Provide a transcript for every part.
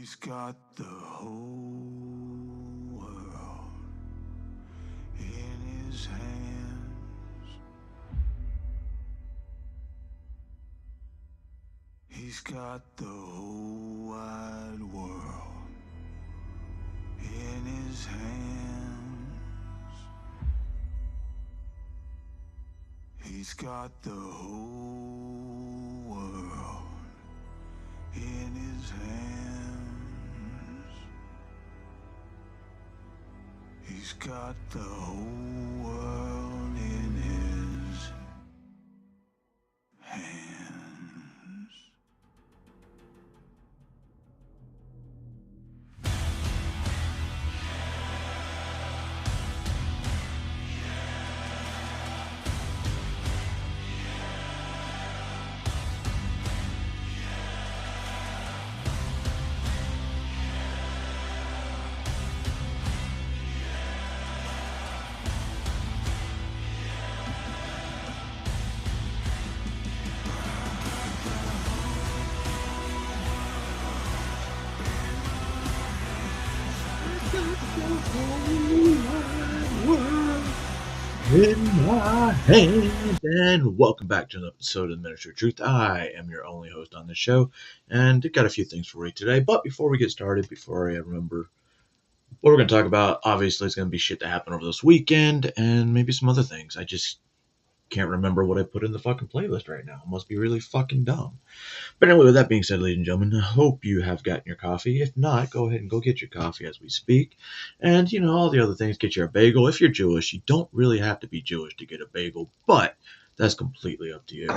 He's got the whole world in his hands. He's got the whole wide world in his hands. He's got the whole world in his hands. He's got the whole world in his hands. In my hand. And welcome back to an episode of the Ministry of Truth. I am your only host on this show, and got a few things for you today. But before we get started, before I remember what we're going to talk about, obviously it's going to be shit that happened over this weekend, and maybe some other things. I just can't remember what I put in the fucking playlist right now. It must be really fucking dumb. But anyway, with that being said, ladies and gentlemen, I hope you have gotten your coffee. If not, go ahead and go get your coffee as we speak. And, all the other things, get you a bagel. If you're Jewish, you don't really have to be Jewish to get a bagel, but that's completely up to you.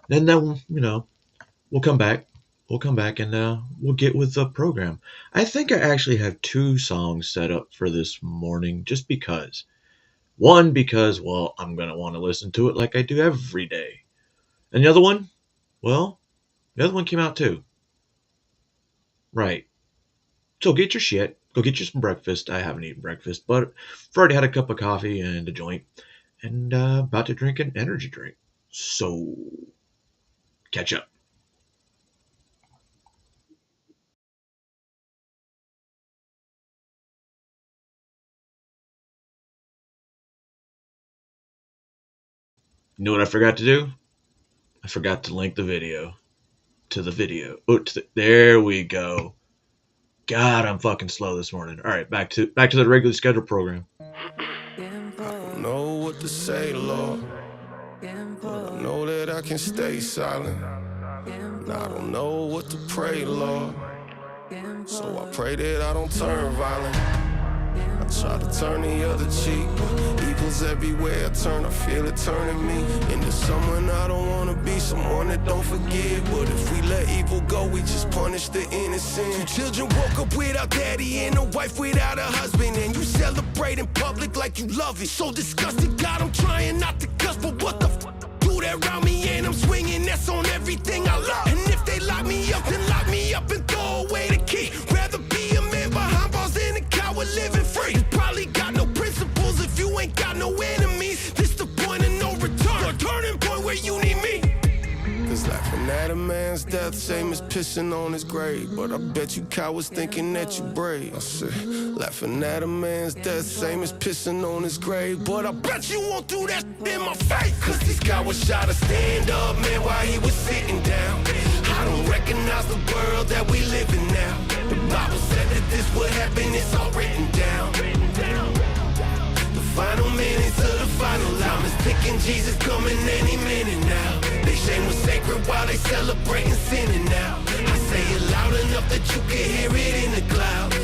And then, we'll come back. We'll come back and we'll get with the program. I think I actually have 2 songs set up for this morning just because. One, because, well, I'm going to want to listen to it like I do every day. And the other one, well, the other one came out too. Right. So get your shit. Go get you some breakfast. I haven't eaten breakfast, but I've already had a cup of coffee and a joint. And about to drink an energy drink. So, catch up. You know what I forgot to do? I forgot to link the video to the video. There we go. God, I'm fucking slow this morning. All right, back to the regularly scheduled program. I don't know what to say, Lord, but I know that I can stay silent. And I don't know what to pray, Lord, so I pray that I don't turn violent. I try to turn the other cheek, but evil's everywhere I turn. I feel it turning me into someone I don't wanna be, someone that don't forgive. But if we let evil go, we just punish the innocent. 2 children woke up without daddy and a wife without a husband, and you celebrate in public like you love it. So disgusted, God, I'm trying not to cuss, but what the do that around me, and I'm swinging, that's on everything I love. And if they lock me up, then lock me up and throw away the key. Rather be a man behind bars than a coward living free. You probably got no principles if you ain't got no enemies. This the point of no return, your turning point where you need me. Cause laughing at a man's death, same as pissing on his grave. But I bet you cowards thinking that you brave. I said, laughing at a man's death, same as pissing on his grave. But I bet you won't do that in my face. Cause these cowards shot a stand up man while he was sitting down. I don't recognize the world that we live in now. The Bible said that this would happen, it's all written down. The final minutes of the final time is ticking, Jesus coming any minute now. They shame was sacred while they celebrating sinning now. I say it loud enough that you can hear it in the clouds.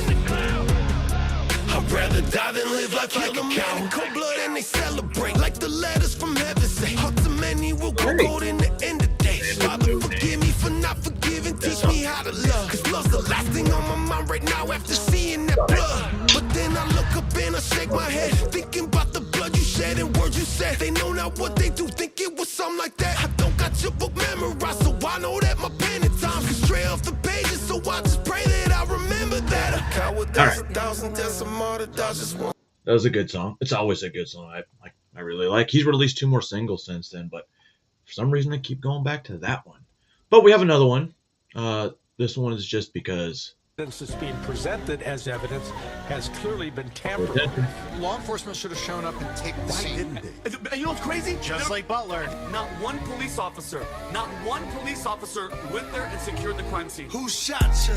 I'd rather die than live life like a coward. Cold blood and they celebrate like the letters from heaven say. Hearts of many will go cold in the end of days. Father, forgive me for not forgiving. Teach me how to love. Cause love's the last thing on my mind right now after seeing that blood. But then I look up and I shake my head, thinking about the blood you shed and words you said. They know not what they do, think it was something like that. I don't got your book memorized, so I know that my pen at times can stray off the pages. So I just pray that I remember that. A coward does 1,000 deaths, a martyr does just one. That was a good song. It's always a good song. I really like. He's released 2 more singles since then, but for some reason I keep going back to that one. But we have another one. This one is just because Evidence that's being presented as evidence has clearly been tampered with. Law enforcement should have shown up and taped the scene. Didn't they? You know what's crazy? Just like Butler. Not one police officer went there and secured the crime scene. Who shot you?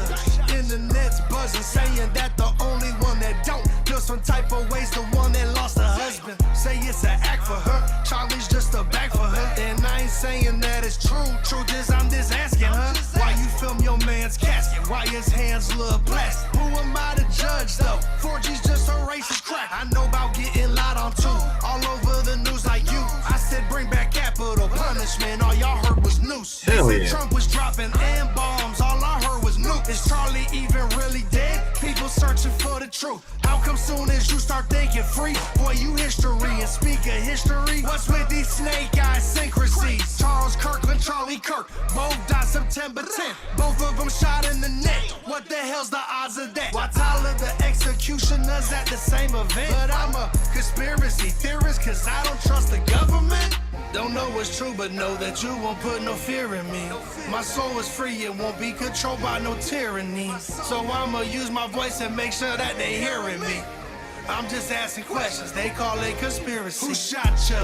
Internet's buzzing, saying that the only one that don't feel some type of ways, the one that lost her husband. Say it's an act for her. Charlie's just a back for her. And I ain't saying that it's true. Truth is, I'm just asking her why you film your man's casket, why his hands look plastic. Who am I to judge though? 4G's just a racist crack. I know about getting lied on too. All over the news like you. I said bring back capital punishment. All y'all heard was noose. Hell They said yeah. Trump was dropping and bombs. All I heard was nuke. Is Charlie even really dead? People searching for the truth. How come soon as you start thinking free, boy, you history and speak of history? What's with these snake eye syncrasies? Charles Kirkland, Charlie Kirk, both died September 10th. Both of them shot in the neck. What the hell's the odds of that? Why Tyler the executioner's at the same event? But I'm a conspiracy theorist, cause I don't trust the government. Don't know what's true, but know that you won't put no fear in me. My soul is free, it won't be controlled by no tyranny. So I'ma use my voice and make sure that they hearing me. I'm just asking questions, they call it conspiracy. Who shot you?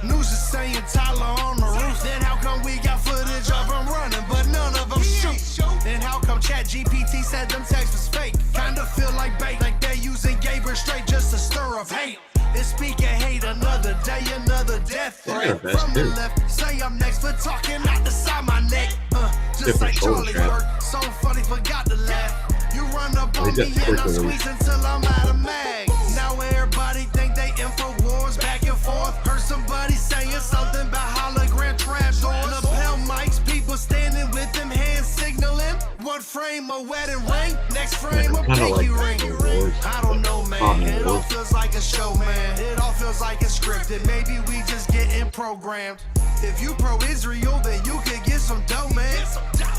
News is saying Tyler on the roof. Then how come we got footage of him running, but none of them shoot? Then how come ChatGPT said them texts was fake? Kinda feel like bait, like they using Gabriel Straight just to stir up hate. It's speak of hate, another day, another death threat. That's From the good. left, say I'm next for talking out the side my neck. Just Different like shoulder Charlie strap. Kirk, so funny, forgot to laugh. You run up on He's me got and I'm quick squeezing till I'm out of mag. Now everybody think they info wars back and forth. Heard somebody saying something about hologram trap doors. Lapel mics, people standing with them hands signaling. One frame a wedding ring, next frame a Kinda pinky like ring. Wars. I don't know, man. Common It all Wars. feels like a show, man. It all feels like it's scripted. Maybe we just getting programmed. If you pro-Israel, then you could get some dough, man.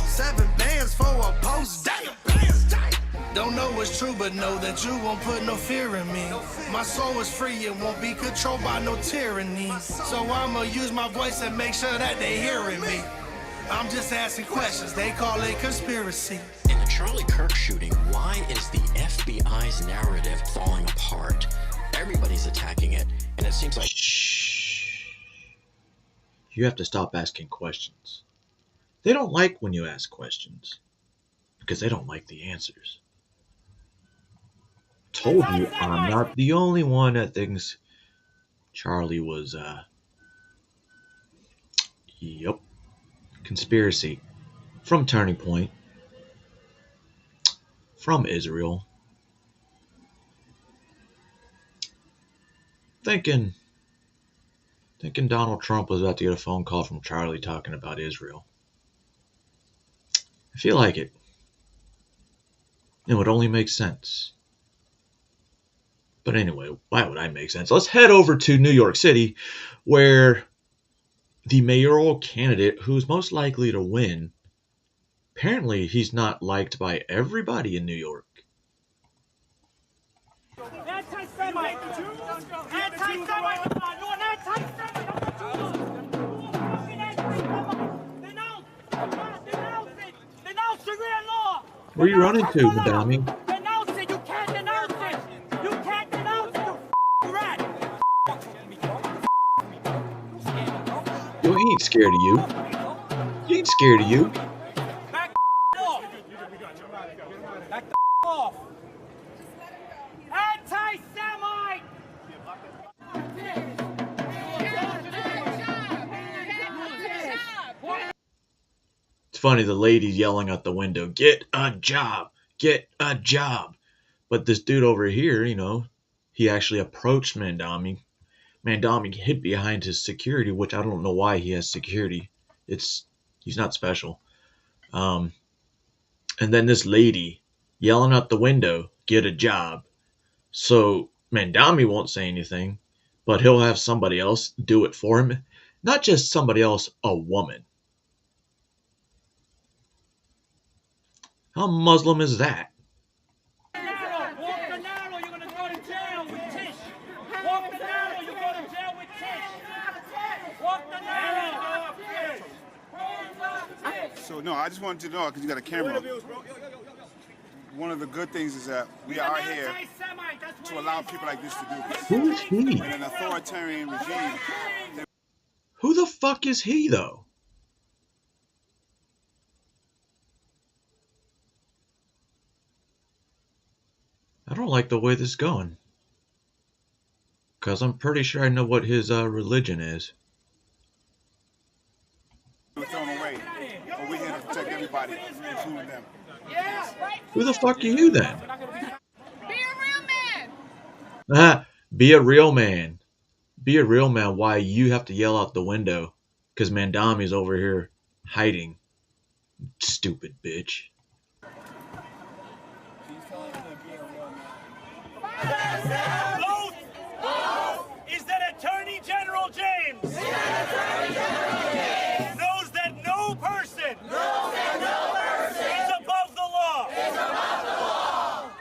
7 bands for a post. Damn. Don't know what's true, but know that you won't put no fear in me. My soul is free, it won't be controlled by no tyranny. So I'ma use my voice and make sure that they hearing me. I'm just asking questions, they call it conspiracy. In the Charlie Kirk shooting, why is the FBI's narrative falling apart? Everybody's attacking it, and it seems like Shh. You have to stop asking questions. They don't like when you ask questions because they don't like the answers. Told you I'm not the only one that thinks Charlie was yep, conspiracy from Turning Point, from Israel. Thinking Donald Trump was about to get a phone call from Charlie talking about Israel. I feel like it. It would only make sense. But anyway, why would I make sense? Let's head over to New York City, where the mayoral candidate who's most likely to win, apparently he's not liked by everybody in New York. Anti-Semite! Anti-Semite! You're an anti-Semite! Denounce it! Denounce Sharia law! Where are you running to, Madami? Denounce it! You can't denounce it! You can't denounce it, you rat! Yo, he ain't scared of you. He ain't scared of you. Back off! Back off! Anti-Semite! It's funny, the lady yelling out the window, "Get a job! Get a job!" But this dude over here, he actually approached Mandami. Mandami hid behind his security, which I don't know why he has security. He's not special. And then this lady yelling out the window, "Get a job." So Mandami won't say anything, but he'll have somebody else do it for him. Not just somebody else, a woman. How Muslim is that? Walk the narrow, you're gonna go to jail with Tish. Walk the narrow, you go to jail with Tish. Walk the narrow. So no, I just wanted to know because you got a camera. one of the good things is that we are here to allow people like this to do this. Who is he? In an authoritarian regime, Who the fuck is he, though? I don't like the way this is going. Because I'm pretty sure I know what his religion is. they were thrown away. But we're here to protect everybody, including them. Who the fuck are you then? Be a real man. Be a real man. Be a real man. Why you have to yell out the window? Because Mandami's over here hiding. Stupid bitch. Is that Attorney General James knows that no person is above the law.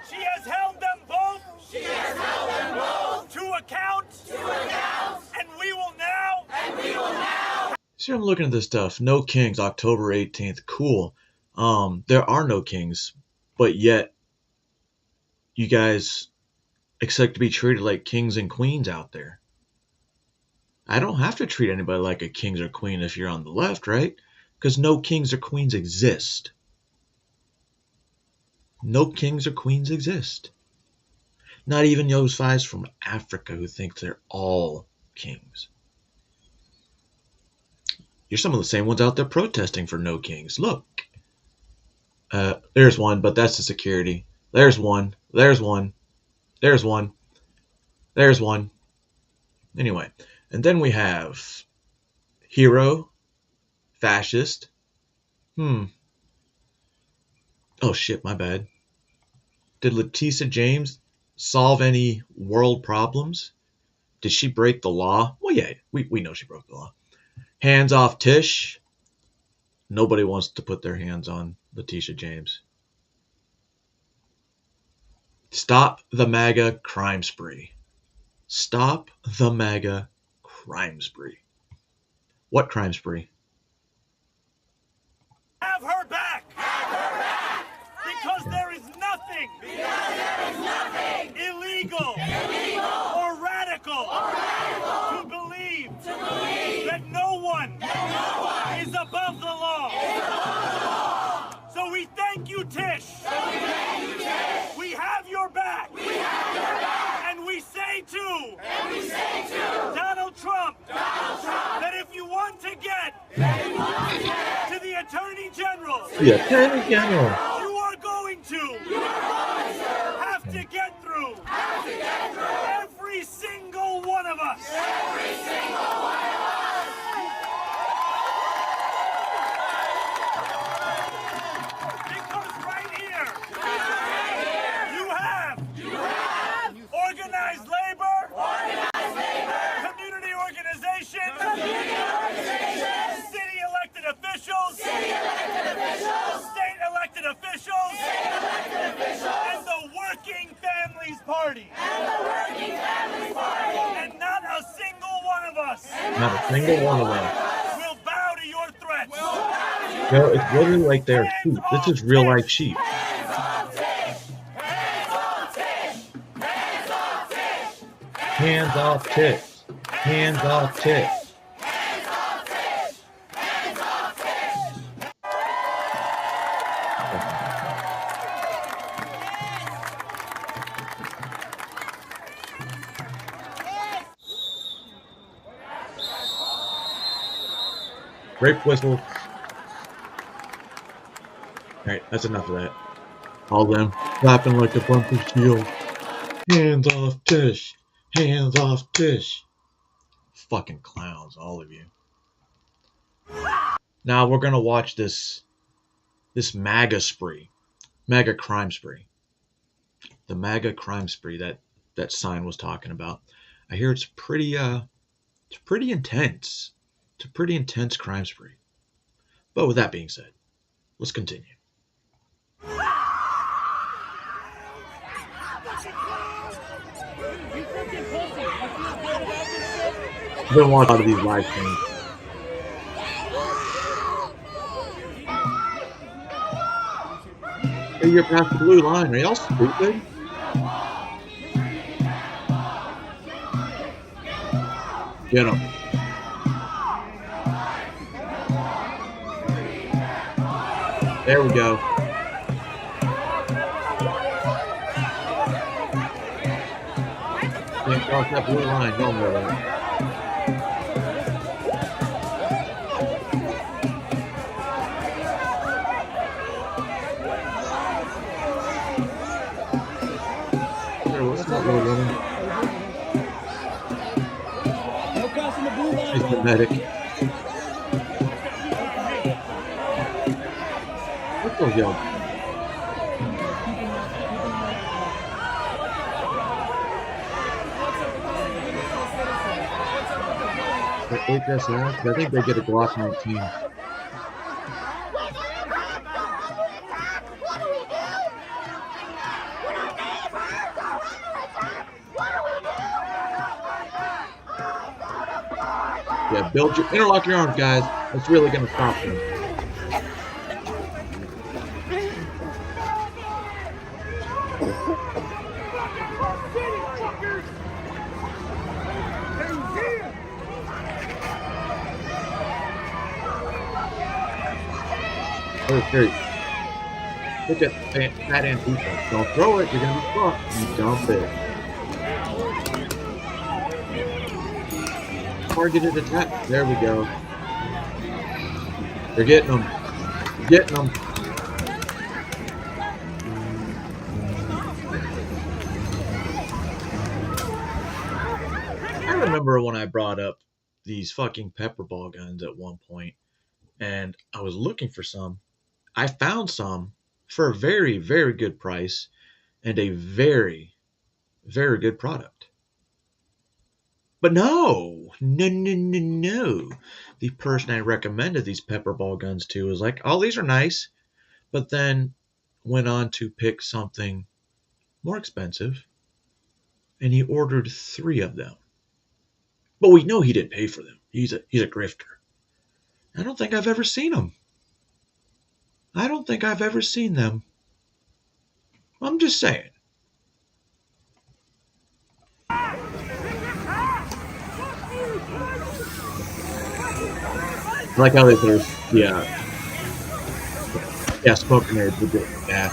She has held them both to account, and we will now. See, I'm looking at this stuff. No kings, October 18th. Cool. There are no kings, but yet you guys expect to be treated like kings and queens out there. I don't have to treat anybody like a king or queen if you're on the left, right? Because no kings or queens exist. No kings or queens exist. Not even those guys from Africa who think they're all kings. You're some of the same ones out there protesting for no kings. Look. There's one, but that's the security. There's one. There's one. There's one. There's one. Anyway. And then we have hero, fascist. Oh shit, my bad. Did Letitia James solve any world problems? Did she break the law? Well, yeah, we know she broke the law. Hands off Tish. Nobody wants to put their hands on Letitia James. Stop the MAGA crime spree. Stop the MAGA crime spree. What crime spree? Have her back. Because there is nothing. Illegal. Or radical. To believe. That no one. Is above the law. So we thank you, Tish. We have your back. And we say to Donald Trump that if you want to get to the Attorney General, The Attorney General. you are going to have to get through every single one of us. Because right here, you have organized labor, community organizations, city elected officials, state elected officials, and the Working Families Party. And not a single one of us Not a single one of them. will bow to your threats. No, it's literally like they're sheep. This is real life sheep. Hands off Tish. Hands off Tish. Rape whistle. Alright, that's enough of that. All them clapping like a bunch of shield. Hands off Tish. Hands off Tish. Fucking clowns, all of you. Now we're gonna watch this MAGA spree. MAGA crime spree. The MAGA crime spree that Sign was talking about. I hear it's pretty intense. It's a pretty intense crime spree. But with that being said, let's continue. I've been watching a lot of these live streams. Hey, you're past the blue line. Are y'all stupid? Get him. There we go. Can't cross that blue line. Don't know that. What's that little woman? She's the medic. What's those yells? The HSS? I think they get a Glock 19. Yeah, interlock your arms, guys. That's really gonna stop them. Okay. Look at that Antifa. Don't throw it, you're gonna be fucked. You dump it. Targeted attack. There we go. They're getting them. They're getting them. I remember when I brought up these fucking pepper ball guns at one point, and I was looking for some. I found some for a very, very good price and a very, very good product. But no. The person I recommended these pepper ball guns to was like, oh, these are nice. But then went on to pick something more expensive. And he ordered 3 of them. But we know he didn't pay for them. He's a grifter. I don't think I've ever seen them. I don't think I've ever seen them. I'm just saying. I like how they throw smoke grenades with it. Yeah.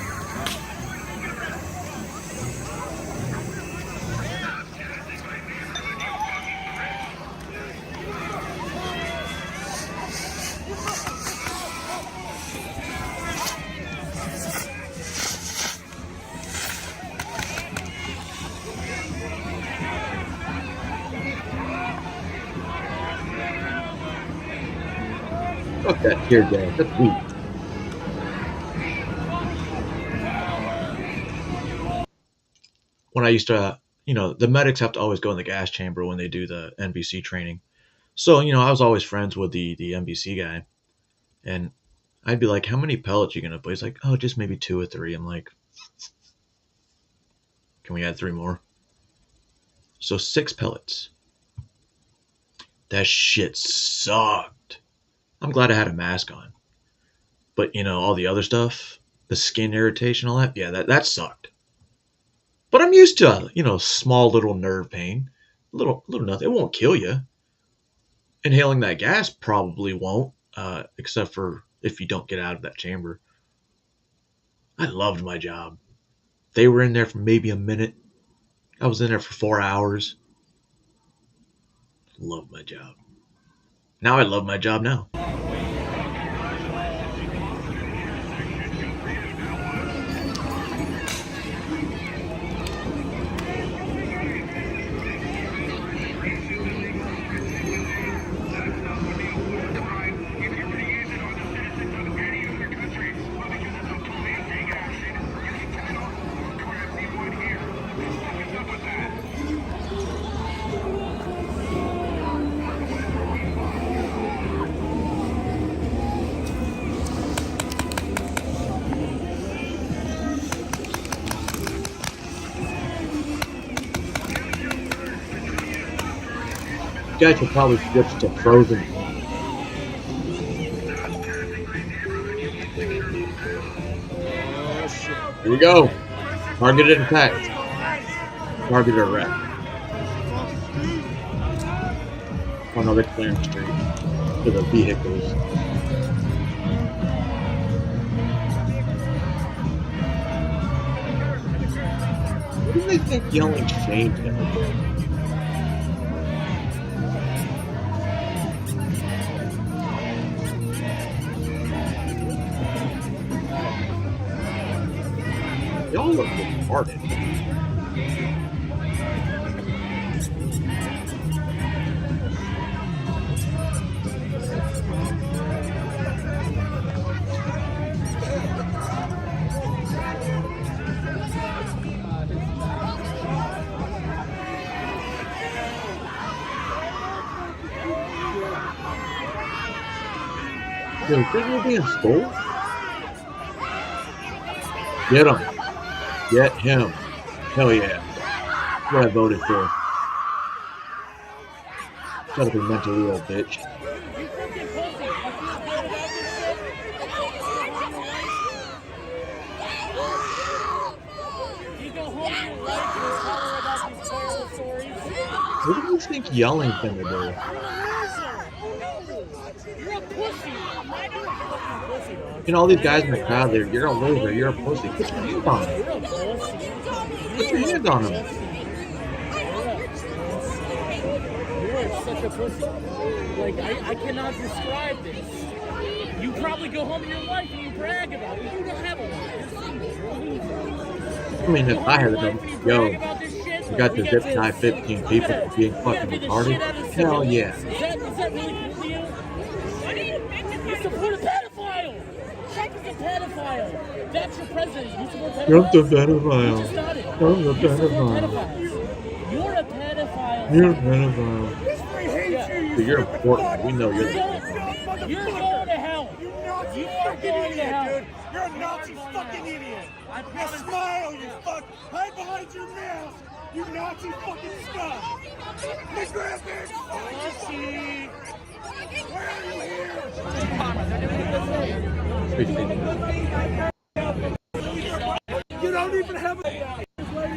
Fuck that tear gas. That's weak. When I used to, the medics have to always go in the gas chamber when they do the NBC training. So, I was always friends with the NBC guy. And I'd be like, how many pellets are you going to put? He's like, oh, just maybe 2 or 3. I'm like, can we add 3 more? So 6 pellets. That shit sucked. I'm glad I had a mask on. But, all the other stuff, the skin irritation, all that, yeah, that sucked. But I'm used to, small little nerve pain. Little nothing. It won't kill you. Inhaling that gas probably won't, except for if you don't get out of that chamber. I loved my job. They were in there for maybe a minute. I was in there for 4 hours. Loved my job. Now I love my job now. Guys will probably switch to Frozen. Oh, shit. Here we go. Targeted attack. Targeted arrest. Oh no, they're clearing the street to the vehicles. What do they think yelling shamed him? Y'all look retarded. Yo, think you're being stole? Get him. Get him. Hell yeah. That's what I voted for. Gotta be mentally ill, bitch. What do you think yelling's gonna do? You know, all these guys in the crowd there, you're a loser, you're a pussy. Put your hands on him. Put your hands on him. You're such a pussy. Like, I cannot describe this. You probably go home to your wife and you brag about it. You don't have a wife. I mean, if I had them, yo, you got the zip tie 15 people being fucking retarded? Hell yeah. Is that really cool to you? You support a pedophile! Trump is a pedophile! That's your president. You support pedophiles? Trump's a pedophile. You just got it. Trump's a You support pedophile. pedophiles. You're a pedophile. You're a pedophile. So you're important. We know you're the You're going to hell. You are going to hell. You're a Nazi fucking idiot. Now smile, you fuck. Hide behind your mask. You Nazi fucking scum. Miss Griffin. Nazi. Why are you here? You don't even have a lady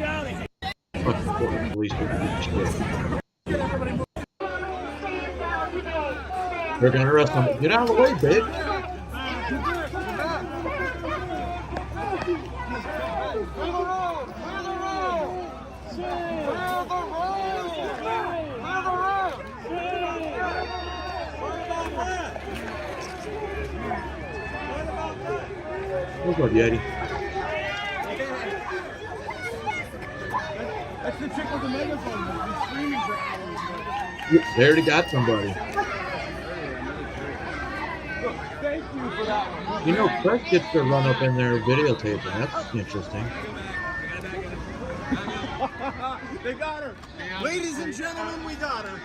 out of here. fucking important police people do shit. They're gonna arrest him. Get out of the way, bitch. What's up, Yeti? That's the chick with the megaphone. He's screaming for hours. They already got somebody. Thank you for that one. You know, Press gets to run up in there videotaping. That's interesting. They got her. Ladies and gentlemen, we got her.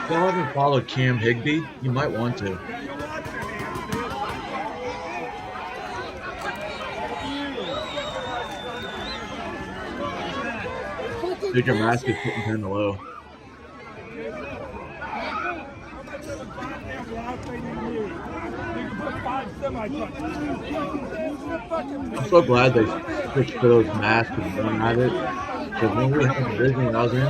If y'all haven't followed Cam Higbee, you might want to. Dude, your mask is sitting kind of low. I'm so glad they switched to those masks and run at it. Because when we had the Disney I was in,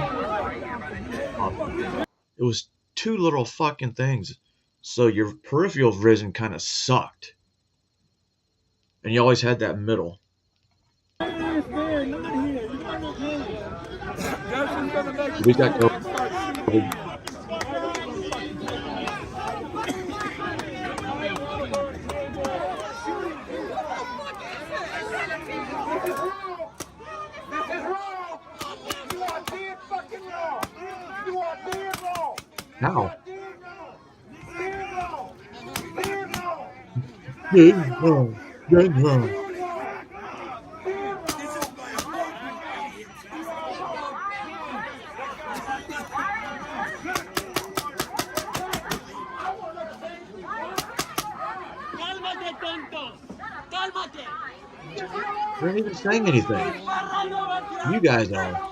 it was two little fucking things. So your peripheral vision kind of sucked. And you always had that middle. We got COVID. How? They're not even saying anything. You guys are.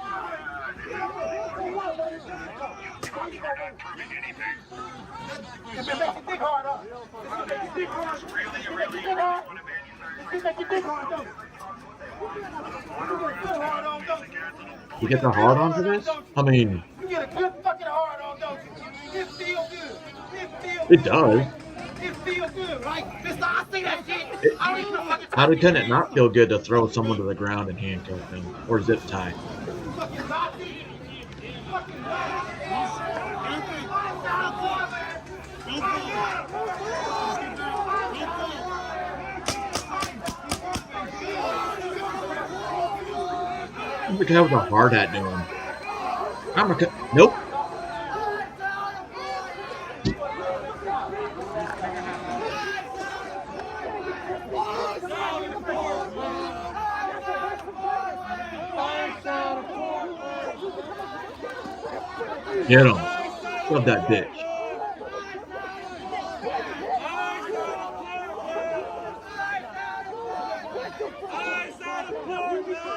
You get the hard on for this? I mean, You get a good fucking hard on, don't you? It feels good. It feels it does. It feels good, right? Mister, I see that shit. I don't even know fucking How can it not feel good to throw someone to the ground and handcuff them or zip tie? fucking Nazi. Fucking What the hell was a hard hat doing? I'm a nope. Get him. Love that bitch.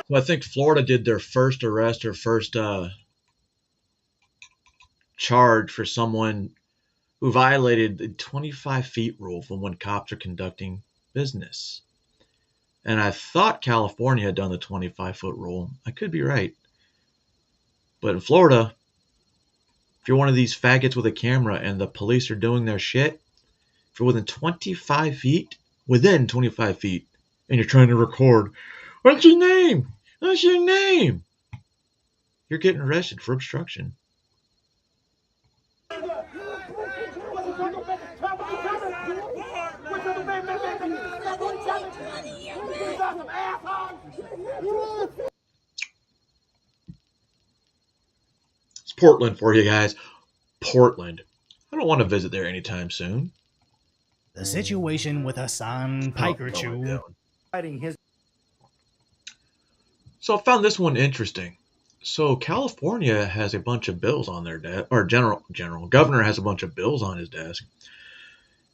So I think Florida did their first arrest or first charge for someone who violated the 25 feet rule from when cops are conducting business. And I thought California had done the 25-foot rule. I could be right. But in Florida, if you're one of these faggots with a camera and the police are doing their shit, if you're within 25 feet, and you're trying to record, what's your name? What's your name? You're getting arrested for obstruction. It's Portland for you guys. Portland. I don't want to visit there anytime soon. The situation with Hassan Pikachu. So I found this one interesting. So California has a bunch of bills on their desk, or governor has a bunch of bills on his desk.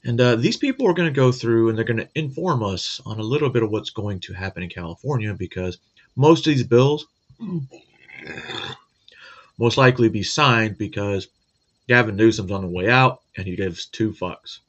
And these people are going to go through and they're going to inform us on a little bit of what's going to happen in California, because most of these bills most likely be signed because Gavin Newsom's on the way out and he gives two fucks.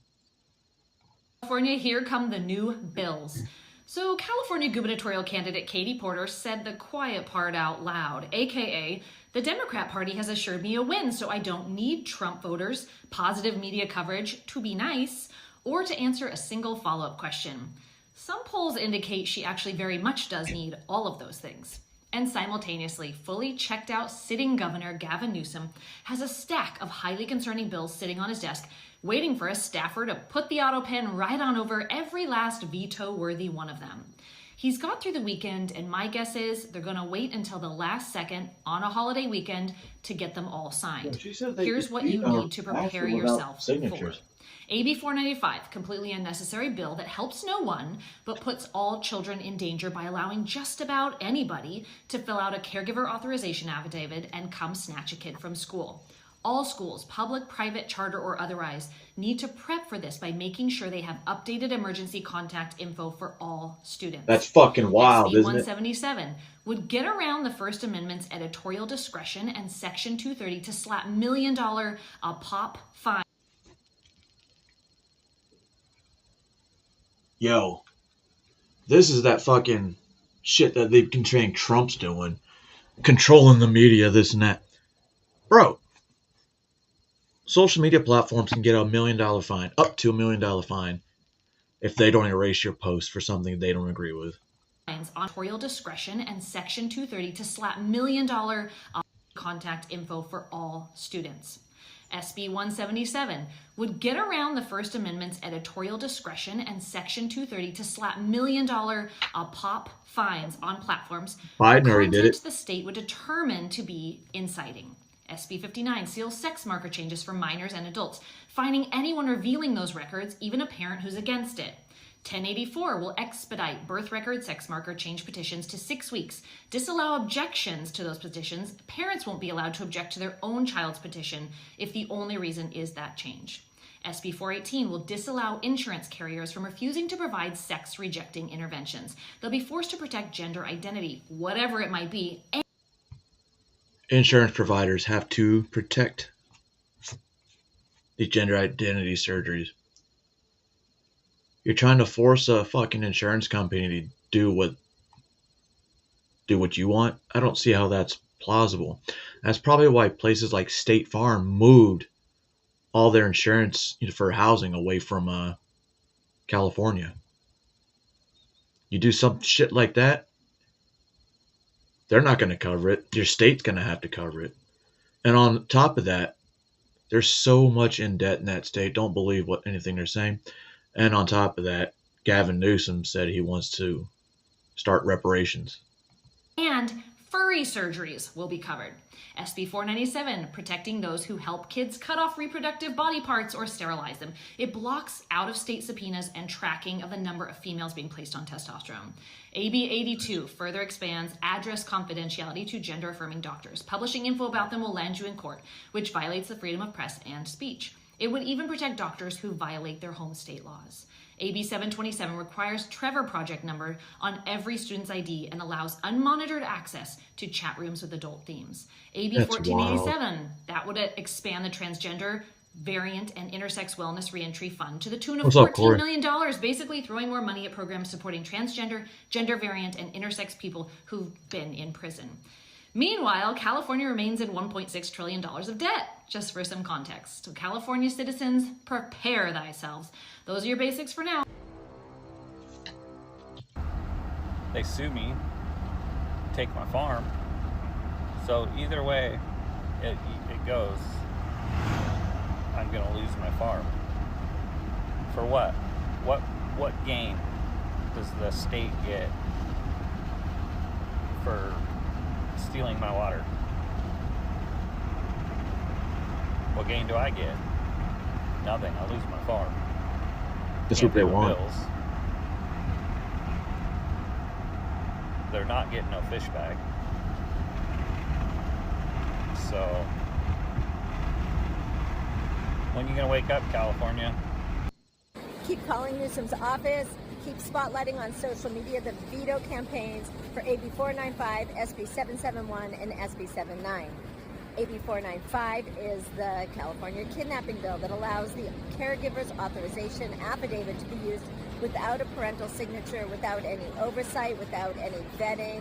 California, here come the new bills. So California gubernatorial candidate Katie Porter said the quiet part out loud, aka the Democrat Party has assured me a win, so I don't need Trump voters, positive media coverage, to be nice, or to answer a single follow-up question. Some polls indicate she actually very much does need all of those things. And simultaneously, fully checked out sitting Governor Gavin Newsom has a stack of highly concerning bills sitting on his desk, waiting for a staffer to put the auto pen right on over every last veto-worthy one of them. He's got through the weekend, and my guess is they're going to wait until the last second on a holiday weekend to get them all signed. Here's what you need to prepare yourself for. AB 495, completely unnecessary bill that helps no one, but puts all children in danger by allowing just about anybody to fill out a caregiver authorization affidavit and come snatch a kid from school. All schools, public, private, charter, or otherwise, need to prep for this by making sure they have updated emergency contact info for all students. That's fucking wild, SB isn't it? 177 would get around the First Amendment's editorial discretion and Section 230 to slap $1 million a pop fine. Yo, this is that fucking shit that they've been saying Trump's doing. Controlling the media, this and that. Bro, social media platforms can get a $1 million fine, up to $1 million fine, if they don't erase your post for something they don't agree with. On editorial discretion and Section 230 to slap $1 million contact info for all students. SB 177 would get around the First Amendment's editorial discretion and Section 230 to slap $1 million pop fines on platforms Biden already did it. the state would determine to be inciting. SB 59 seals sex marker changes for minors and adults, fining anyone revealing those records, even a parent who's against it. 1084 will expedite birth record sex marker change petitions to 6 weeks, disallow objections to those petitions. Parents won't be allowed to object to their own child's petition if the only reason is that change. SB 418 will disallow insurance carriers from refusing to provide sex-rejecting interventions. They'll be forced to protect gender identity, whatever it might be. Insurance providers have to protect these gender identity surgeries. You're trying to force a fucking insurance company to do what you want. I don't see how that's plausible. That's probably why places like State Farm moved all their insurance for housing away from California. You do some shit like that, they're not going to cover it. Your state's going to have to cover it. And on top of that, there's so much in debt in that state. Don't believe anything they're saying. And on top of that, Gavin Newsom said he wants to start reparations. And furry surgeries will be covered. SB 497, protecting those who help kids cut off reproductive body parts or sterilize them. It blocks out-of-state subpoenas and tracking of the number of females being placed on testosterone. AB 82 further expands address confidentiality to gender-affirming doctors. Publishing info about them will land you in court, which violates the freedom of press and speech. It would even protect doctors who violate their home state laws. AB 727 requires Trevor Project number on every student's ID and allows unmonitored access to chat rooms with adult themes. AB 1487, that would expand the transgender, variant, and intersex wellness reentry fund to the tune of $14 million, basically throwing more money at programs supporting transgender, gender variant, and intersex people who've been in prison. Meanwhile, California remains in $1.6 trillion of debt, just for some context. So California citizens, prepare thyselves. Those are your basics for now. They sue me, take my farm. So either way it goes, I'm gonna lose my farm. For what? What gain does the state get for stealing my water? What gain do I get? Nothing. I lose my farm. That's what they want. Bills. They're not getting no fish back. So when are you gonna wake up, California? Keep calling Newsom's office. Keep spotlighting on social media the veto campaigns for AB 495, SB 771, and SB 79. AB 495 is the California kidnapping bill that allows the caregiver's authorization affidavit to be used without a parental signature, without any oversight, without any vetting,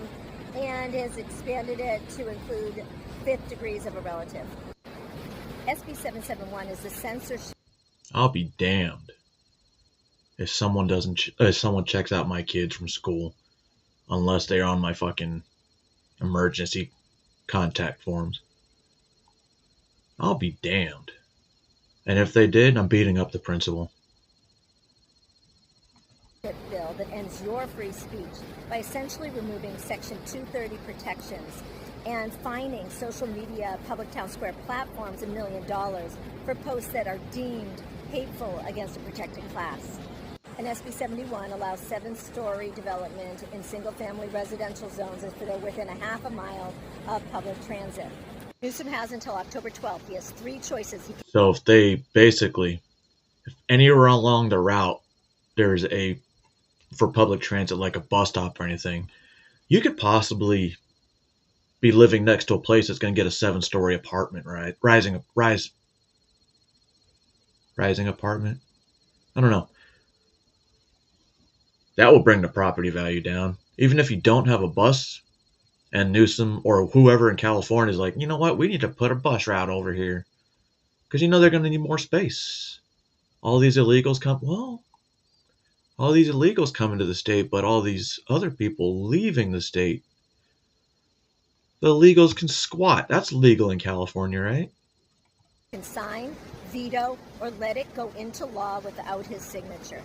and has expanded it to include fifth degrees of a relative. SB 771 is the censorship. I'll be damned if someone checks out my kids from school unless they're on my fucking emergency contact forms. I'll be damned. And if they did, I'm beating up the principal. Bill that ends your free speech by essentially removing Section 230 protections and fining social media public town square platforms $1 million for posts that are deemed hateful against a protected class. And SB 71 allows 7-story development in single-family residential zones if they're within a half a mile of public transit. Newsom has until October 12th. He has 3 choices. So if anywhere along the route there's for public transit, like a bus stop or anything, you could possibly be living next to a place that's going to get a 7-story apartment, right? Rising apartment. I don't know. That will bring the property value down. Even if you don't have a bus, and Newsom or whoever in California is like, you know what, we need to put a bus route over here. Because they're going to need more space. All these illegals come into the state, but all these other people leaving the state, the illegals can squat. That's legal in California, right? Can sign, veto, or let it go into law without his signature.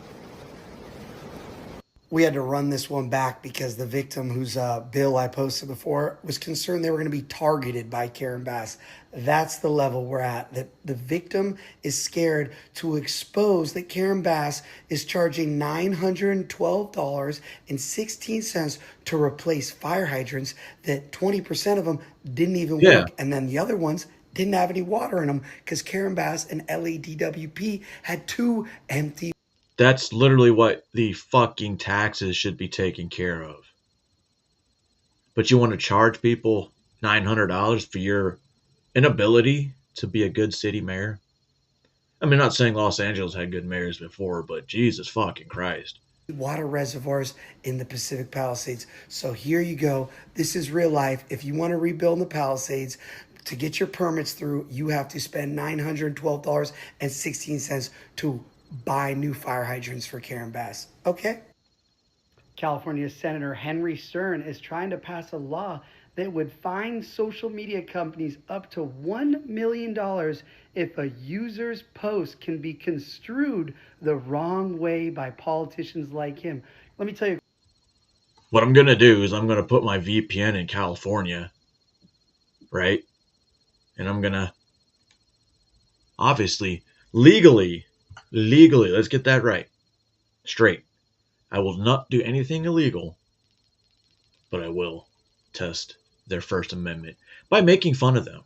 We had to run this one back because the victim whose bill I posted before was concerned they were going to be targeted by Karen Bass. That's the level we're at. That the victim is scared to expose that Karen Bass is charging $912.16 to replace fire hydrants, that 20% of them didn't even work. And then the other ones didn't have any water in them because Karen Bass and LADWP had 2 empty. That's literally what the fucking taxes should be taking care of. But you want to charge people $900 for your inability to be a good city mayor? I mean, not saying Los Angeles had good mayors before, but Jesus fucking Christ. Water reservoirs in the Pacific Palisades. So here you go. This is real life. If you want to rebuild the Palisades, to get your permits through, you have to spend $912.16 to buy new fire hydrants for Karen Bass. Okay? California Senator Henry Stern is trying to pass a law that would fine social media companies up to $1 million if a user's post can be construed the wrong way by politicians like him. Let me tell you. What I'm going to do is I'm going to put my VPN in California, right? And I'm going to, obviously, legally, let's get that right, straight. I will not do anything illegal, but I will test their First Amendment by making fun of them.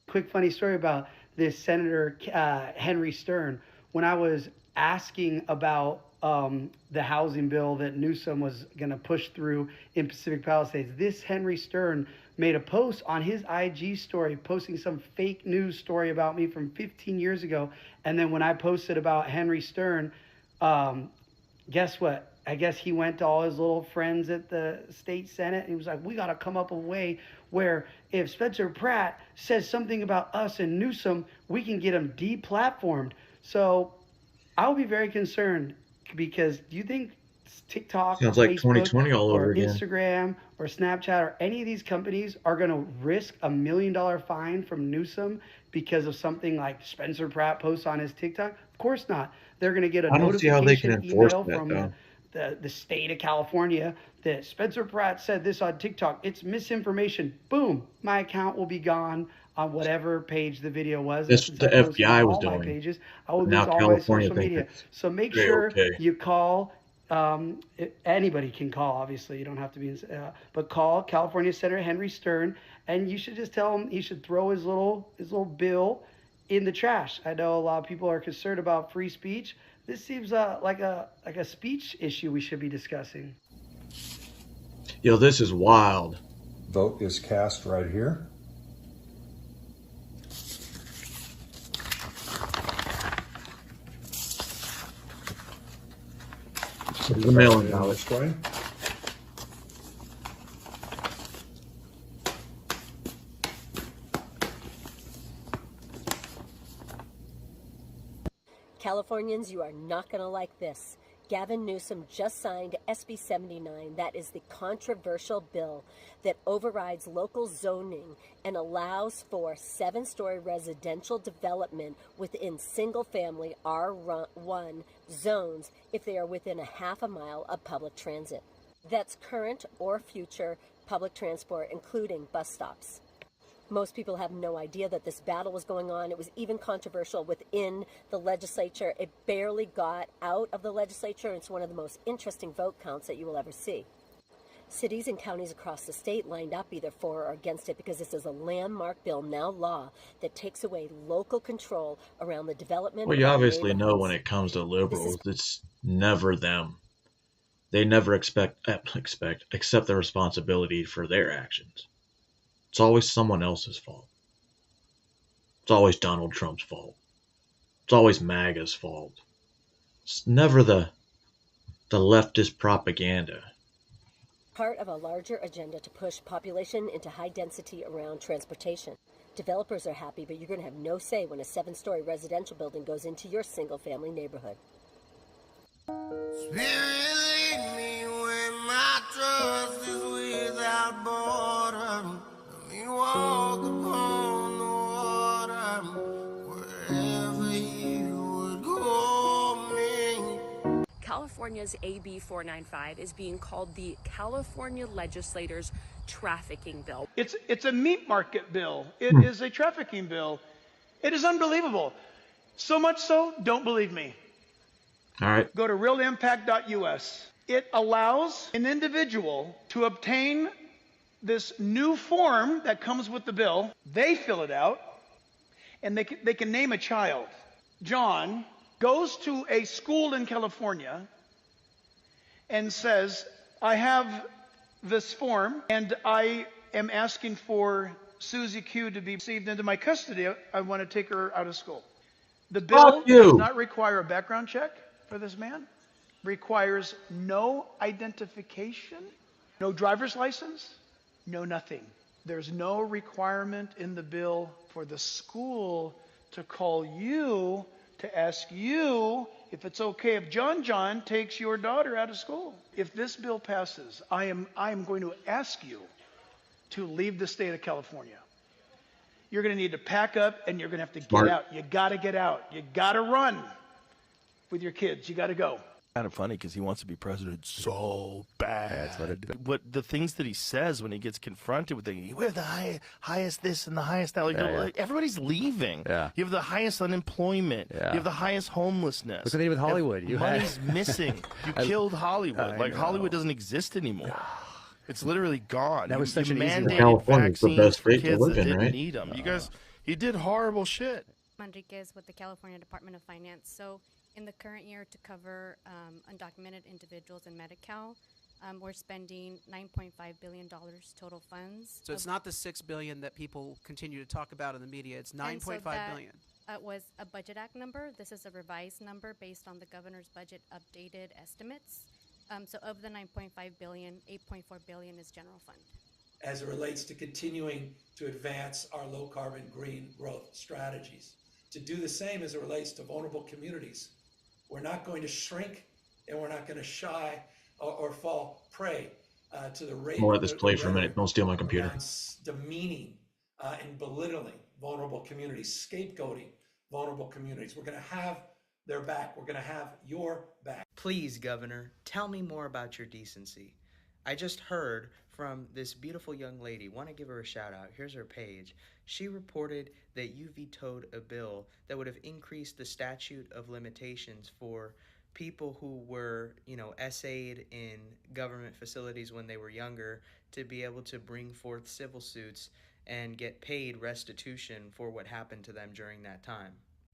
Quick funny story about this Senator Henry Stern. When I was asking about the housing bill that Newsom was going to push through in Pacific Palisades, this Henry Stern made a post on his IG story posting some fake news story about me from 15 years ago. And then when I posted about Henry Stern, guess what? I guess he went to all his little friends at the state Senate and he was like, we got to come up with a way where if Spencer Pratt says something about us and Newsom, we can get him deplatformed. So I'll be very concerned because do you think TikTok, sounds like Facebook, 2020 all over or again. Instagram or Snapchat or any of these companies are going to risk $1 million fine from Newsom because of something like Spencer Pratt posts on his TikTok? Of course not. They're going to get a I don't see how they can notification enforce email that, from though. the state of California that Spencer Pratt said this on TikTok. It's misinformation. Boom. My account will be gone on whatever page the video was. That's what the FBI was doing. My pages, I will Now lose all California my social media. thinks it's So make very sure okay. you call. Anybody can call, obviously. You don't have to be, but call California Senator Henry Stern, and you should just tell him he should throw his little bill in the trash. I know a lot of people are concerned about free speech. This seems like a speech issue we should be discussing. Yo, this is wild. Vote is cast right here. The mail-in ballot. Californians, you are not going to like this. Gavin Newsom just signed SB 79. That is the controversial bill that overrides local zoning and allows for 7-story residential development within single-family R1 zones if they are within a half a mile of public transit. That's current or future public transport, including bus stops. Most people have no idea that this battle was going on. It was even controversial within the legislature. It barely got out of the legislature, and it's one of the most interesting vote counts that you will ever see. Cities and counties across the state lined up either for or against it because this is a landmark bill, now law, that takes away local control around the development. Well, you obviously know when it comes to liberals, it's never them. They never accept the responsibility for their actions. It's always someone else's fault. It's always Donald Trump's fault. It's always MAGA's fault. It's never the leftist propaganda. Part of a larger agenda to push population into high density around transportation. Developers are happy, but you're going to have no say when a 7-story residential building goes into your single-family neighborhood. Spirit, lead me when my trust is without border. Let me walk upon the water wherever you would call me. California's AB 495 is being called the California Legislators' Trafficking Bill. It's a meat market bill. It is a trafficking bill. It is unbelievable. So much so, don't believe me. All right. Go to realimpact.us. It allows an individual to obtain this new form that comes with the bill. They fill it out, and they can name a child. John goes to a school in California and says, I have this form, and I am asking for Susie Q to be received into my custody. I want to take her out of school. The bill Fuck you. does not require a background check for this man, requires no identification, no driver's license, no nothing. There's no requirement in the bill for the school to call you to ask you if it's okay if John takes your daughter out of school. If this bill passes, I am going to ask you to leave the state of California. You're going to need to pack up and you're going to have to get out. You got to get out. You got to run with your kids. You got to go. Kind of funny because he wants to be president so bad. What the things that he says when he gets confronted with the we have the highest this and the highest that. Like, everybody's leaving. Yeah. You have the highest unemployment. Yeah. You have the highest homelessness. Look at it with Hollywood. Money's missing. You killed Hollywood. Like Hollywood doesn't exist anymore. It's literally gone. That was such an easy mandated California's the vaccines best for state to kids live that in, didn't right? need them. You guys, he did horrible shit. Manriquez with the California Department of Finance. So in the current year, to cover undocumented individuals in Medi-Cal, we're spending $9.5 billion total funds. So it's not the $6 billion that people continue to talk about in the media. It's $9.5 billion. Was a Budget Act number. This is a revised number based on the governor's budget updated estimates. So of the $9.5 billion, $8.4 billion is general fund. As it relates to continuing to advance our low carbon green growth strategies. To do the same as it relates to vulnerable communities. We're not going to shrink and we're not going to shy or fall prey to the rate. I'm gonna let this play for a minute. Don't steal my computer. Demeaning and belittling vulnerable communities, scapegoating vulnerable communities. We're going to have their back. We're going to have your back. Please, Governor, tell me more about your decency. I just heard from this beautiful young lady. Want to give her a shout out. Here's her page. She reported that you vetoed a bill that would have increased the statute of limitations for people who were, essayed in government facilities when they were younger to be able to bring forth civil suits and get paid restitution for what happened to them during that time.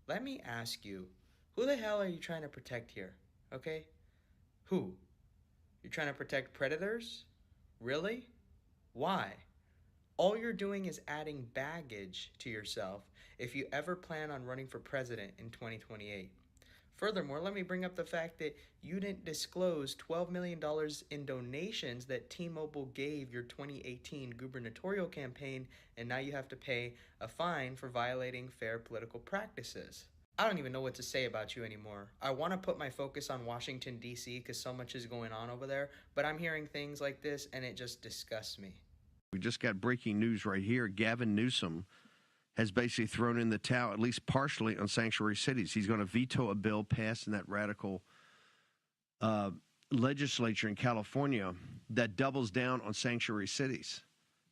Let me ask you, who the hell are you trying to protect here? Okay? Who? You're trying to protect predators? Really? Why? All you're doing is adding baggage to yourself if you ever plan on running for president in 2028. Furthermore, let me bring up the fact that you didn't disclose $12 million in donations that T-Mobile gave your 2018 gubernatorial campaign, and now you have to pay a fine for violating fair political practices. I don't even know what to say about you anymore. I want to put my focus on Washington, D.C. because so much is going on over there, but I'm hearing things like this and it just disgusts me. We just got breaking news right here. Gavin Newsom has basically thrown in the towel, at least partially, on sanctuary cities. He's going to veto a bill passed in that radical legislature in California that doubles down on sanctuary cities,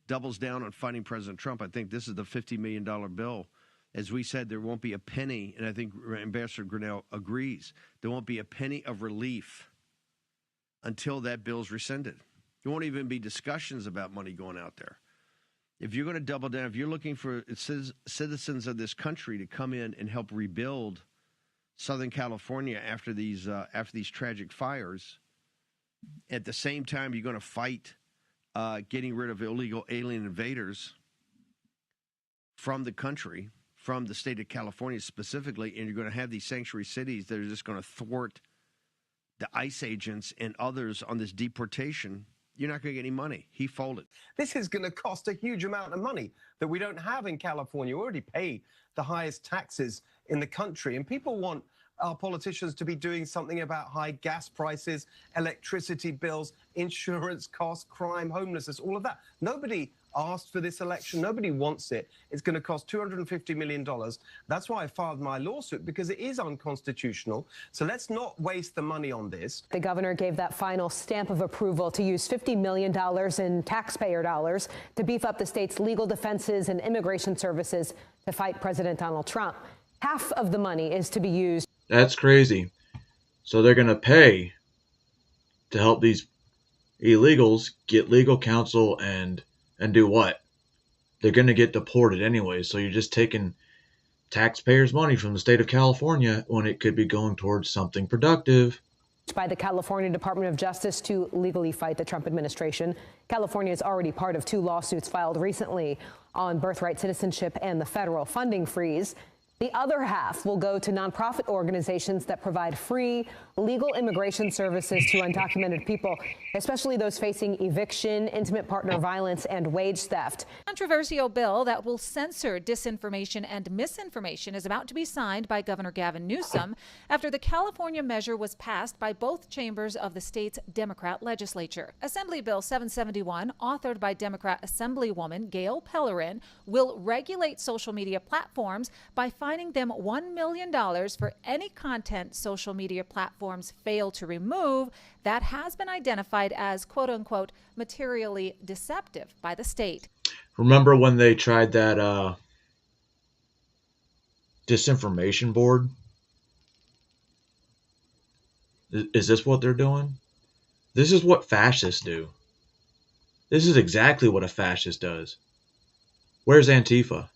doubles down on fighting President Trump. I think this is the $50 million bill. As we said, there won't be a penny, and I think Ambassador Grinnell agrees, there won't be a penny of relief until that bill's rescinded. There won't even be discussions about money going out there. If you're going to double down, if you're looking for citizens of this country to come in and help rebuild Southern California after these tragic fires, at the same time you're going to fight getting rid of illegal alien invaders from the country, from the state of California specifically, and you're going to have these sanctuary cities that are just going to thwart the ICE agents and others on this deportation, you're not going to get any money. He folded. This is going to cost a huge amount of money that we don't have in California. We already pay the highest taxes in the country, and people want our politicians to be doing something about high gas prices, electricity bills, insurance costs, crime, homelessness, all of that. Nobody asked for this election. Nobody wants it. It's going to cost $250 million. That's why I filed my lawsuit, because it is unconstitutional. So let's not waste the money on this. The governor gave that final stamp of approval to use $50 million in taxpayer dollars to beef up the state's legal defenses and immigration services to fight President Donald Trump. Half of the money is to be used. That's crazy. So they're going to pay to help these illegals get legal counsel and do what? They're going to get deported anyway. So you're just taking taxpayers' money from the state of California when it could be going towards something productive. By the California Department of Justice to legally fight the Trump administration. California is already part of 2 lawsuits filed recently on birthright citizenship and the federal funding freeze. The other half will go to nonprofit organizations that provide free legal immigration services to undocumented people, especially those facing eviction, intimate partner violence, and wage theft. Controversial bill that will censor disinformation and misinformation is about to be signed by Governor Gavin Newsom after the California measure was passed by both chambers of the state's Democrat legislature. Assembly Bill 771, authored by Democrat Assemblywoman Gail Pellerin, will regulate social media platforms by fining them $1 million for any content social media platforms fail to remove that has been identified as quote unquote materially deceptive by the state. Remember when they tried that disinformation board? Is this what they're doing? This is what fascists do. This is exactly what a fascist does. Where's Antifa?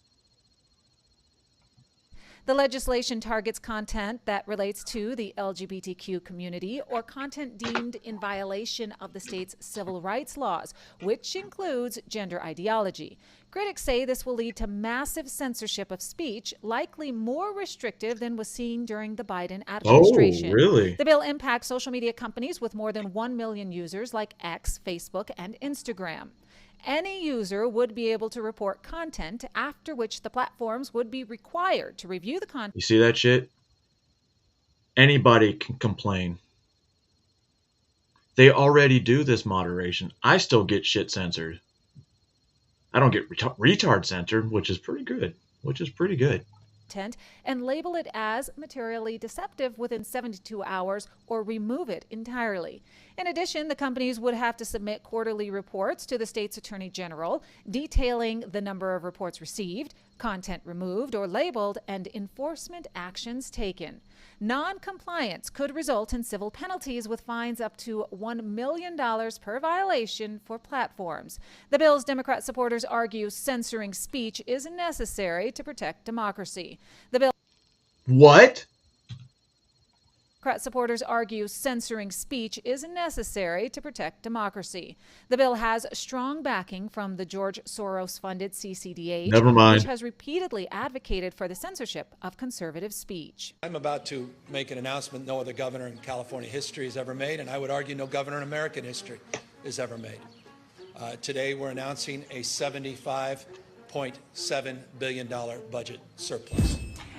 The legislation targets content that relates to the LGBTQ community or content deemed in violation of the state's civil rights laws, which includes gender ideology. Critics say this will lead to massive censorship of speech, likely more restrictive than was seen during the Biden administration. Oh, really? The bill impacts social media companies with more than 1 million users like X, Facebook, and Instagram. Any user would be able to report content, after which the platforms would be required to review the content. You see that shit? Anybody can complain. They already do this moderation. I still get shit censored. I don't get retard censored, which is pretty good. And label it as materially deceptive within 72 hours or remove it entirely. In addition, the companies would have to submit quarterly reports to the state's attorney general detailing the number of reports received, content removed or labeled, and enforcement actions taken. Non-compliance could result in civil penalties with fines up to $1 million per violation for platforms. The bill's Democrat supporters argue censoring speech is necessary to protect democracy. The bill. What? Democrat supporters argue censoring speech is necessary to protect democracy. The bill has strong backing from the George Soros-funded CCDH, Never mind. which has repeatedly advocated for the censorship of conservative speech. I'm about to make an announcement no other governor in California history has ever made, and I would argue no governor in American history has ever made. Today, we're announcing a $75.7 billion budget surplus.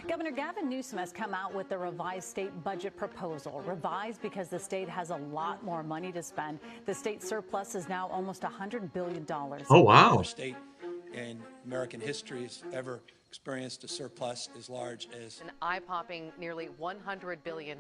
Governor Gavin Newsom has come out with the revised state budget proposal. Revised because the state has a lot more money to spend. The state surplus is now almost $100 billion. Oh, wow. No state in American history has ever experienced a surplus as large as an eye-popping nearly $100 billion.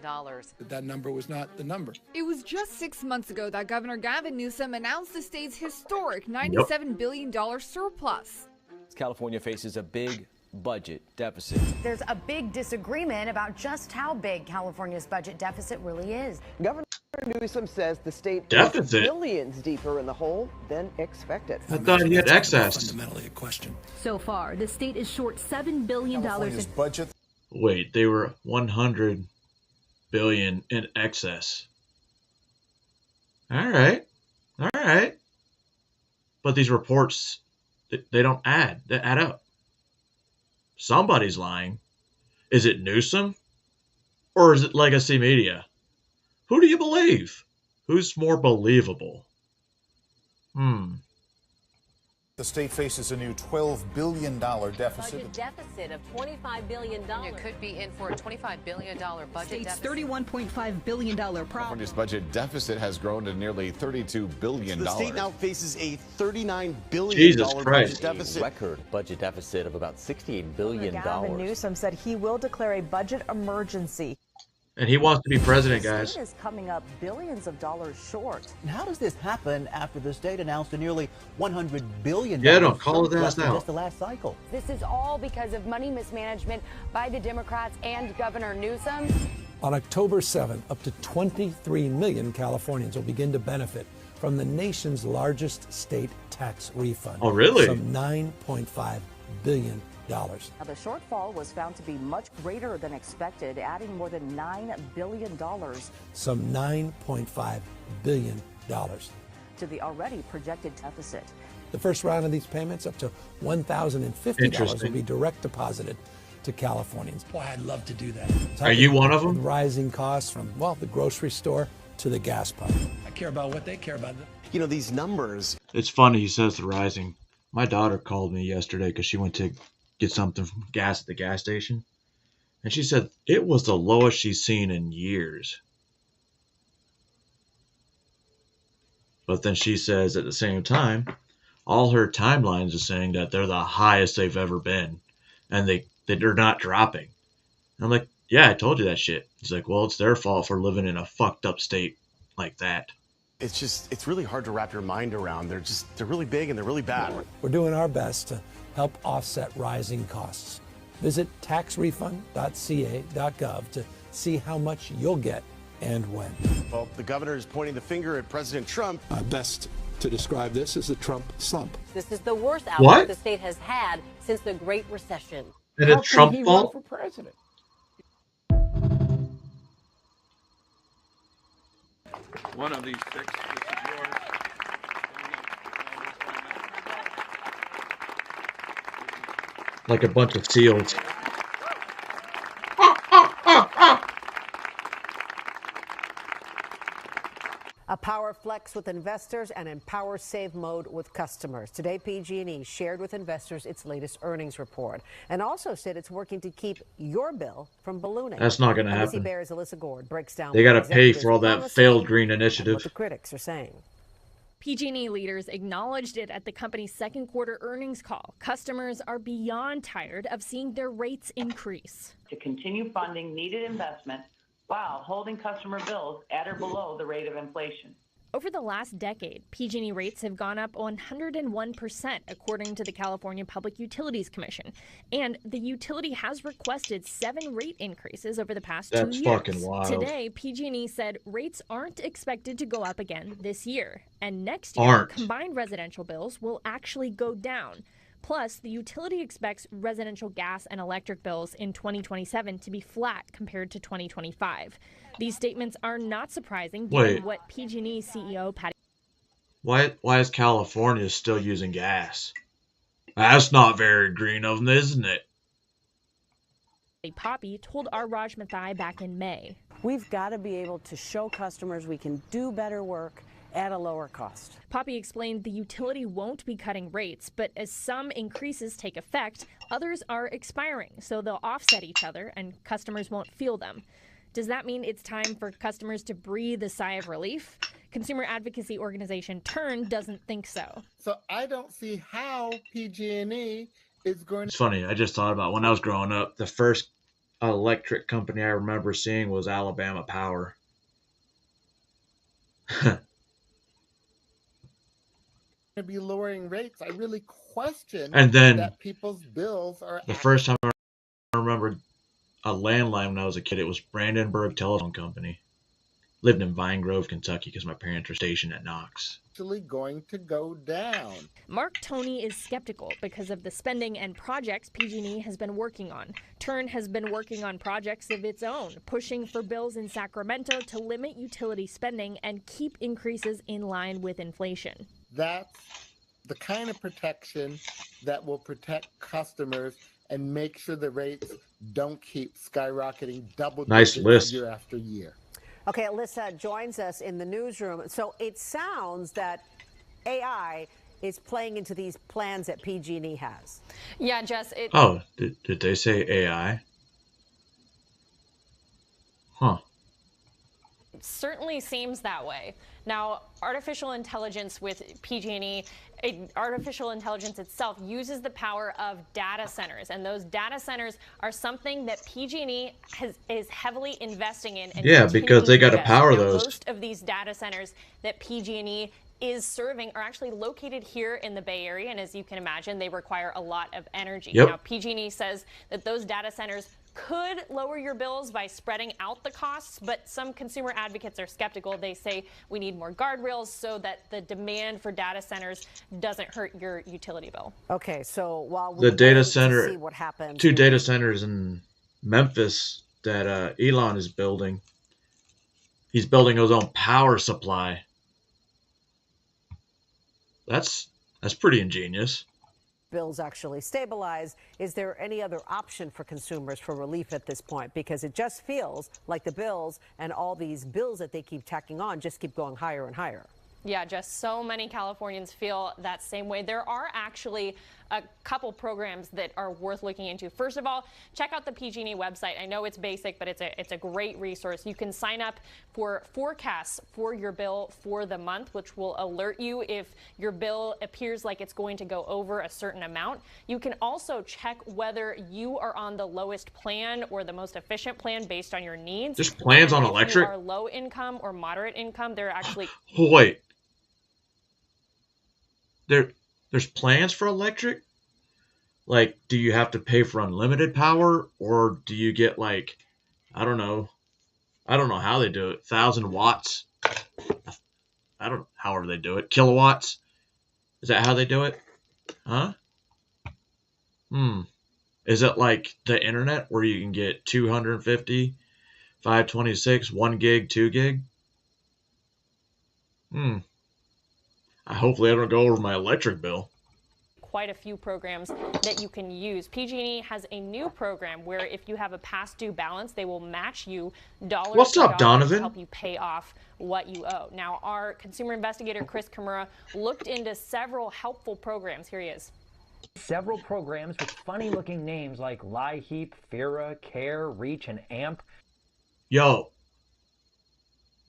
That number was not the number. It was just 6 months ago that Governor Gavin Newsom announced the state's historic $97 billion surplus. California faces a big budget deficit. There's a big disagreement about just how big California's budget deficit really is. Governor Newsom says the state Deficit? is billions deeper in the hole than expected. I thought he had excess. Fundamentally a question. So far, the state is short $7 billion in budget. Wait, they were 100 billion in excess. All right. But these reports, they don't add. They add up. Somebody's lying. Is it Newsom? Or is it Legacy Media? Who do you believe? Who's more believable? The state faces a new $12 billion deficit. Budget deficit of $25 billion. It could be in for a $25 billion budget state's deficit. $31.5 billion problem. California's budget deficit has grown to nearly $32 billion. The state now faces a $39 billion Jesus budget Christ. deficit. A record budget deficit of about $68 billion. Gavin Newsom said he will declare a budget emergency. And he wants to be president, The guys. state is coming up billions of dollars short. And how does this happen after the state announced a nearly $100 billion Yeah, don't call it surplus that in now. just the last cycle? This is all because of money mismanagement by the Democrats and Governor Newsom. On October 7th, up to 23 million Californians will begin to benefit from the nation's largest state tax refund. Oh, really? Some $9.5 billion. Now, the shortfall was found to be much greater than expected, adding more than $9 billion Some $9.5 billion. to the already projected deficit. The first round of these payments, up to $1,050, will Interesting. be direct deposited to Californians. Boy, I'd love to do that. Are you one of them? With rising costs from, well, the grocery store to the gas pump. I care about what they care about. You know, these numbers. It's funny he says the rising. My daughter called me yesterday because she went to get something from gas at the gas station. And she said it was the lowest she's seen in years. But then she says at the same time, all her timelines are saying that they're the highest they've ever been. And they're not dropping. And I'm like, yeah, I told you that shit. He's like, well, it's their fault for living in a fucked up state like that. It's really hard to wrap your mind around. They're really big and they're really bad. We're doing our best to help offset rising costs. Visit taxrefund.ca.gov to see how much you'll get and when. Well, the governor is pointing the finger at President Trump. Best to describe this as the Trump slump. This is the worst outlook the state has had since the Great Recession. And it's Trump fault? For president? One of these six. This is yours. Like a bunch of seals. A power flex with investors and empower save mode with customers. Today, PG&E shared with investors its latest earnings report and also said it's working to keep your bill from ballooning. That's not going to NBC happen. Bears Alyssa Gord breaks down. They got to pay for all that failed green initiative. What the critics are saying. PG&E leaders acknowledged it at the company's second quarter earnings call. Customers are beyond tired of seeing their rates increase. To continue funding needed investment while holding customer bills at or below the rate of inflation. Over the last decade, PG&E rates have gone up 101%, according to the California Public Utilities Commission. And the utility has requested 7 rate increases over the past 2 years. That's fucking wild. Today, PG&E said rates aren't expected to go up again this year. And next year, combined residential bills will actually go down. Plus, the utility expects residential gas and electric bills in 2027 to be flat compared to 2025. These statements are not surprising given what PG&E CEO Patty... Why is California still using gas? That's not very green of them, isn't it? Poppy told our Raj Mathai back in May. We've got to be able to show customers we can do better work at a lower cost. Poppy explained the utility won't be cutting rates, but as some increases take effect, others are expiring, so they'll offset each other and customers won't feel them. Does that mean it's time for customers to breathe a sigh of relief? Consumer advocacy organization TURN doesn't think so. So I don't see how PG&E is going to... It's funny, I just thought about when I was growing up, the first electric company I remember seeing was Alabama Power. To be lowering rates, I really question and then that people's bills are... The first time I remember a landline when I was a kid, it was Brandenburg Telephone Company. Lived in Vine Grove, Kentucky, because my parents were stationed at Knox. Actually going to go down. Mark Toney is skeptical because of the spending and projects PG&E has been working on. TURN has been working on projects of its own, pushing for bills in Sacramento to limit utility spending and keep increases in line with inflation. That's the kind of protection that will protect customers and make sure the rates don't keep skyrocketing double digits year after year. Okay, Alyssa joins us in the newsroom. So it sounds that AI is playing into these plans that PG&E has. Yeah, Jess. Oh, did they say AI? Huh. It certainly seems that way. Now, artificial intelligence with PG&E, artificial intelligence itself uses the power of data centers, and those data centers are something that PG&E is heavily investing in. And because they got to power those. Most of these data centers that PG&E is serving are actually located here in the Bay Area, and as you can imagine, they require a lot of energy. Yep. Now, PG&E says that those data centers could lower your bills by spreading out the costs, but some consumer advocates are skeptical. They say we need more guardrails so that the demand for data centers doesn't hurt your utility bill. Okay, so while the data center, see what happens, 2 data centers in Memphis that Elon is building. He's building his own power supply. That's pretty ingenious. bills actually stabilize, is there any other option for consumers for relief at this point? Because it just feels like the bills and all these bills that they keep tacking on just keep going higher and higher. Yeah, just so many Californians feel that same way. There are actually a couple programs that are worth looking into. First of all, check out the PG&E website. I know it's basic, but it's a great resource. You can sign up for forecasts for your bill for the month, which will alert you if your bill appears like it's going to go over a certain amount. You can also check whether you are on the lowest plan or the most efficient plan based on your needs. There's plans on If electric? you are low income or moderate income, there are actually... Wait. There's plans for electric? Like, do you have to pay for unlimited power, or do you get, like, I don't know how they do it, 1,000 watts? I don't know, however they do it. Kilowatts? Is that how they do it? Huh? Is it like the internet where you can get 250, 526, 1 gig, 2 gig? Hopefully I don't go over my electric bill. Quite a few programs that you can use. PG&E has a new program where if you have a past due balance, they will match you dollar What's for up, dollar Donovan? to help you pay off what you owe. Now, our consumer investigator, Chris Kimura, looked into several helpful programs. Here he is. Several programs with funny-looking names like LIHEAP, FERA, CARE, REACH, and AMP. Yo,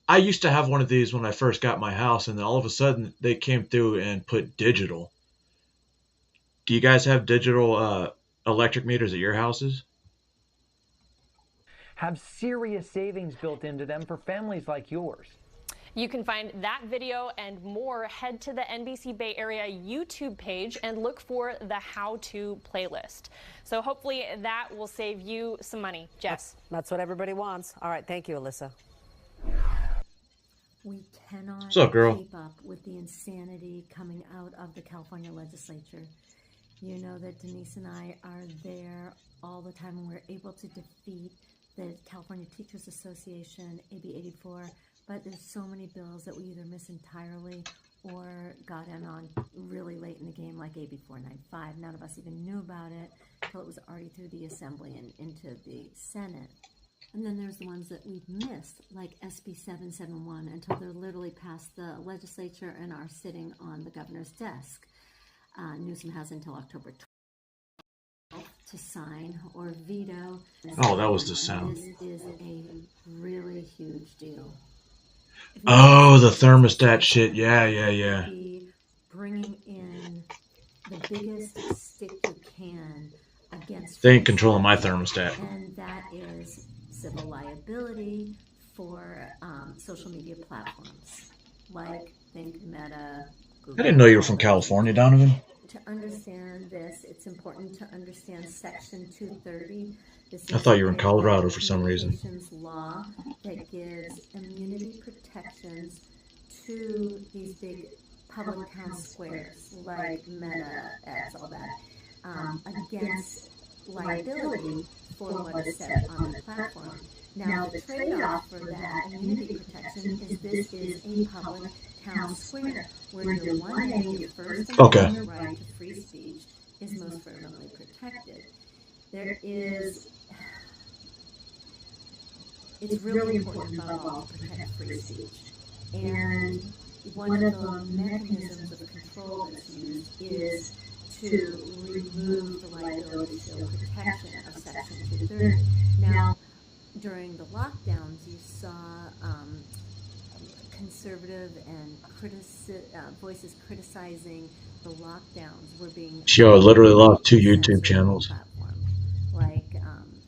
I used to have one of these when I first got my house, and then all of a sudden they came through and put digital. Do you guys have digital electric meters at your houses? Have serious savings built into them for families like yours. You can find that video and more. Head to the NBC Bay Area YouTube page and look for the how-to playlist. So hopefully that will save you some money. Jess. That's what everybody wants. All right. Thank you, Alyssa. We cannot What's up, girl? keep up with the insanity coming out of the California legislature. You know that Denise and I are there all the time, and we're able to defeat the California Teachers Association, AB 84, but there's so many bills that we either miss entirely or got in on really late in the game, like AB 495. None of us even knew about it until it was already through the Assembly and into the Senate. And then there's the ones that we've missed, like SB 771, until they're literally past the legislature and are sitting on the governor's desk. Newsom has until October 12th to sign or veto. Oh, that was the sound. This is a really huge deal. Oh, the thermostat shit. Yeah. Bringing in the biggest stick you can against. They ain't controlling my thermostat. And that is civil liability for social media platforms like think Meta, Google. I didn't know you were from California, Donovan. To understand this, it's important to understand Section 230. This I thought you were in Colorado for some reason. Law that gives immunity protections to these big public town squares like Meta, X, all that, against liability for what is said on the platform. Now, the trade-off for that immunity protection is this is a public town square where your one day, your First Amendment right to free speech is most firmly protected. There is, it's really important above all to protect free speech. And one of the mechanisms of control that's used is to remove the liability shield protection of Section 230. Now, during the lockdowns, you saw conservative and voices criticizing the lockdowns were being... Yo, I literally lost 2 YouTube channels. Like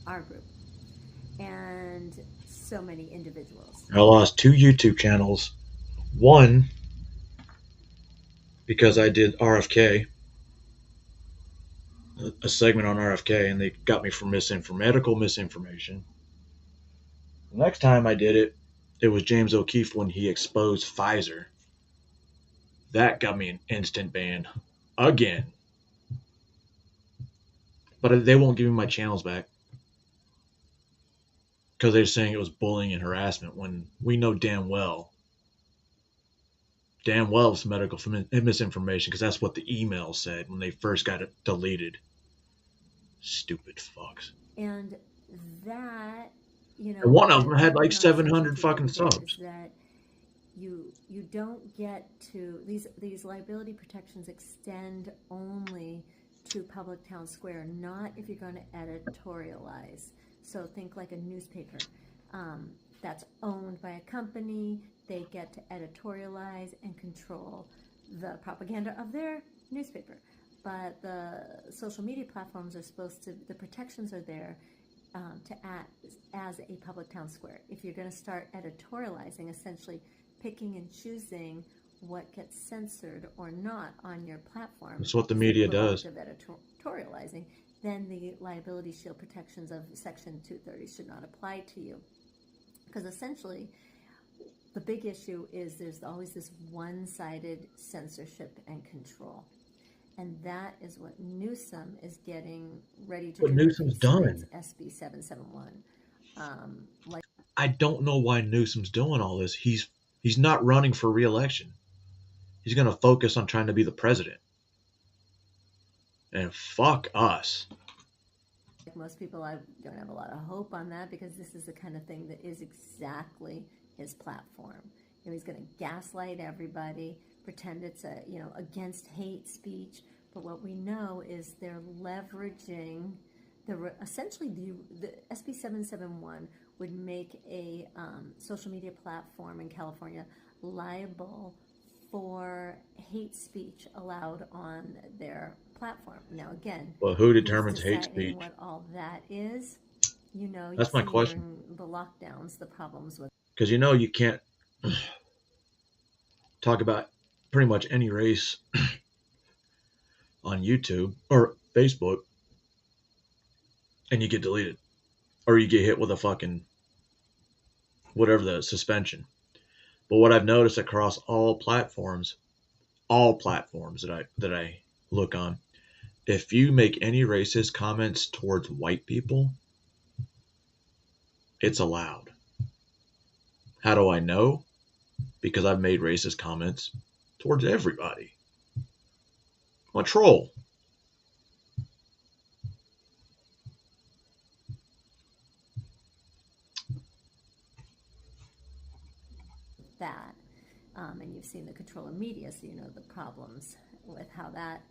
our group. And so many individuals. I lost 2 YouTube channels. One, because I did RFK. A segment on RFK, and they got me for medical misinformation. The next time I did it, it was James O'Keefe when he exposed Pfizer. That got me an instant ban. Again. But they won't give me my channels back. Because they're saying it was bullying and harassment when we know damn well damn well it's medical misinformation because that's what the email said when they first got it deleted. Stupid fucks. And that, you know, and one of them had like 700 fucking subs. That you don't get to these liability protections extend only to public town square, not if you're going to editorialize. So think like a newspaper that's owned by a company. They get to editorialize and control the propaganda of their newspaper. But the social media platforms are supposed to, the protections are there to act as a public town square. If you're going to start editorializing, essentially picking and choosing what gets censored or not on your platform. That's what the media does. Of editorializing, then the liability shield protections of Section 230 should not apply to you. Because essentially, the big issue is there's always this one-sided censorship and control. And that is what Newsom is getting ready to do. What Newsom's done. SB 771. I don't know why Newsom's doing all this. He's not running for re-election. He's going to focus on trying to be the president. And fuck us. Like most people, I don't have a lot of hope on that because this is the kind of thing that is exactly his platform. You know, he's going to gaslight everybody, pretend it's against hate speech. But what we know is they're leveraging essentially the SB 771 would make a social media platform in California liable for hate speech allowed on their platform. Now, again, well, who determines hate speech? What all that is, that's my question. The lockdowns, the problems with, because you can't talk about pretty much any race on YouTube or Facebook, and you get deleted, or you get hit with a fucking whatever the suspension. But what I've noticed across all platforms that I look on, if you make any racist comments towards white people, it's allowed. How do I know? Because I've made racist comments towards everybody. I'm a troll. that. And you've seen the control of media, so you know the problems with how that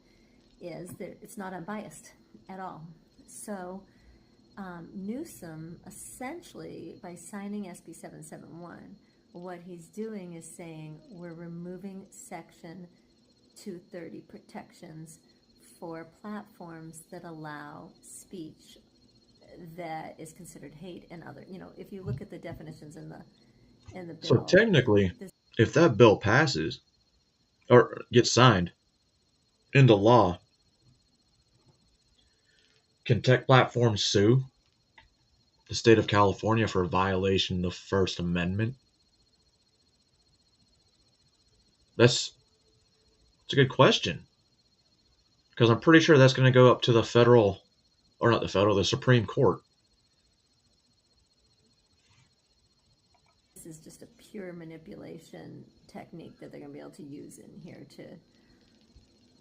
is. That it's not unbiased at all. So Newsom, essentially, by signing SB 771, what he's doing is saying we're removing Section 230 protections for platforms that allow speech that is considered hate and other. If you look at the definitions in the bill. So technically, if that bill passes or gets signed into law, can tech platforms sue the state of California for a violation of the First Amendment? That's a good question, because I'm pretty sure that's going to go up to the the Supreme Court. This is just a pure manipulation technique that they're going to be able to use in here to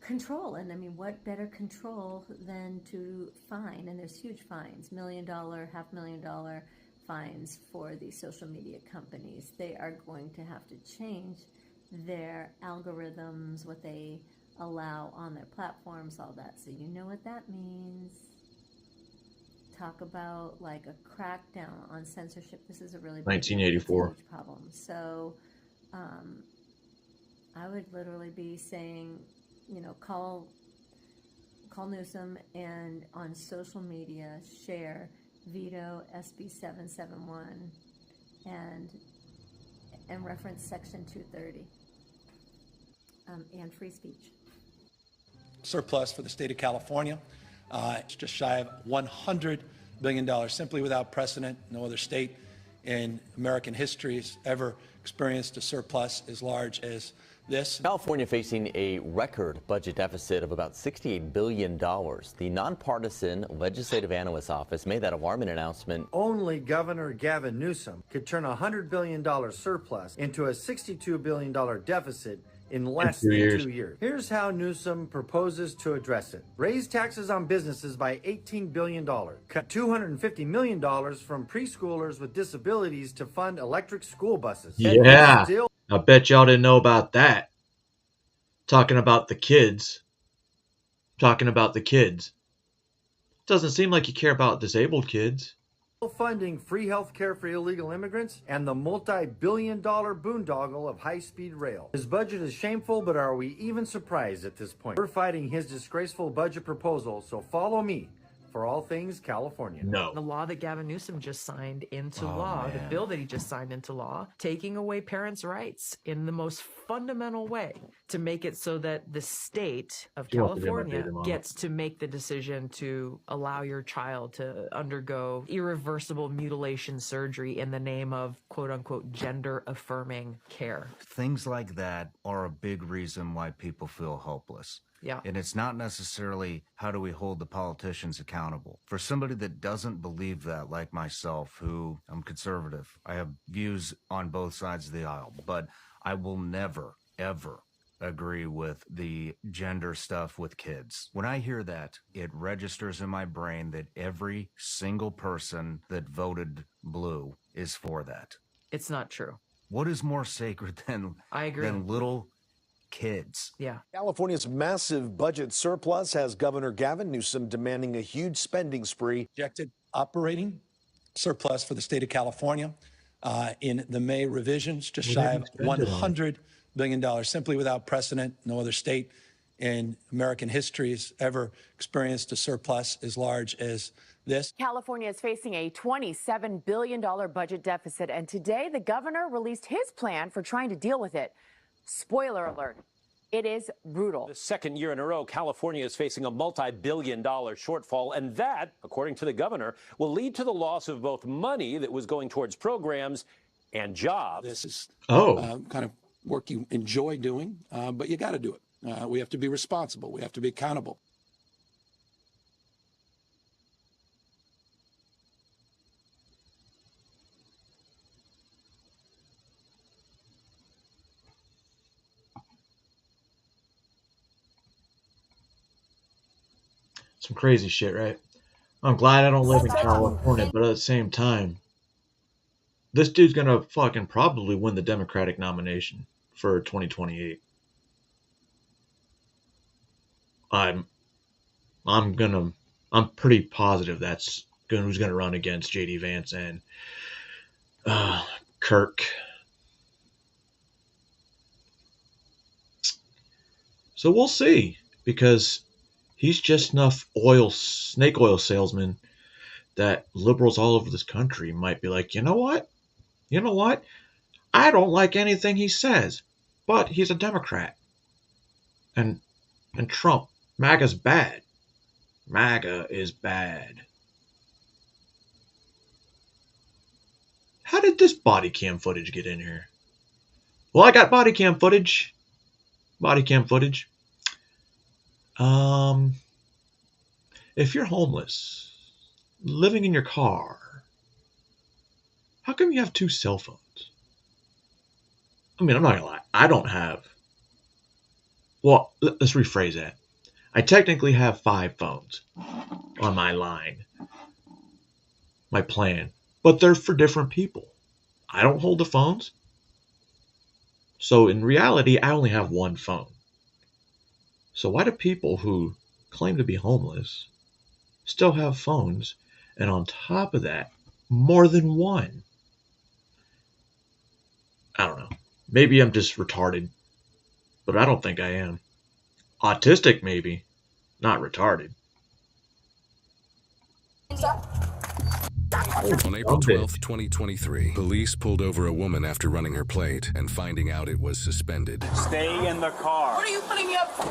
control. And I mean, what better control than to fine? And there's huge fines, $1 million, $500,000 fines for these social media companies. They are going to have to change their algorithms, what they allow on their platforms, all that. So you know what that means. Talk about like a crackdown on censorship. This is a really big 1984 problem. So I would literally be saying, call Newsom, and on social media share veto SB 771 and reference Section 230 and free speech. Surplus for the state of California. It's just shy of $100 billion, simply without precedent. No other state in American history has ever experienced a surplus as large as this. California facing a record budget deficit of about $68 billion. The nonpartisan Legislative Analyst's Office made that alarming announcement. Only Governor Gavin Newsom could turn a $100 billion surplus into a $62 billion deficit in less than 2 years. Here's how Newsom proposes to address it. Raise taxes on businesses by $18 billion. Cut $250 million from preschoolers with disabilities to fund electric school buses. Yeah, I bet y'all didn't know about that. Talking about the kids. Doesn't seem like you care about disabled kids. Funding free health care for illegal immigrants and the multi-billion-dollar boondoggle of high-speed rail. His budget is shameful, but are we even surprised at this point? We're fighting his disgraceful budget proposal, so follow me for all things California. No. The law that Gavin Newsom just signed into law, the bill that he just signed into law, taking away parents' rights in the most fundamental way to make it so that the state of California gets to make the decision to allow your child to undergo irreversible mutilation surgery in the name of quote-unquote gender-affirming care. Things like that are a big reason why people feel hopeless. Yeah. And it's not necessarily how do we hold the politicians accountable. For somebody that doesn't believe that, like myself, who I'm conservative, I have views on both sides of the aisle, but I will never, ever agree with the gender stuff with kids. When I hear that, it registers in my brain that every single person that voted blue is for that. It's not true. What is more sacred than, I agree. than little kids? Yeah. California's massive budget surplus has Governor Gavin Newsom demanding a huge spending spree. Projected operating surplus for the state of California in the May revisions, just shy of $100 billion, simply without precedent. No other state in American history has ever experienced a surplus as large as this. California is facing a $27 billion budget deficit, and today the governor released his plan for trying to deal with it. Spoiler alert, it is brutal. The second year in a row, California is facing a multi-billion-dollar shortfall, and that, according to the governor, will lead to the loss of both money that was going towards programs and jobs. This is kind of work you enjoy doing, but you got to do it. We have to be responsible. We have to be accountable. Some crazy shit, right? I'm glad I don't live in California, but at the same time, this dude's gonna fucking probably win the Democratic nomination for 2028. I'm pretty positive that's who's gonna run against JD Vance and Kirk. So we'll see, because he's just enough snake oil salesman that liberals all over this country might be like, you know what? I don't like anything he says, but he's a Democrat. And Trump, MAGA's bad. MAGA is bad. How did this body cam footage get in here? Well, I got body cam footage. If you're homeless, living in your car, how come you have 2 cell phones? I mean, I'm not gonna lie, I don't have. Well, let's rephrase that. I technically have 5 phones on my line, my plan, but they're for different people. I don't hold the phones. So in reality, I only have 1 phone. So why do people who claim to be homeless still have phones, and on top of that, more than 1? I don't know. Maybe I'm just retarded, but I don't think I am. Autistic, maybe, not retarded. On April 12, 2023, police pulled over a woman after running her plate and finding out it was suspended. Stay in the car. What are you putting me up for?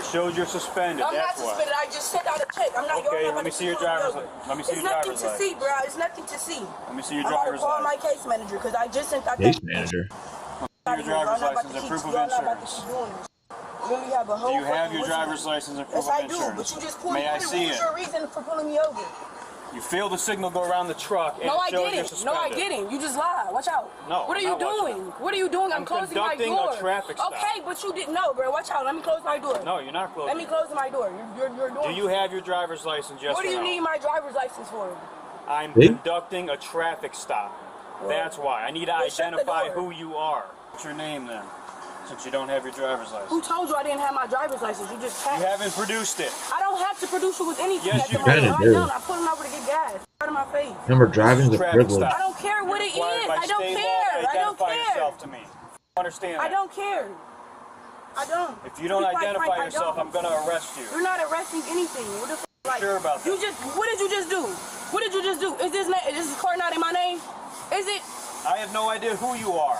It shows you're suspended. I'm not suspended. I just sent out a check. I'm not. Okay, let me see your driver's license. Let me see your driver's license. It's nothing to see, bro. It's nothing to see. Let me see your driver's license. I'm going to call my case manager because I just sent out case manager. Your driver's license and proof of insurance. Do you have your driver's license and proof of insurance? Yes, I do. But you just pulled me over. May I see it? What's your reason for pulling me over? You feel the signal go around the truck and No, it I shows you're didn't. No, I suspended. didn't. You just lied. Watch out. No, What are you I'm not watching doing? What are you doing? I'm closing my conducting door. a traffic stop. Okay, but you didn't know, bro. Watch out. Let me close my door. No, you're not closing. Let me close my door. You're doing. Do you have your driver's license? Yes What do or you no? need my driver's license for? I'm See? conducting a traffic stop. That's why. I need to Well, shut the identify door. who you are. What's your name then? Since you don't have your driver's license. Who told you I didn't have my driver's license? You just You passed. haven't produced it. I don't have to produce it with anything. Yes, at you the moment. do. Right now, I'm pulling over to get gas. Right in my face. Remember, driving is a Traffic privilege. stop. I don't care what it Required is. by I don't state law care. to I don't identify care. yourself to me. Understand that? I don't care. I don't. If you don't To be quite identify frank, I yourself, don't. I'm going to arrest you. You're not arresting anything. What the f? Like, Sure about you just. What did you just do? What did you just do? Is this car not in my name? Is it? I have no idea who you are.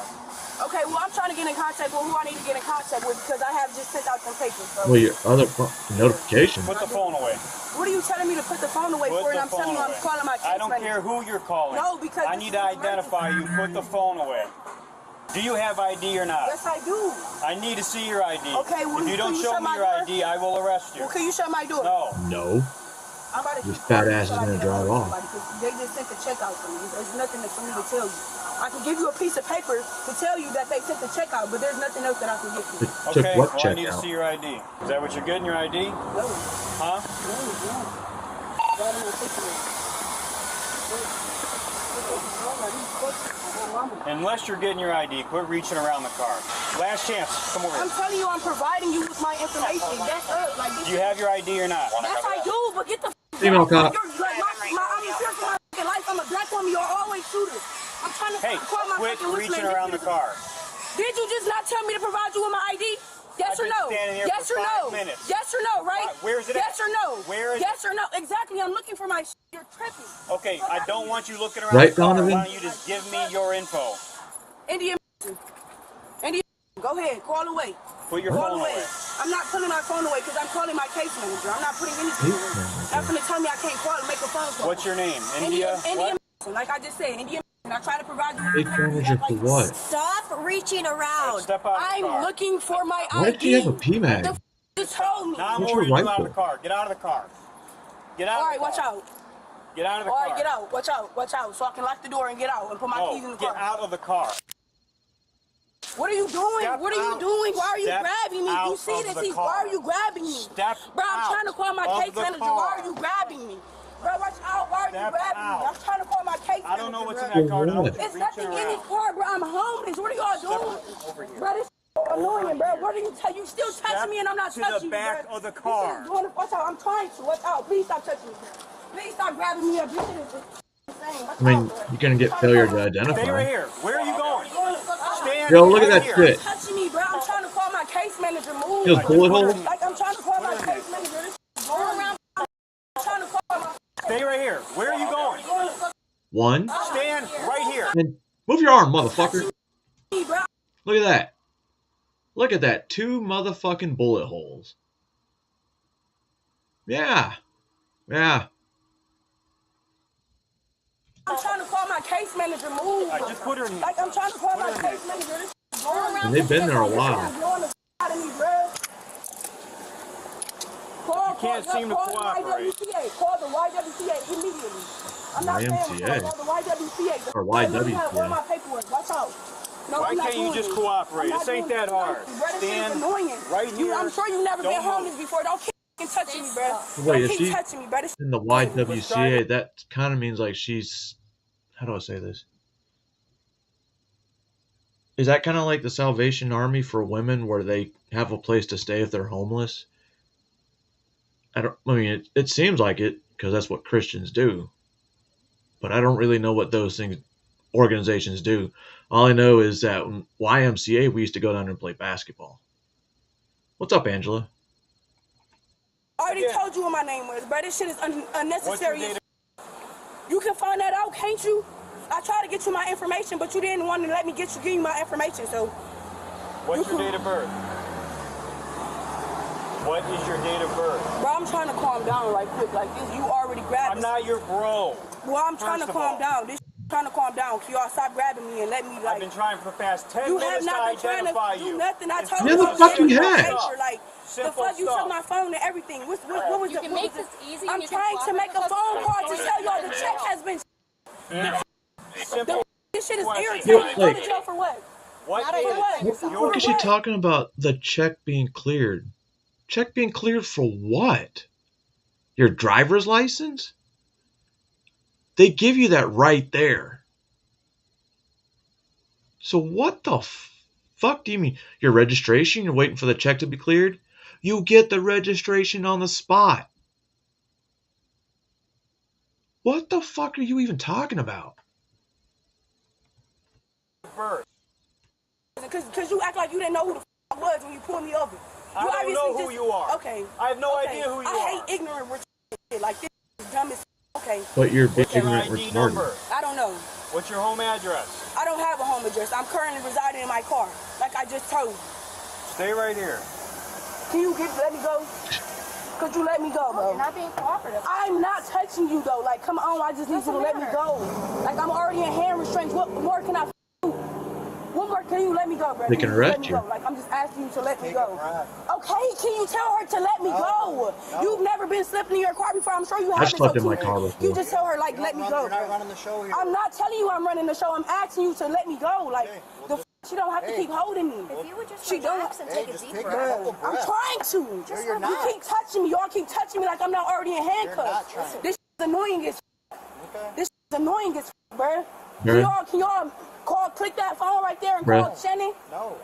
Okay, well, I'm trying to get in contact with who I need to get in contact with because I have just sent out some papers. So. Well, your other notification. Put the phone away. What are you telling me to put the phone away Put for? the And I'm telling you phone I'm away. calling my case I don't manager. care who you're calling. No, because I this need is to an identify you. Put the phone away. Do you have ID or not? Yes, I do. I need to see your ID. Okay, well, if you don't can you show shut me my your door? ID, I will arrest you. Well, can you shut my door? No. No. I'm about to This keep fat calling ass is until I gonna get a drive hold of off. somebody, 'cause they just sent the check out to me. There's nothing for me to tell you. I can give you a piece of paper to tell you that they sent the check out, but there's nothing else that I can give you. Took Okay, what well, I check need to out? see your ID. Is that what you're getting, your ID? No. Huh? Unless you're getting your ID, quit reaching around the car. Last chance. Come over I'm here. telling you, I'm providing you with my information. That's it. Like, Do you have your ID or not? yes, I do, but get the Female cop. You're, like, I'm in fear for my fucking life. I'm a black woman. You're always shooters. I'm trying to Hey, call my quit fucking reaching listener. around the car. Did you just not tell me to provide you with my ID? Yes I've or been no? standing here Yes for or 5 no? minutes. Yes or no, right? Where's it Yes at? or no? Where is Yes or no? Exactly. I'm looking for my shit. You're tripping. Okay, I don't want you looking around Right, the car. Donovan? Why don't you just give me your info? Indian. Go ahead. Call away. Put your Call phone away. I'm not putting my phone away because I'm calling my case manager. I'm not putting anything away. That's going to tell me I can't call and make a phone call. What's your name? India? Indian. What? Like I just said, Indian. And I try to provide you Big manager for what? Stop reaching around. Step out of the I'm car. looking for my ID. Why did you have a PMAG? The just told me. Now I'm What's ordering your you out of the rifle? car. Get out of the car. Get out All of right, the watch car. out. Get out of the All car. right, get out. Watch out. Watch out. So I can lock the door and get out and put my keys in the get car. out of the car. What are you doing? Step What are you out. doing? Why are you Step grabbing me? out You see of this? the Why car. are you grabbing me? Step Bro, I'm out trying to call my of case the manager. car. Why are you grabbing me? Bro, watch out. Why are you Step grabbing me? out. I'm trying to call my case manager. I don't know what's in bro. that car. Now. What? It's Reaching nothing in this around. car, bro. I'm homeless. What are y'all doing? Over here. Bro, this annoying, bro. What are you still touching me and I'm not to touching the back you, bro. of the This car. shit is doing it. Watch out. I'm trying to. Watch out. Please stop touching me, bro. Please stop grabbing me up. This shit is insane. Watch I mean, out, bro. you're gonna get failure to Stay right identify. here. Where are you going? Stand Yo, look at right that here. shit. Touching me, bro. I'm trying to call my case manager. Move. Feels bullet holes? Like I'm trying to call my case manager. This is going around. I'm trying to call my. Stay right here. Where are you going? One. Stand right here. And move your arm, motherfucker. Me, bro. Look at that. Look at that. 2 motherfucking bullet holes. Yeah. Yeah. I'm trying to call my case manager. Move. I just put her in. Like I'm trying to call my case manager. This is going around. And they've been there a while. Blowing the f- out of me, bro. Call, can't seem to call cooperate. The YWCA. Call the YWCA immediately. I'm not saying YMCA. call the YWCA. Or Let me have YWCA. all my paperwork. Watch out. No, Why I'm not can't you doing just this. cooperate? I'm not This ain't doing that this. hard. Bro, this shit Stand is annoying. right here. I'm sure you've never Don't been move. homeless before. Don't keep touching me, bro. Wait, Don't is keep she touching me, bro. This in the YWCA? That kind of means like she's. How do I say this? Is that kind of like the Salvation Army for women, where they have a place to stay if they're homeless? I mean, it seems like it because that's what Christians do. But I don't really know what those organizations do. All I know is that YMCA, we used to go down there and play basketball. What's up, Angela? I already told you what my name was, bro. This shit is unnecessary. What's your You can find that out, can't you? I tried to get you my information, but you didn't want to let me give you my information, so. What's your date of birth? What is your date of birth? Bro, I'm trying to calm down right quick. Like this, you already grabbed I'm not your bro. Well, I'm trying to First of calm all. down. This trying to calm down. Can y'all stop grabbing me and let me I've been trying for the past 10 You have minutes to not been trying to identify do you. nothing. I told Yeah, you the I was fuck you getting my had. paper, like the Simple fuck you stuff. took my phone and everything. What was You the, can what make was this the- easy I'm and you can trying to cooperate make a with us. phone call to tell y'all to Simple. This shit is question. irritating. Go Like- to jail for what? What For is what? What the fuck is she talking about? The check being cleared? Check being cleared for what? Your driver's license? They give you that right there. So what the fuck do you mean? Your registration? You're waiting for the check to be cleared? You get the registration on the spot. What the fuck are you even talking about? First. Because you act like you didn't know who the I was when you pulled me over. I don't know who you are. Okay. I have no idea who you are. I hate ignorant shit. Like, this is dumb as okay. But you're What's your ignorant ID retarded. number? I don't know. What's your home address? I don't have a home address. I'm currently residing in my car, like I just told you. Stay right here. Can you let me go? Could you let me go, bro? You're not being cooperative. I'm not touching you, though. Like, come on, I just need you to let me go. Like, I'm already in hand restraints. What more can I do? What more can you let me go, bro? They can arrest you. Like, I'm just asking you to let me go. Okay, can you tell her to let me go? You've never been slipping in your car before. I'm sure you I haven't. slept so in my can car you before. just tell her, like, let me go. You're not running the show here. I'm not telling you I'm running the show. I'm asking you to let me go. Like, she don't have to keep holding me. If you would just She don't. relax and take a deep breath. Bruh, I'm trying to. Just You relax. keep touching me. Y'all keep touching me like I'm not already in handcuffs. This is annoying as This is annoying as bruh. Bruh. Can y'all click that phone right there and Bruh. call Shannon? No.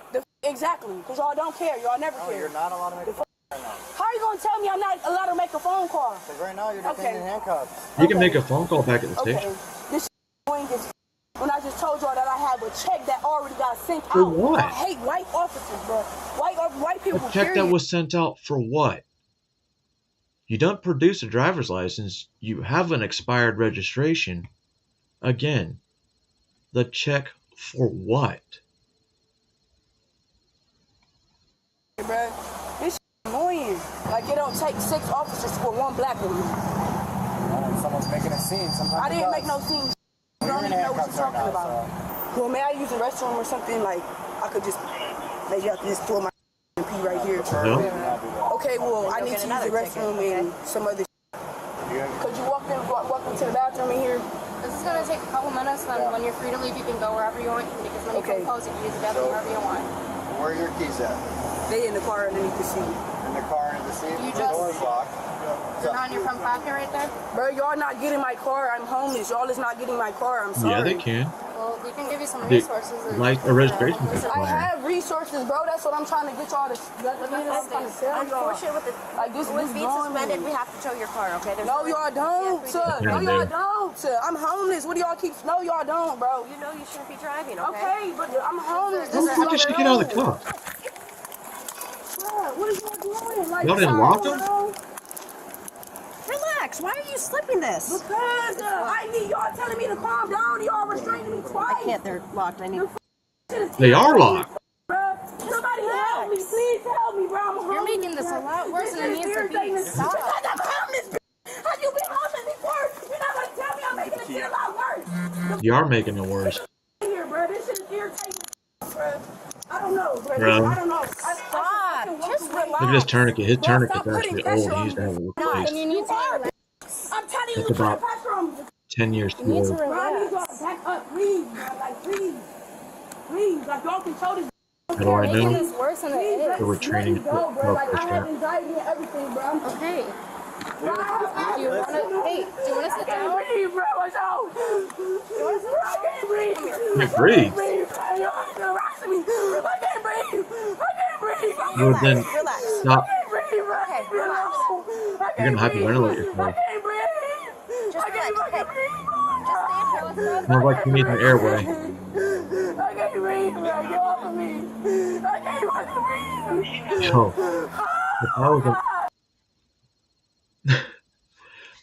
Exactly. Because y'all don't care. Y'all never care. You're not allowed to make a phone right now. How are you going to tell me I'm not allowed to make a phone call? Because right now you're detained in handcuffs. You can make a phone call back at the Okay. station. This is annoying as when I just told y'all that I have a check that already got sent For out. what? I hate white officers, bro. White people, A check that period. was sent out for what? You don't produce a driver's license. You have an expired registration. Again, the check for what? Bruh, this shit annoying. Like, it don't take 6 officers for one black woman. Someone's making a scene. Sometimes I it didn't does. make no scene. You You're don't in even know what handcuffs you're right talking now, about. Well, may I use the restroom or something? Like, I could just, maybe I could just throw my and pee right here. No. Okay, well, I need to use the restroom and some other Could you walk into the bathroom in here? This is going to take a couple minutes, then when you're free to leave, you can go wherever you want. You can make as many phone calls, you can use the bathroom wherever you want. Where are your keys at? They in the car underneath the seat. In the car under the seat? You The just- door's locked. They're not in your front pocket right there? Bro, y'all not getting my car. I'm homeless. Y'all is not getting my car. I'm sorry. Yeah, they can. Well, we can give you some They- resources. like a registration I expired. have resources, bro. That's what I'm trying to get y'all to. That's what I'm trying to tell y'all. Unfortunately, with the Like this with being blowing suspended, me. we have to tow your car. Okay? There's No, y'all don't. Yes, we do. No, Yeah, y'all they- don't. I'm homeless. What do y'all keep? No, y'all don't, bro. You know you shouldn't be driving. Okay? Okay, but I'm homeless. Who the fuck did she get out of the car? Bro, what is y'all doing? Like, Y'all didn't lock them? bro? Relax. Why are you slipping this? Because I need y'all telling me to calm down. Y'all restraining me twice. I can't. They're locked. I need. They are locked. Bro, somebody help me. Please help me, bro. I'm homeless. You're making this a lot worse than it needs to be. Stop. Because I'm homeless, bitch. Have you been homeless before? You're not going to tell me I'm making this shit a lot worse. You are making it worse. Here, bro. This shit is irritating, bro. I don't know, bro. Bro. I don't know. Stop. Just Look relax. at this tourniquet. His Bro, tourniquet's stop putting actually pressure old. He on used to have it No, replaced. You need to relax. I'm telling you, That's to put about pressure on me. 10 years too You need to old. Bro, I need y'all relax. to back up, please, bro. Like, please. Please. Like, y'all control this. How do I You're making know? this worse than it Please, is. let They were me training go, bro. for Like, I have restraint. anxiety and everything, bro. Okay. Do you want to? Hey, do you want to sit I can't down? breathe, bro. Watch out. I can't breathe. You can't breathe. Y'all harassing me. I can't breathe. I can't breathe. Well, then Relax. stop. I can't breathe, bro. Okay, relax. You're gonna hyperventilate I yourself. can't breathe. Just I can't relax. fucking breathe. Just stay up here. Let's go. Sounds like you need an airway. I can't breathe, bro. Get off of me. I can't fucking breathe. Yo, if I was a...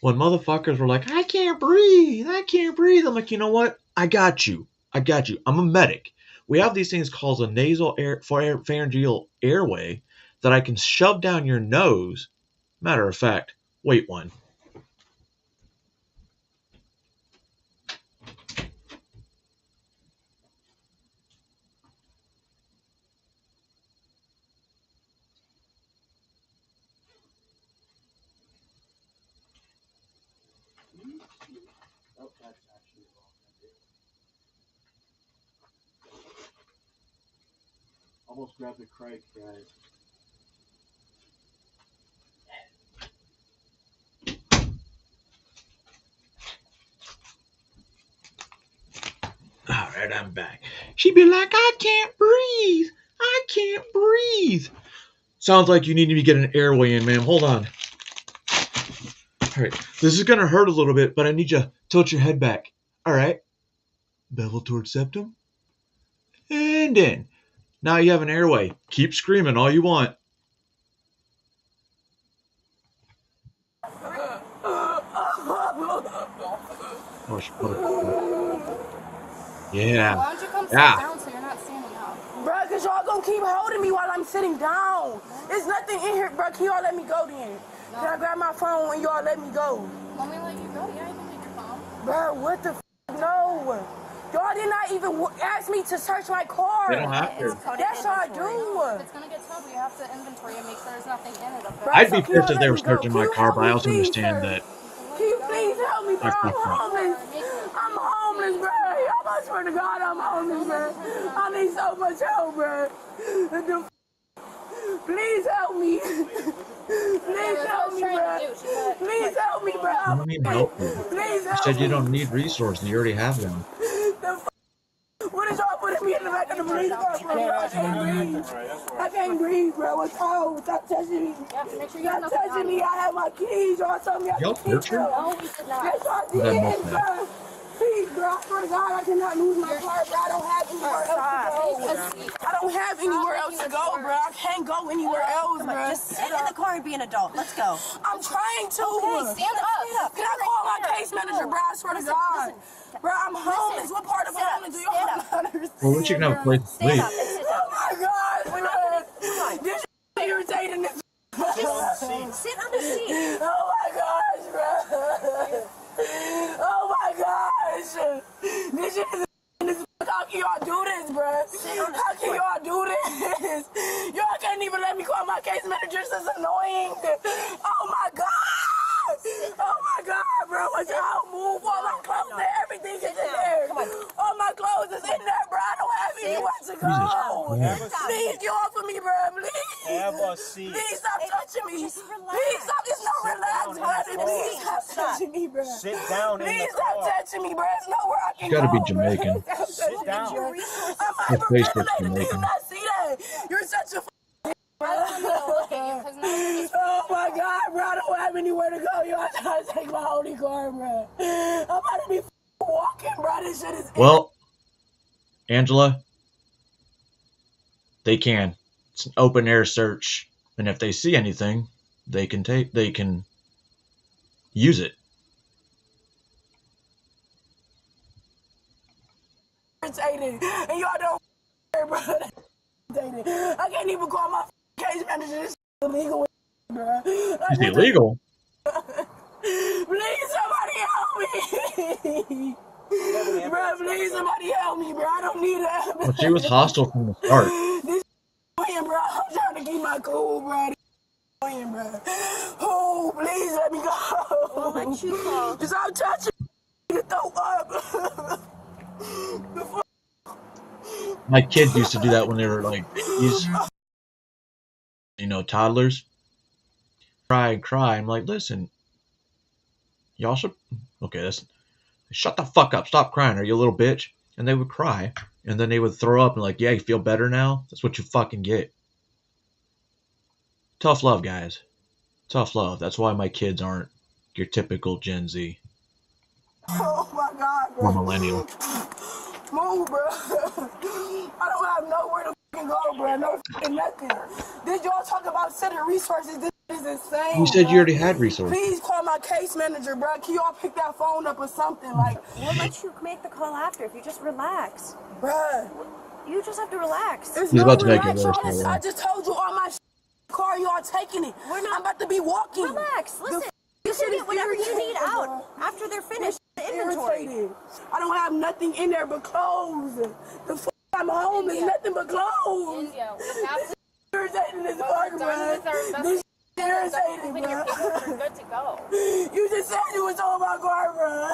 when motherfuckers were like, I can't breathe, I'm like, you know what? I got you. I'm a medic. We have these things called a nasal pharyngeal airway that I can shove down your nose. Matter of fact, wait one. almost grabbed the crate, guys. All right, I'm back. She'd be like, I can't breathe. I can't breathe. Sounds like you need to get an airway in, ma'am. Hold on. All right. This is going to hurt a little bit, but I need you to tilt your head back. All right. Bevel towards septum. And in. Now you have an airway. Keep screaming all you want. Oh, she put it. Yeah. Why don't you come sit Yeah. down so you're not standing up? Bruh, because y'all gonna keep holding me while I'm sitting down. There's nothing in here, bruh. Can y'all let me go then? No. Can I grab my phone and y'all let me go? Let me let you go. Yeah, you can take your phone. Bruh, what the f? No. Y'all did not even ask me to search my car. They don't have to. That's all I do. If it's gonna get towed, we have to inventory and make sure there's nothing in it. Okay? I'd be pissed if they were searching my car, but I also understand that. Can you please help me, bro? I'm homeless. I'm homeless, bro. I swear to God, I'm homeless, bro. I need so much help, bro. Please help me. Please help me, bro. Please help me, bro. I don't need help. Please You help said you me. don't need resources. You already have them. What is y'all putting me in the back of the police car, bro? I can't breathe. I can't breathe, bro. What's wrong? Stop touching me. Stop touching me. I have my keys. Y'all told me I Y'all had the keys. torture? No, we did not. Yes, y'all That did, must bro. Please, bro. I swear to God, I cannot lose my car, bro. I don't have anywhere else to go. I don't have anywhere else to go, bro. I can't go anywhere else, bro. Just sit in the car and be an adult. Let's go. I'm trying to. Okay, stand up. Can I call my case manager, bro? I swear to God. Bro, I'm homeless. What part of homeless do y'all not understand? Well, at least you can have a place to sleep. Oh my God, bro. This is irritating. This Sit on the seat. Oh my gosh, bro. Oh my gosh. This shit is how can y'all do this, bro? How can y'all do this? Y'all can't even let me call my case manager. This is annoying. Oh my God. Oh my God, bro. Watch out. Move all my clothes and everything is in there. All my clothes is in there, bro. I don't have anywhere to go. Please get off of me, bro. Please. Have a seat. Please stop touching me. Please stop. It's no relax, bro. Please stop touching me, bro. Sit down in Please the stop car. touching me, bro. It's nowhere I can You gotta go, be Jamaican. bro. Sit down. I'm Your face looks hyperventilating. Do you Jamaican. not see that? You're such a oh my God, bro, I don't have anywhere to go. Y'all trying to take my holy car, bro. I'm about to be walking, bro. This shit is Well, Angela, they can. It's an open air search, and if they see anything, they can use it. irritating, and y'all don't care, bro. I can't even call my case manager. This is illegal, bro. It's illegal. Please, somebody help me. Bro, please, somebody help me, bro. I don't need that. Well, she was hostile from the start. This annoying, bro. I'm trying to keep my cool, bro. This annoying, bro. Oh, please let me go. We'll let you go. Just stop touching me to throw up. My kids used to do that when they were like babies, toddlers. Cry and cry. I'm like, listen, y'all should. Okay, shut the fuck up. Stop crying. Are you a little bitch? And they would cry, and then they would throw up and like, yeah, you feel better now? That's what you fucking get. Tough love, guys. Tough love. That's why my kids aren't your typical Gen Z Oh my God, or bro. millennial. Move, bro. I don't have nowhere to fucking go, bro. No fucking nothing. Did y'all talk about center resources? This is insane. You said bro. you already had resources. Please call my case manager, bro. Can y'all pick that phone up or something? Like, We'll let you make the call after if you just relax. bruh. You just have to relax. It's He's no about to make it relax, worse, y'all. by the way. I just told you all my car, y'all taking it. I'm about to be walking. Relax. Listen. The You can shit get whatever you irritating, need out bro. after they're finished the inventory. Irritated. I don't have nothing in there but clothes. The f I'm home is nothing but clothes. India, we have to. Irritating this fuck, Done bro. with our This When irritating, your bro. papers are good to go. You just said you was on my car, bro.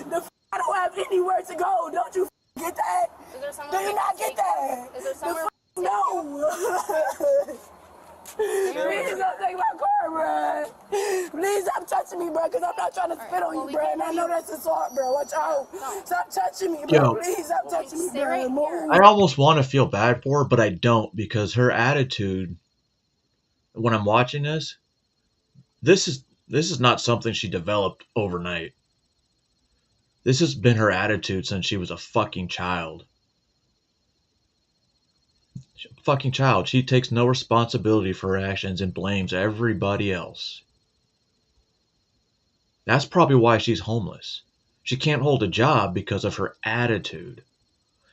The f I don't have anywhere to go. Don't you f get that? Is there Do somewhere you we not can get that? Is there The somewhere f we touching me, bro, because I'm not trying to spit on you, bro. And I know that's assault, bro. Watch out. Stop touching me, Yo. bro. Please stop touching me, bro. Move. I almost want to feel bad for her, but I don't, because her attitude when I'm watching this is not something she developed overnight. This has been her attitude since she was a fucking child. Fucking child. She takes no responsibility for her actions and blames everybody else. That's probably why she's homeless. She can't hold a job because of her attitude.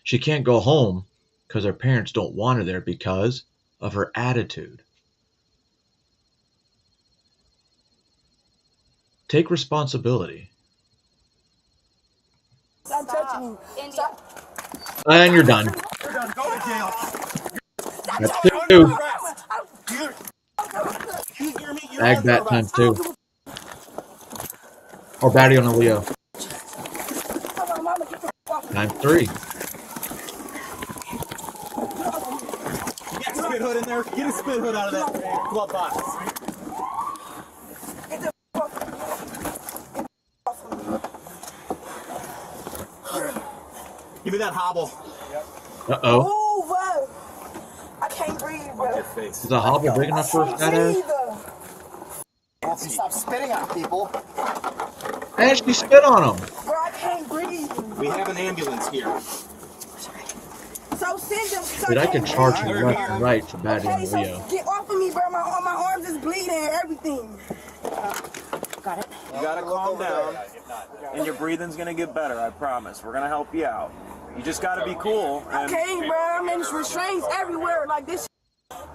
She can't go home because her parents don't want her there because of her attitude. Take responsibility. Stop touching me. Stop. And you're done. You're done. Go to jail. That's two. Bag that times 2. Or baddie on a Leo. Times 3. Get a spit hood in there. Get a spit hood out of that glove box. Give me that hobble. Uh-oh. Move, I can't breathe, bro. Is a hobble big enough for a fat ass? Stop spitting on people. And she spit on him. Bro, I can't breathe. We have an ambulance here. So send them. Dude, I can charge you left and right for baddie on Okay, a so Leo. get off of me, bro. My arms is bleeding and everything. Got it. You gotta calm down, and your breathing's gonna get better, I promise. We're gonna help you out. You just gotta be cool. And Okay, bro. I'm in restraints everywhere. Like this.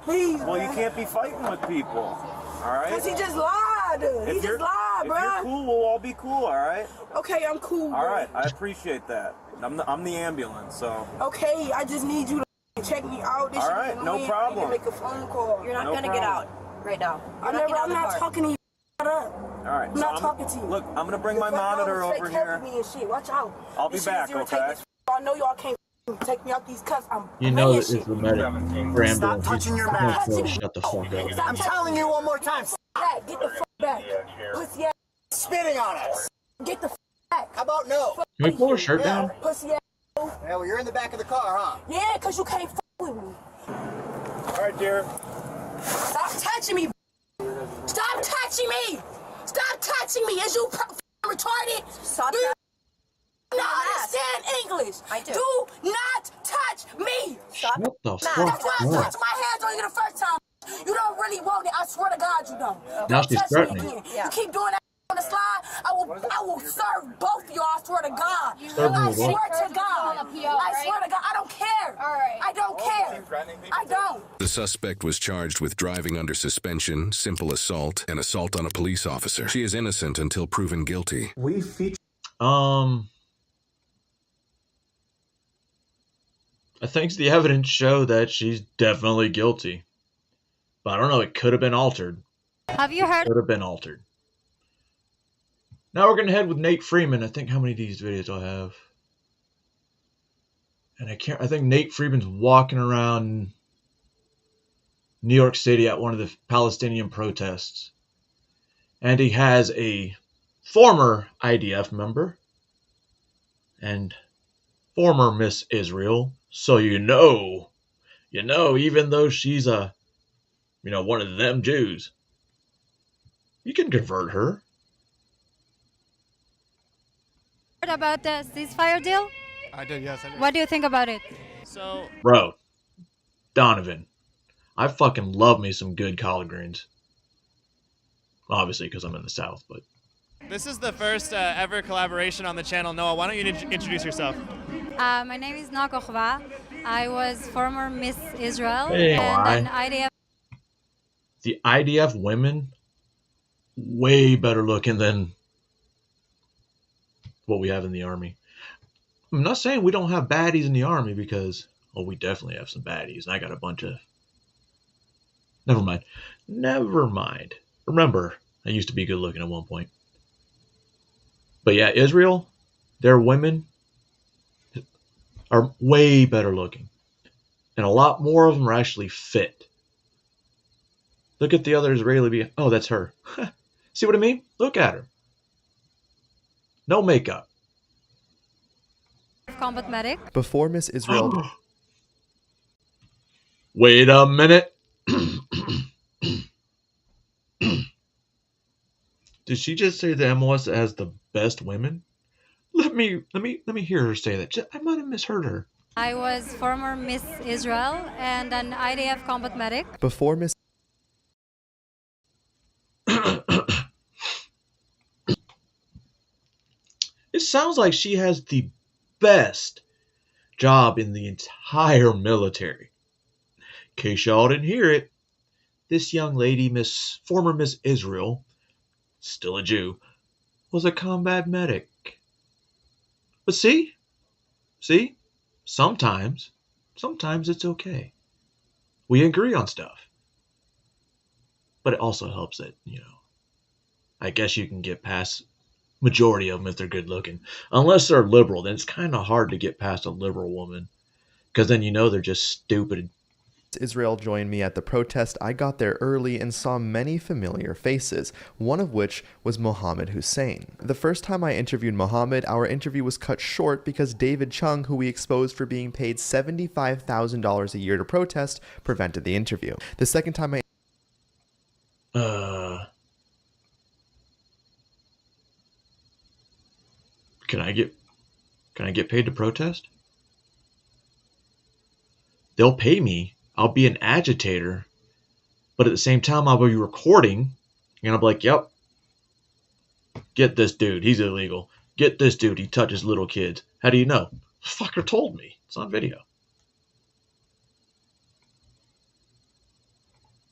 Please. well, you can't be fighting with people, all right? Cause he just lied. He just lied, bro. If you're cool, we'll all be cool, all right? Okay, I'm cool, bro. All right, I appreciate that. I'm the ambulance, so. Okay, I just need you to check me out. This All shit right, is no annoying. problem. I need to make a phone call. You're not No gonna get problem. out right now. I'm not talking to you. Shut up. All right, I'm so not talking to you. Look, I'm gonna bring my The fuck monitor y'all over fake here. helping me and shit. Watch out. I'll be This shit is back, irritating okay? as f- I know y'all can't take me out these cuffs. You know paying that shit. it's the medic for ambulance. Stop touching your mask. Shut the fuck up. I'm telling you one more time. Back. Get the fuck back. Pussy ass. Spitting on us. Get the fuck back. How about no? Can we pull her shirt down? Pussy ass. Yeah, well, you're in the back of the car, huh? Yeah, cause you can't fuck with me. All right, dear. Stop touching me. Stop touching me. Stop touching me. Is you retarded? Stop Do you that. not understand English? I do. Do not touch me. Stop. What the That's why I fuck? touched my hands on you the first time. You don't really want it. I swear to God you don't. Now Don't she's touch me threatening. again. Yeah. You keep doing that on the slide, I will serve both of y'all. I swear to God. Serve me I with swear what? to God. I swear to God. I don't care. I don't care. I don't. The suspect was charged with driving under suspension, simple assault, and assault on a police officer. She is innocent until proven guilty. We feature. I think the evidence show that she's definitely guilty. But I don't know, it could have been altered. Have you heard? Could have been altered. Now we're gonna head with Nate Freeman. I think how many of these videos I have. And I think Nate Freeman's walking around New York City at one of the Palestinian protests. And he has a former IDF member and former Miss Israel. So you know, even though she's one of them Jews, you can convert her. Heard about the ceasefire deal? I did, yes. I did. What do you think about it? So, Bro, Donovan, I fucking love me some good collard greens. Obviously, because I'm in the South, but... this is the first ever collaboration on the channel. Noah, why don't you introduce yourself? My name is Noa Kochva. I was former Miss Israel Hey, and hi. an IDF. The IDF women, way better looking than what we have in the Army. I'm not saying we don't have baddies in the Army because, we definitely have some baddies. And I got a bunch of... Never mind. Remember, I used to be good looking at one point. But yeah, Israel, their women are way better looking. And a lot more of them are actually fit. Look at the other Israeli. Oh, that's her. See what I mean? Look at her. No makeup. Combat medic. Before Miss Israel. Wait a minute. Did she just say the MOS has the best women? Let me hear her say that. I might have misheard her. I was former Miss Israel and an IDF combat medic. Before Miss. It sounds like she has the best job in the entire military. In case y'all didn't hear it, this young lady, former Miss Israel, still a Jew, was a combat medic. But see, sometimes it's okay. We agree on stuff. But it also helps that, I guess you can get past majority of them if they're good looking. Unless they're liberal, then it's kind of hard to get past a liberal woman. Because then they're just stupid. Israel joined me at the protest. I got there early and saw many familiar faces, one of which was Mohammed Hussein. The first time I interviewed Mohammed, our interview was cut short because David Chung, who we exposed for being paid $75,000 a year to protest, prevented the interview. The second time I Can I get paid to protest? They'll pay me. I'll be an agitator, but at the same time I'll be recording, and I'll be like, "Yep, get this dude. He's illegal. Get this dude. He touches little kids." How do you know? The fucker told me. It's on video.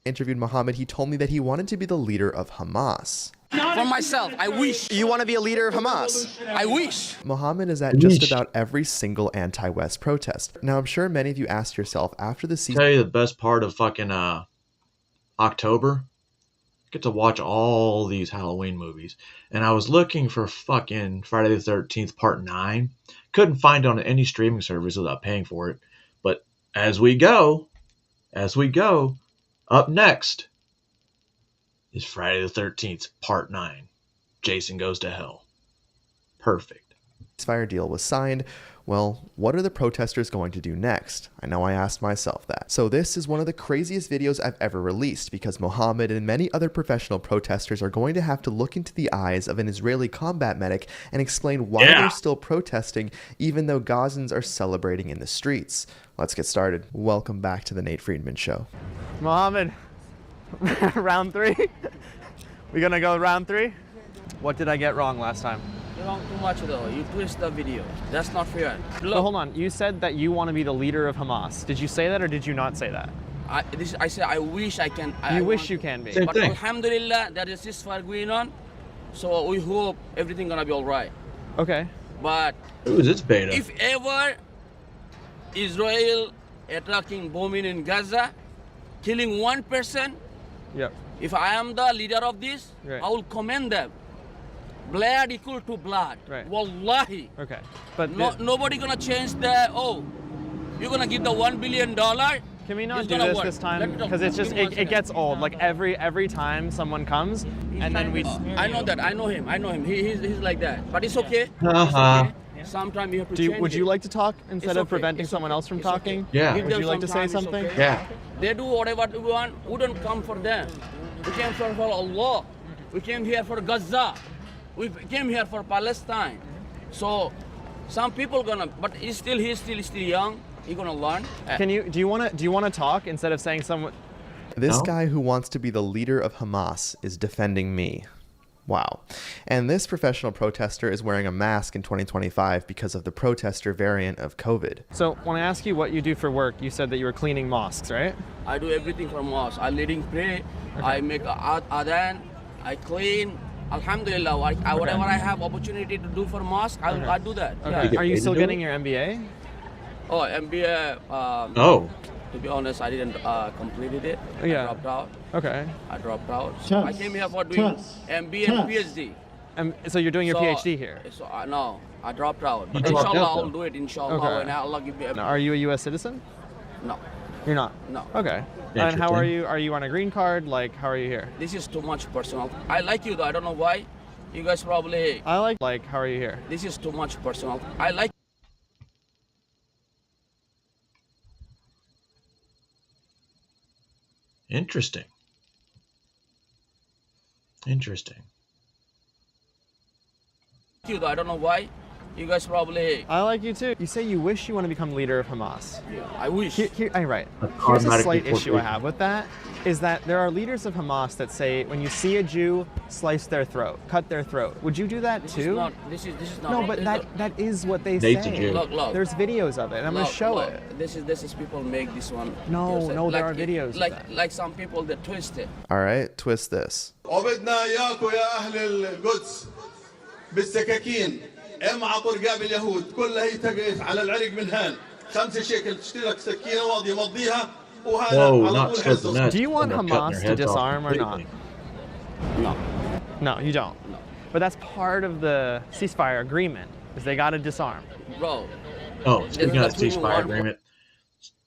interviewed Mohammed, he told me that he wanted to be the leader of Hamas. For myself, I wish. You want to be a leader of Hamas? I wish. Mohammed is at just about every single anti-West protest. Now, I'm sure many of you asked yourself after the season. Tell you the best part of fucking October? I get to watch all these Halloween movies. And I was looking for fucking Friday the 13th Part 9. Couldn't find it on any streaming service without paying for it. But as we go, up next is Friday the 13th Part 9. Jason Goes to Hell. Perfect. Ceasefire deal was signed. Well, what are the protesters going to do next? I know I asked myself that. So this is one of the craziest videos I've ever released because Mohammed and many other professional protesters are going to have to look into the eyes of an Israeli combat medic and explain why they're still protesting even though Gazans are celebrating in the streets. Let's get started. Welcome back to the Nate Friedman Show. Mohammed, round 3? We gonna go round 3? What did I get wrong last time? Wrong too much though. You twist the video. That's not fair. So hold on. You said that you want to be the leader of Hamas. Did you say that or did you not say that? I said I wish I can. You wish you can be. Same thing. Alhamdulillah, there is ceasefire going on. So we hope everything gonna be all right. Okay. But it's beta. If ever Israel attacking, bombing in Gaza, killing one person. Yep. If I am the leader of this, right. I will commend them. Blood equal to blood. Right. Wallahi. Okay. But nobody gonna change the, you're gonna give the $1 billion. Can we not do this time? Because it's just, it gets old. Like every time someone comes and then we... I know that, I know him. He's like that. But it's okay. Uh-huh. Sometimes you have to change Would you it. like to talk instead of preventing someone else from talking? Okay. Yeah. Would you like to say something? Yeah. They do whatever we want. We don't come for them. We came for Allah. We came here for Gaza. We came here for Palestine. So some people but he's still young. He's gonna learn. Do you want to talk instead of saying someone? This guy who wants to be the leader of Hamas is defending me. Wow. And this professional protester is wearing a mask in 2025 because of the protester variant of COVID. So when I ask you what you do for work, you said that you were cleaning mosques, right? I do everything for mosque. I leading pray. Okay. I make adhan. I clean. Alhamdulillah, whatever I have opportunity to do for mosque, I do that. Okay. Yeah. Are you still getting your MBA? Oh, MBA. To be honest, I didn't completed it. Yeah. I dropped out. Okay. I dropped out. So I came here for doing MBA and PhD. So you're doing your PhD here? So no, I dropped out. But inshallah, I'll do it. Inshallah, okay. and Allah give me. Now, are you a U.S. citizen? No. You're not? No. Okay. And how are Interesting. you? Are you on a green card? Like, how are you here? This is too much personal. I like you though. I don't know why. You guys probably. I like, how are you here? This is too much personal. I like. Interesting. Interesting. You though. I don't know why. You guys probably. I like you too. You say you wish you want to become leader of Hamas. Yeah, I wish. Here, right. That's Here's a automatic slight issue I deportation. have with that, is that there are leaders of Hamas that say when you see a Jew, slice their throat, cut their throat. Would you do that This too? is not. This is not. No, but that is what they Nate's a say. Jew. Look. There's videos of it, and I'm gonna show it. This is people make this one. No, yourself. no, there Like are videos of Like that. like some people that twist it. All right, twist this. وبدنا اياكم يا اهل القدس بالسكاكين امعطوا رقاب اليهود كلها هي تقف على العرق من هان 5 شيكل تشتري لك سكينه واضيه مضيها وهذا Whoa, على not طول slit the حزه neck. Do you want when they're cutting Hamas their to heads off disarm or not? completely. No. No, you don't. No. But that's part of the ceasefire agreement, is they got to disarm. Bro. Oh, speaking of That's the what we ceasefire want. agreement,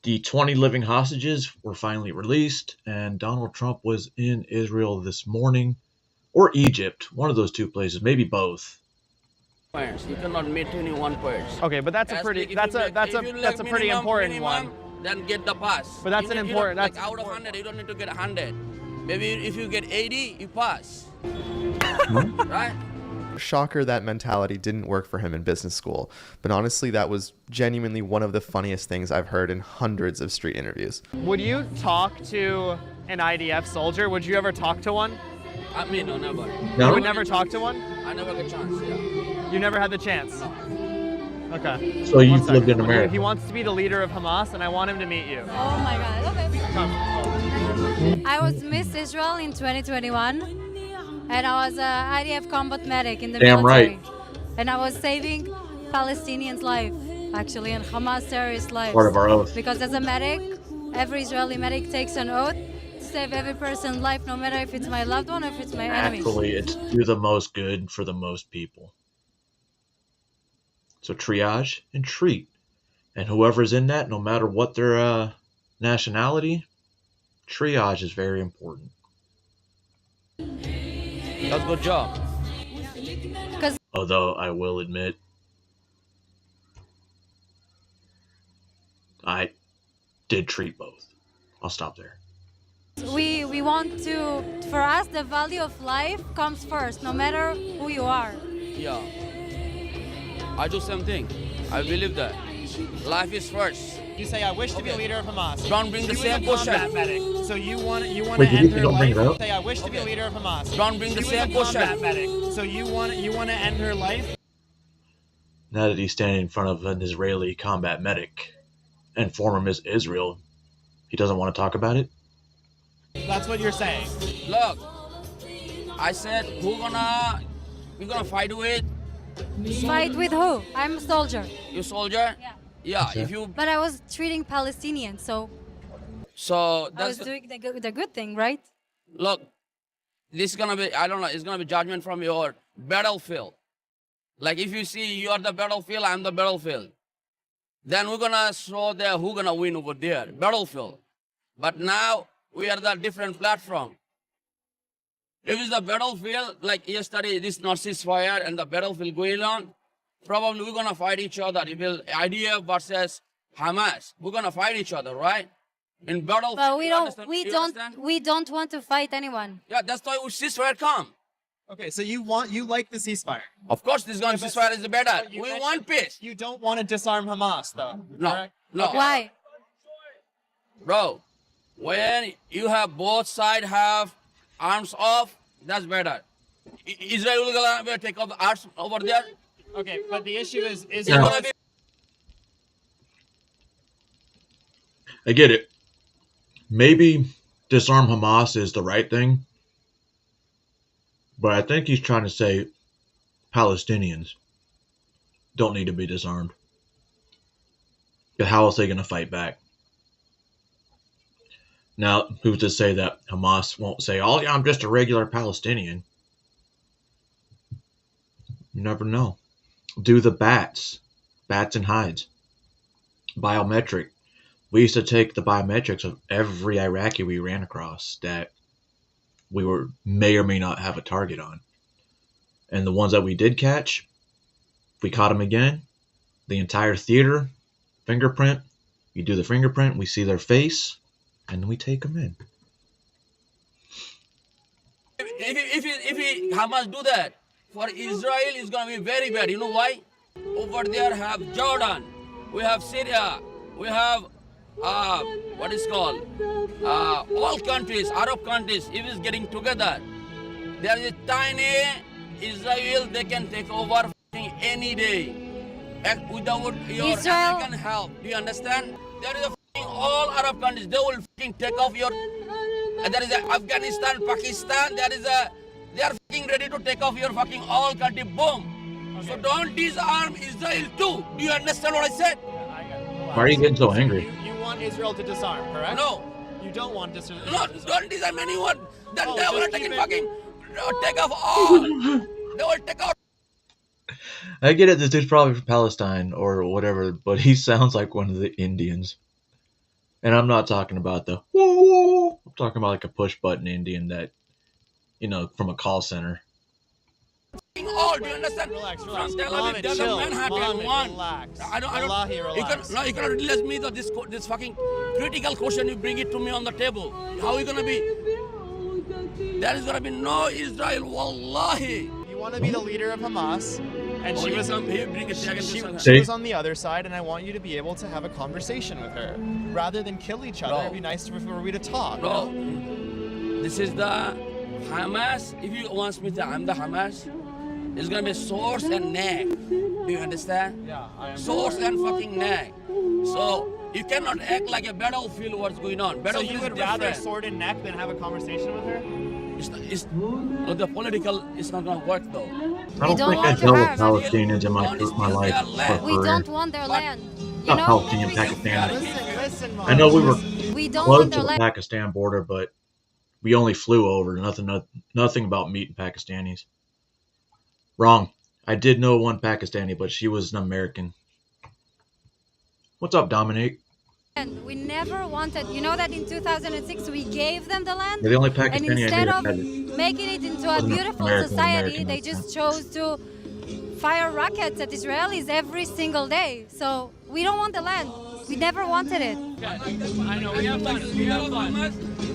the 20 living hostages were finally released, and Donald Trump was in Israel this morning, or Egypt, one of those two places, maybe both. You cannot meet 21 points. Okay, but that's a As pretty big- if that's you a like- that's if a you like that's a pretty minimum, important minimum, one. Then get the pass. But that's You an don't- you important- don't- that's- like out of 100, you don't need to get 100. Maybe if you get 80, you pass. Right? Shocker that mentality didn't work for him in business school, but honestly, that was genuinely one of the funniest things I've heard in hundreds of street interviews. Would you talk to an IDF soldier? Would you ever talk to one? I mean, no, never. No? You would never talk to one? I never get chance, yeah. You never had the chance? Okay. So you've One lived in second. America. He wants to be the leader of Hamas, and I want him to meet you. Oh my God. Okay. I was Miss Israel in 2021, and I was a IDF combat medic in the Damn military. right. And I was saving Palestinians' life, actually, and Hamas terrorists' lives. Part of our oath. Because as a medic, every Israeli medic takes an oath to save every person's life, no matter if it's my loved one or if it's my enemy. Actually, it's do the most good for the most people. So triage and treat. And whoever's in that, no matter what their nationality, triage is very important. That's a good job. Although I will admit, I did treat both. I'll stop there. We want to, for us, the value of life comes first, no matter who you are. Yeah. I do same thing. I believe that. Life is first. You say, I wish to be a leader of Hamas. Don't bring the She was same a combat bullshit. medic. So you want Wait, to you end her don't bring life? it up? Say, I wish to be a leader of Hamas. Don't bring the She same was a combat bullshit. medic. So you want to end her life? Now that he's standing in front of an Israeli combat medic and former Miss Israel, he doesn't want to talk about it? That's what you're saying. Look, I said, we're gonna fight with? Fight with who? I'm a soldier. You soldier? Yeah. Yeah, if you. But I was treating Palestinians, so So I was that's. doing the good thing, right? Look, this is gonna be, I don't know, it's gonna be judgment from your battlefield. Like if you see you're the battlefield, I'm the battlefield. Then we're gonna show there who gonna win over there, battlefield. But now we are the different platform. If it's the battlefield, like yesterday, this not ceasefire and the battlefield going on, probably we're gonna fight each other. If it's IDF versus Hamas, we're gonna fight each other, right? In battlefield. But we you don't understand? we You don't understand? we don't want to fight anyone. Yeah, that's why ceasefire come. Okay, so you like the ceasefire. Of course, this gun ceasefire is better. You We mentioned- want peace. You don't want to disarm Hamas, though. No, correct? no. Why? Bro, when you have both sides have arms off, that's better. Israel will gonna take off the arms over there. Okay, but the issue is It's Israel. gonna be I get it. Maybe disarm Hamas is the right thing, but I think he's trying to say Palestinians don't need to be disarmed. But how else are they going to fight back? Now, who's to say that Hamas won't say, "Oh, yeah, I'm just a regular Palestinian"? You never know. Do the bats and hides, biometric. we used to take the biometrics of every Iraqi we ran across that we may or may not have a target on. And the ones that we did catch, we caught them again. The entire theater, fingerprint. You do the fingerprint, we see their face, and we take them in. If Hamas do that, for Israel it's going to be very bad. You know why? Over there have Jordan, we have Syria, we have what is called all countries, Arab countries. If it's getting together, there is a tiny Israel. They can take over any day without your American help. Do you understand? There is all Arab countries. They will take off your. There is Afghanistan, Pakistan. They are ready to take off your all country. Boom. Okay. So don't disarm Israel too. Do you understand what I said? Why are you getting so angry? You want Israel to disarm, correct? No. You don't want Israel. No, don't disarm anyone. Then they will take off all. They will take out. I get it. This dude's probably from Palestine or whatever, but he sounds like one of the Indians. And I'm not talking about the whoa. I'm talking about like a push button Indian that, from a call center. All, do you understand? Relax. From Tel Aviv, down Manhattan, one. Relax. I don't. You cannot realize me that this fucking critical question. You bring it to me on the table. How are you gonna be? There is gonna be no Israel. Wallahi. You want to be the leader of Hamas, and she was on the other side, and I want you to be able to have a conversation with her rather than kill each other. It'd be nice for we to talk. No. This is the Hamas. If you want me to, I'm the Hamas. It's gonna be source and neck. Do you understand? Yeah, I am. Source and fucking neck. So you cannot act like a battlefield. What's going on? So you would rather sword and neck than have a conversation with her? The political is not gonna work though. I don't think I dealt with Palestinians in my life. We don't want their land. Not Palestinian, Pakistani. Listen, I know we were close want to the Pakistan border, but we only flew over. Nothing about meeting Pakistanis. Wrong. I did know one Pakistani, but she was an American. What's up, Dominique? And we never wanted, that in 2006 we gave them the land. You're the only Pakistani and instead I of making it into a beautiful society, they just chose to fire rockets at Israelis every single day. So we don't want the land. We never wanted it. I know. We have fun.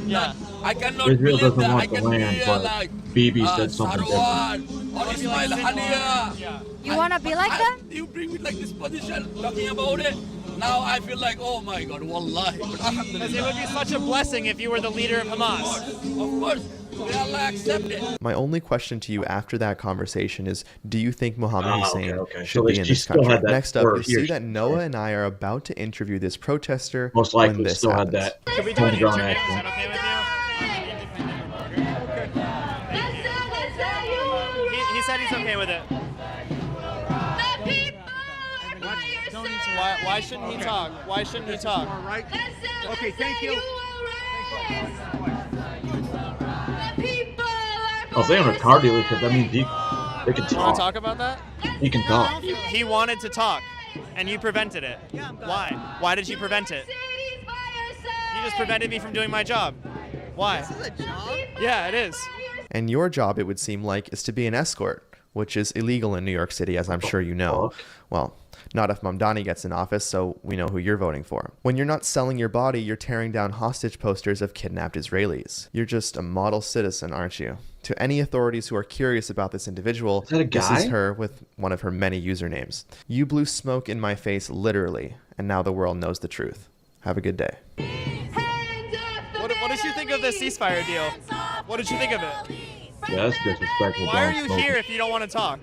Yeah. I cannot Israel believe doesn't that. want the land, but Bibi said something different. Or Ismail Haniya. You want to be like them? You bring me like this position, talking about it. Now I feel like, oh my God, wallahi. Because it would be such a blessing if you were the leader of Hamas. Of course. May Allah accept it. My only question to you after that conversation is, do you think Mohammed Hussein should So be in she this still country? had that Next up, word you see here. that Noah and I are about to interview this protester Most when likely this still happens. had that. Could we do an interview? Is that accent. okay with you? He said he's okay with it. Why shouldn't he talk? Why shouldn't he talk? Okay, thank you. Oh, if they own a car dealership, that means they can You want to talk. talk about that? He can talk. He wanted to talk, and you prevented it. Why? Why did you prevent it? You just prevented me from doing my job. Why? This is a job? Yeah, it is. And your job, it would seem like, is to be an escort, which is illegal in New York City, as I'm sure you know. Well, not if Mamdani gets in office, so we know who you're voting for. When you're not selling your body, you're tearing down hostage posters of kidnapped Israelis. You're just a model citizen, aren't you? To any authorities who are curious about this individual, Is that a this guy? is her with one of her many usernames. You blew smoke in my face, literally, and now the world knows the truth. Have a good day. What did you think of the ceasefire deal? What did you think of it? Yeah, that's disrespectful. Why are Don't you smoke. here if you don't want to talk?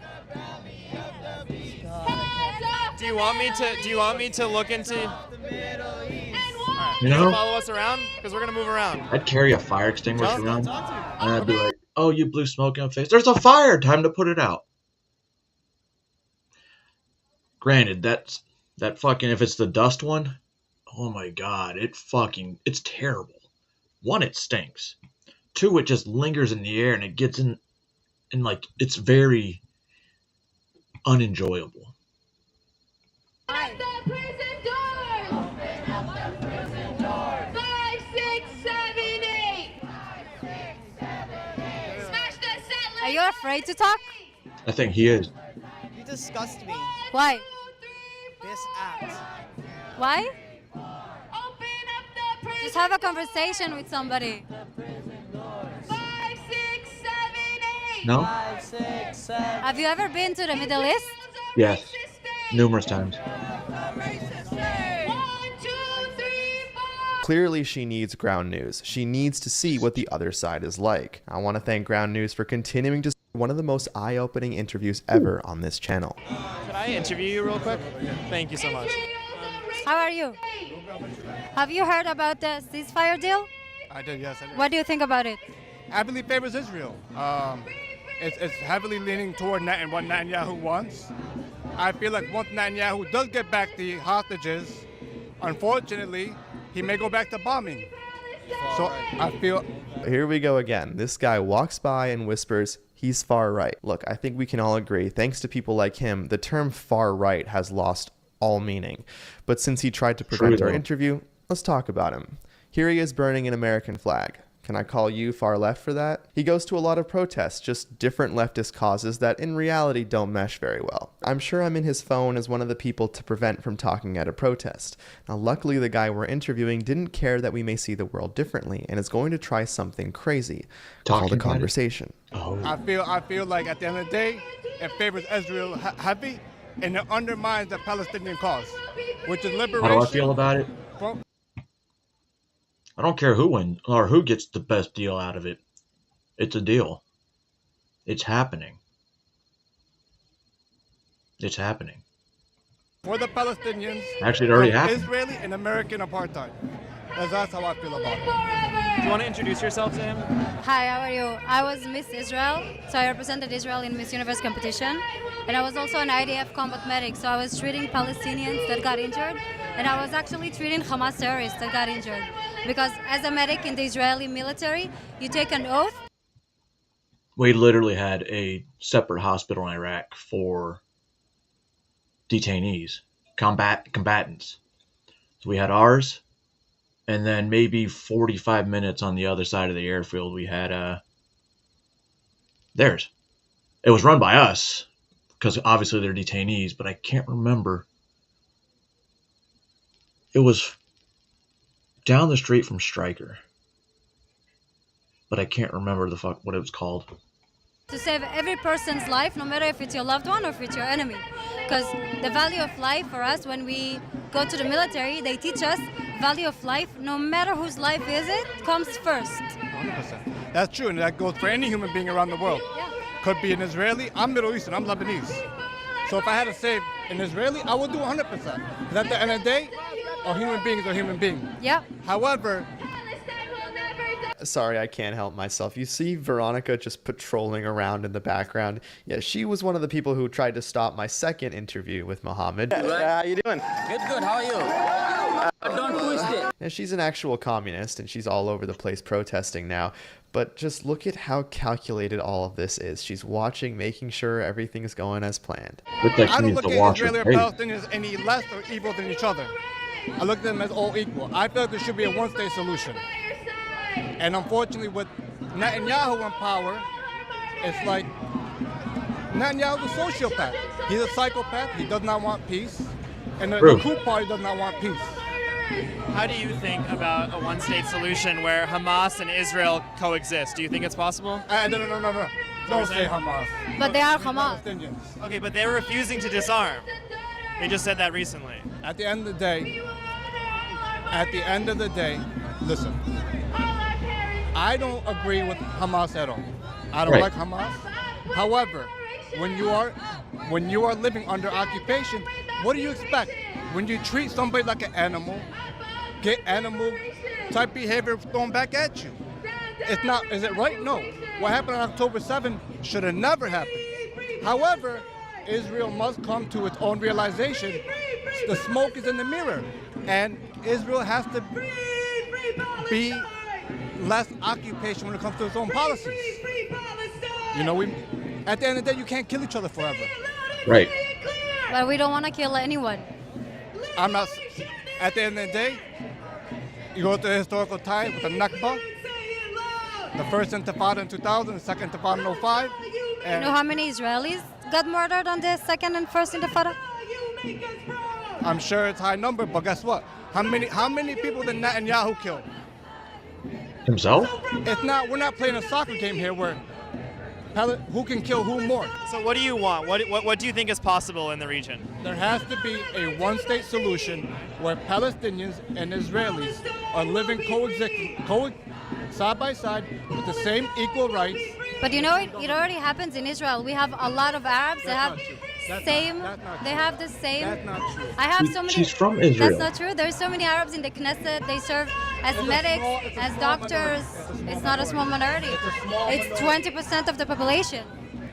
Do you want me to look into? You know? Follow us around because we're gonna move around. I'd carry a fire extinguisher around, and I'd be like, "Oh, you blew smoke in my face. There's a fire. Time to put it out." Granted, that fucking, if it's the dust one, oh my God, it's terrible. One, it stinks. Two, it just lingers in the air and it gets in, and like it's very unenjoyable. afraid to talk? I think he is. You disgust me. Why? This act. Why? Just have a conversation with somebody. No? Have you ever been to the Middle East? Yes. Numerous times. Clearly, she needs Ground News. She needs to see what the other side is like. I want to thank Ground News for continuing to one of the most eye-opening interviews ever on this channel. Could I interview you real quick? Thank you so much. How are you? Have you heard about the ceasefire deal? I did, yes. I did. What do you think about it? I believe favors Israel. It's heavily leaning toward what Netanyahu wants. I feel like once Netanyahu does get back the hostages, unfortunately, he may go back to bombing. So I feel... Here we go again. This guy walks by and whispers, he's far right. Look, I think we can all agree, thanks to people like him, the term far right has lost all meaning. But since he tried to prevent our interview, let's talk about him. Here he is burning an American flag. Can I call you far left for that? He goes to a lot of protests, just different leftist causes that in reality don't mesh very well. I'm sure I'm in his phone as one of the people to prevent from talking at a protest. Now luckily the guy we're interviewing didn't care that we may see the world differently and is going to try something crazy called a conversation. I feel like at the end of the day, it favors Israel heavy and it undermines the Palestinian cause, which is liberation. How do I feel about it? I don't care who wins or who gets the best deal out of it. It's a deal. It's happening. It's happening. For the Palestinians, actually, it already happened. Israeli and American apartheid. That's how I feel about it. Do you want to introduce yourself to him? Hi, how are you? I was Miss Israel, so I represented Israel in Miss Universe competition. And I was also an IDF combat medic, so I was treating Palestinians that got injured. And I was actually treating Hamas terrorists that got injured. Because as a medic in the Israeli military, you take an oath. We literally had a separate hospital in Iraq for detainees, combatants. So we had ours, and then maybe 45 minutes on the other side of the airfield, we had theirs. It was run by us, because obviously they're detainees, but I can't remember. It was down the street from Stryker, but I can't remember what it was called. To save every person's life, no matter if it's your loved one or if it's your enemy. Because the value of life for us, when we go to the military, they teach us value of life, no matter whose life is it, comes first. 100%. That's true, and that goes for any human being around the world. Yeah. Could be an Israeli. I'm Middle Eastern. I'm Lebanese. So if I had to save an Israeli, I would do 100%. Because at the end of the day, a human being is a human being. Yeah. However... Sorry, I can't help myself. You see Veronica just patrolling around in the background. Yeah, she was one of the people who tried to stop my second interview with Mohammed. How you doing? Good. How are you? Don't twist it. Yeah, she's an actual communist, and she's all over the place protesting now. But just look at how calculated all of this is. She's watching, making sure everything's going as planned. I don't look at Israeli or Palestinians any less or evil than each other. I look at them as all equal. I feel like there should be a one-state solution. And unfortunately, with Netanyahu in power, it's like Netanyahu's a sociopath. He's a psychopath. He does not want peace. And the Coup party does not want peace. How do you think about a one-state solution where Hamas and Israel coexist? Do you think it's possible? No. Don't say Hamas. But they are Hamas. Okay, but they're refusing to disarm. They just said that recently. At the end of the day, listen. I don't agree with Hamas at all. I don't like Hamas. However, when you are living under occupation, what do you expect? When you treat somebody like an animal, get animal type behavior thrown back at you. It's not. Is it right? No. What happened on October 7th should have never happened. However, Israel must come to its own realization. The smoke is in the mirror, and Israel has to be less occupation when it comes to its own policies. You know, at the end of the day, you can't kill each other forever. Right. But we don't want to kill anyone. I'm not. At the end of the day, you go to the historical time with the Nakba, the first Intifada in 2000, the second Intifada in 2005. You know how many Israelis got murdered on the second and first Intifada? I'm sure it's a high number, but guess what? How many people did Netanyahu kill? Himself? It's not. We're not playing a soccer game here where who can kill who more. So what do you want? What do you think is possible in the region? There has to be a one-state solution where Palestinians and Israelis are living side by side with the same equal rights. But you know, it already happens in Israel. We have a lot of Arabs that have They have the same. That's not true. I have so many. She's from Israel. That's not true. There's so many Arabs in the Knesset. They serve as medics, as doctors. It's not a small minority. It's 20% of the population.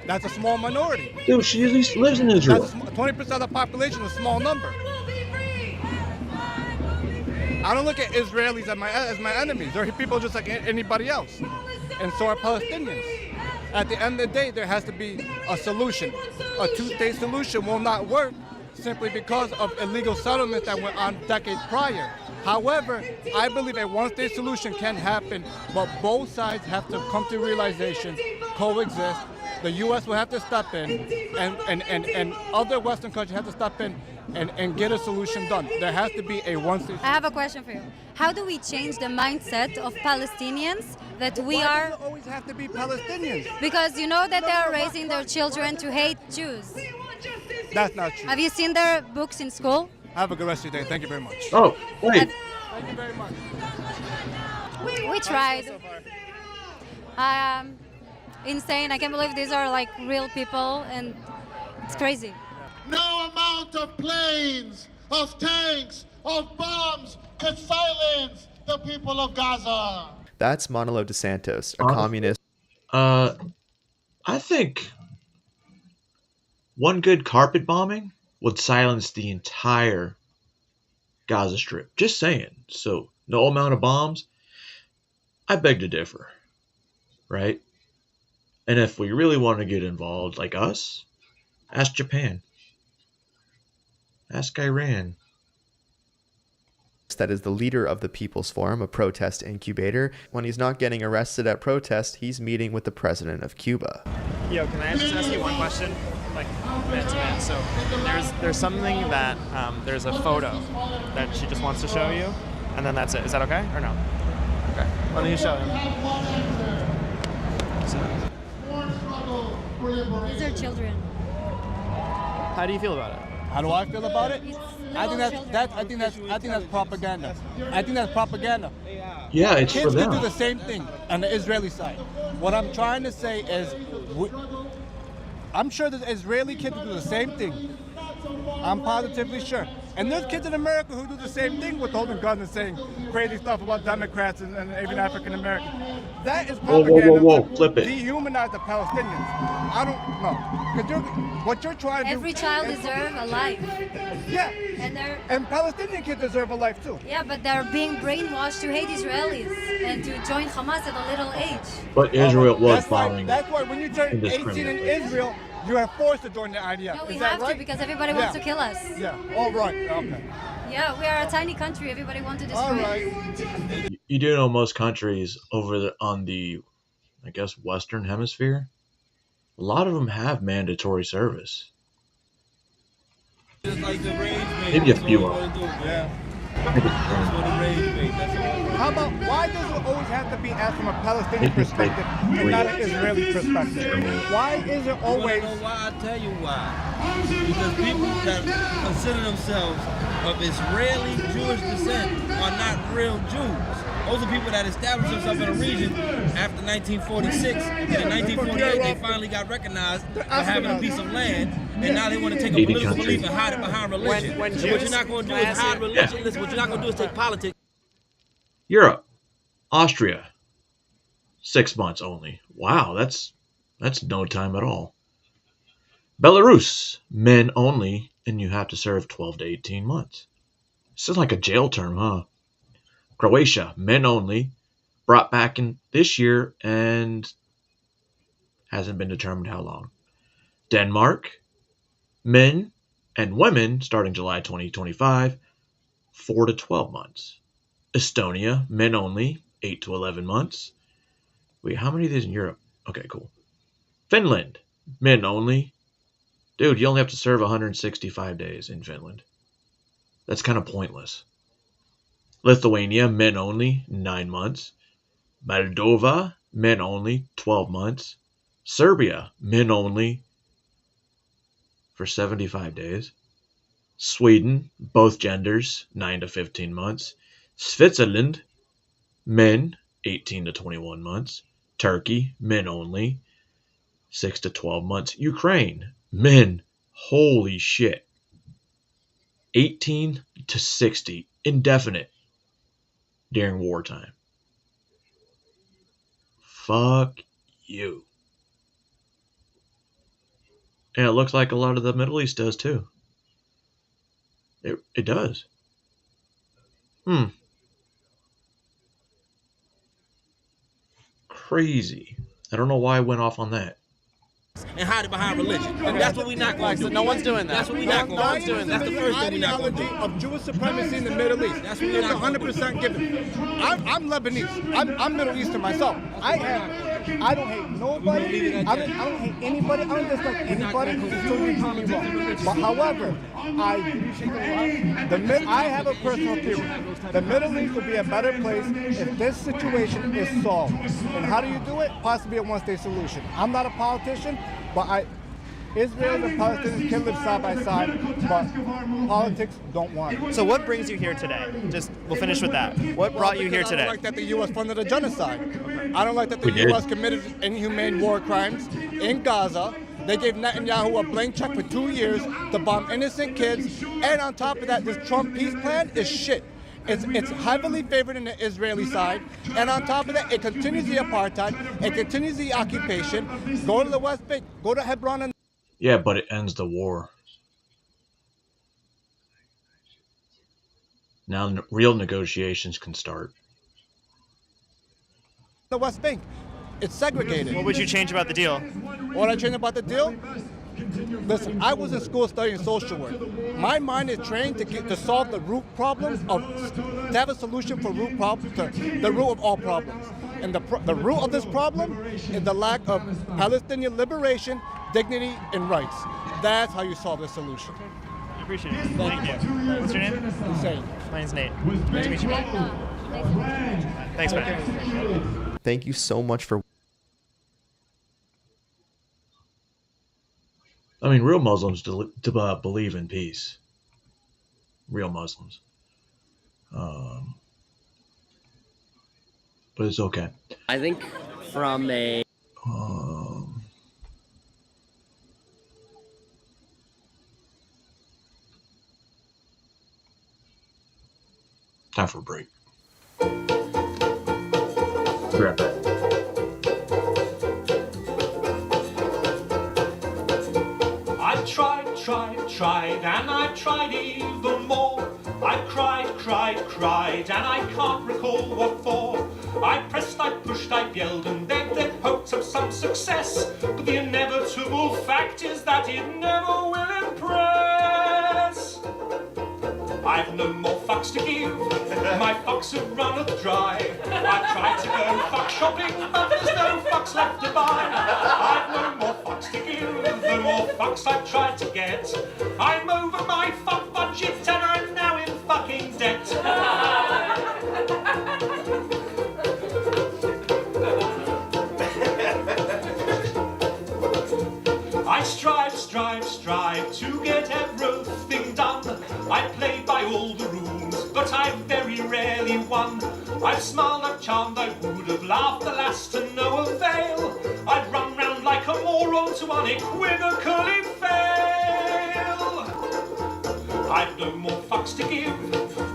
That's a small minority. Dude, she at least lives in Israel. 20% of the population is a small number. I don't look at Israelis as my enemies. They're people just like anybody else. And so are Palestinians. At the end of the day, there has to be a solution. A two-state solution will not work simply because of illegal settlements that went on decades prior. However, I believe a one-state solution can happen, but both sides have to come to realization, coexist. The U.S. will have to step in, and other Western countries have to step in and get a solution done. There has to be a one-state. I have a question for you. How do we change the mindset of Palestinians that we Why are? does it always have to be Palestinians? Because you know that they are raising their children to hate Jews. That's not true. Have you seen their books in school? Have a good rest of your day. Thank you very much. Oh, wait. Thank you very much. We tried. Insane. I can't believe these are like real people, and it's crazy. No amount of planes, of tanks, of bombs could silence the people of Gaza. That's Manolo DeSantos, a communist. I think one good carpet bombing would silence the entire Gaza Strip. Just saying. So, no amount of bombs. I beg to differ. Right? And if we really want to get involved, like us, ask Japan. Ask Iran. That is the leader of the People's Forum, a protest incubator. When he's not getting arrested at protest, he's meeting with the president of Cuba. Yo, can I just ask you one question? Like, man to man. So, there's something that, there's a photo that she just wants to show you, and then that's it. Is that okay, or no? Okay. Why don't you show him? These are children. How do you feel about it? How do I feel about it? I think that's propaganda. I think that's propaganda. Yeah, it's kids for them. can do the same thing on the Israeli side. What I'm trying to say is, I'm sure the Israeli kids do the same thing. I'm positively sure. And there's kids in America who do the same thing with holding guns and saying crazy stuff about Democrats and even African Americans. That is propaganda. Whoa, flip it. Dehumanize the Palestinians. I don't know. Because what you're trying to do. Every child deserves a life. Yeah. And Palestinian kids deserve a life too. Yeah, but they're being brainwashed to hate Israelis and to join Hamas at a little age. But Israel was bombing. That's why when you turn 18 in Israel, you are forced to join the IDF. No, we Is that have right? to because everybody wants to kill us. Yeah. All right. Okay. Yeah, we are a tiny country. Everybody wants to destroy All us. right. You do know most countries on the, I guess, Western Hemisphere, a lot of them have mandatory service. Maybe a few of them. Yeah. How about, why does it always have to be asked from a Palestinian perspective and not an Israeli perspective? Why is it always... Why? I'll tell you why. Because people that consider themselves of Israeli Jewish descent are not real Jews. Those are people that established themselves in a region after 1946. And in 1948, they finally got recognized for having a piece of land. And now they want to take a political belief and hide it behind religion. And what you're not going to do is hide religion. Listen, what you're not going to do is take politics. Europe, Austria, 6 months only. Wow, that's no time at all. Belarus, men only, and you have to serve 12 to 18 months. This is like a jail term, huh? Croatia, men only, brought back in this year and hasn't been determined how long. Denmark, men and women starting July 2025, 4 to 12 months. Estonia, men only, 8 to 11 months. Wait, how many of these in Europe? Okay, cool. Finland, men only. Dude, you only have to serve 165 days in Finland. That's kind of pointless. Lithuania, men only, 9 months. Moldova, men only, 12 months. Serbia, men only, for 75 days. Sweden, both genders, 9 to 15 months. Switzerland, men, 18 to 21 months. Turkey, men only, 6 to 12 months. Ukraine, men, holy shit, 18 to 60, indefinite, during wartime. Fuck you. And it looks like a lot of the Middle East does too. It does. Crazy. I don't know why I went off on that. And hide it behind religion. And that's what we're not going to do. No one's doing that. That's what we're not going to do. That's the first thing we're not going to do. Of Jewish supremacy in the Middle East. That's what we're not 100% given. I'm Lebanese. I'm Middle Eastern myself. I don't hate nobody. I don't hate anybody. I don't dislike anybody until you tell me wrong. But however, I have a personal theory. The Middle East would be a better place if this situation is solved. And how do you do it? Possibly a one-state solution. I'm not a politician, but Israel and Palestinians can live side by side, but politics don't want it. So what brings you here today? We'll finish with that. What brought you here today? I don't like that the U.S. funded a genocide. I don't like that the U.S. committed inhumane war crimes in Gaza. They gave Netanyahu a blank check for 2 years to bomb innocent kids. And on top of that, this Trump peace plan is shit. It's heavily favored in the Israeli side. And on top of that, it continues the apartheid. It continues the occupation. Go to the West Bank. Go to Hebron. And yeah, but it ends the war. Now real negotiations can start. The West Bank. It's segregated. What would you change about the deal? What would I change about the deal? Listen, I was in school studying social work. My mind is trained to solve the root problems to have a solution for root problems, the root of all problems. And the root of this problem is the lack of Palestinian liberation, dignity, and rights. That's how you solve the solution. I appreciate it. Thank you. What's your name? Hussein. My name's Nate. Nice to meet you. Thanks, man. Thank you so much for... I mean, real Muslims believe in peace. Real Muslims. But it's okay. I think from a... Time for a break. Be right back. I tried, and I tried even more. I cried, and I can't recall what for. I pressed, I pushed, I yelled and begged in hopes of some success. But the inevitable fact is that it never will impress. I've no more fucks to give, my fucks have runneth dry. I tried to go fuck shopping, but there's no fucks left to buy. I've no more fucks to give, the more fucks I've tried to get. I'm over my fuck budget and I'm now in fucking debt. I strive to get everything done. I played by all the rules, but I very rarely won. I've smiled, I've charmed, I would have laughed, alas, to no avail. I'd run round like a moron to unequivocally fail. I've no more fucks to give,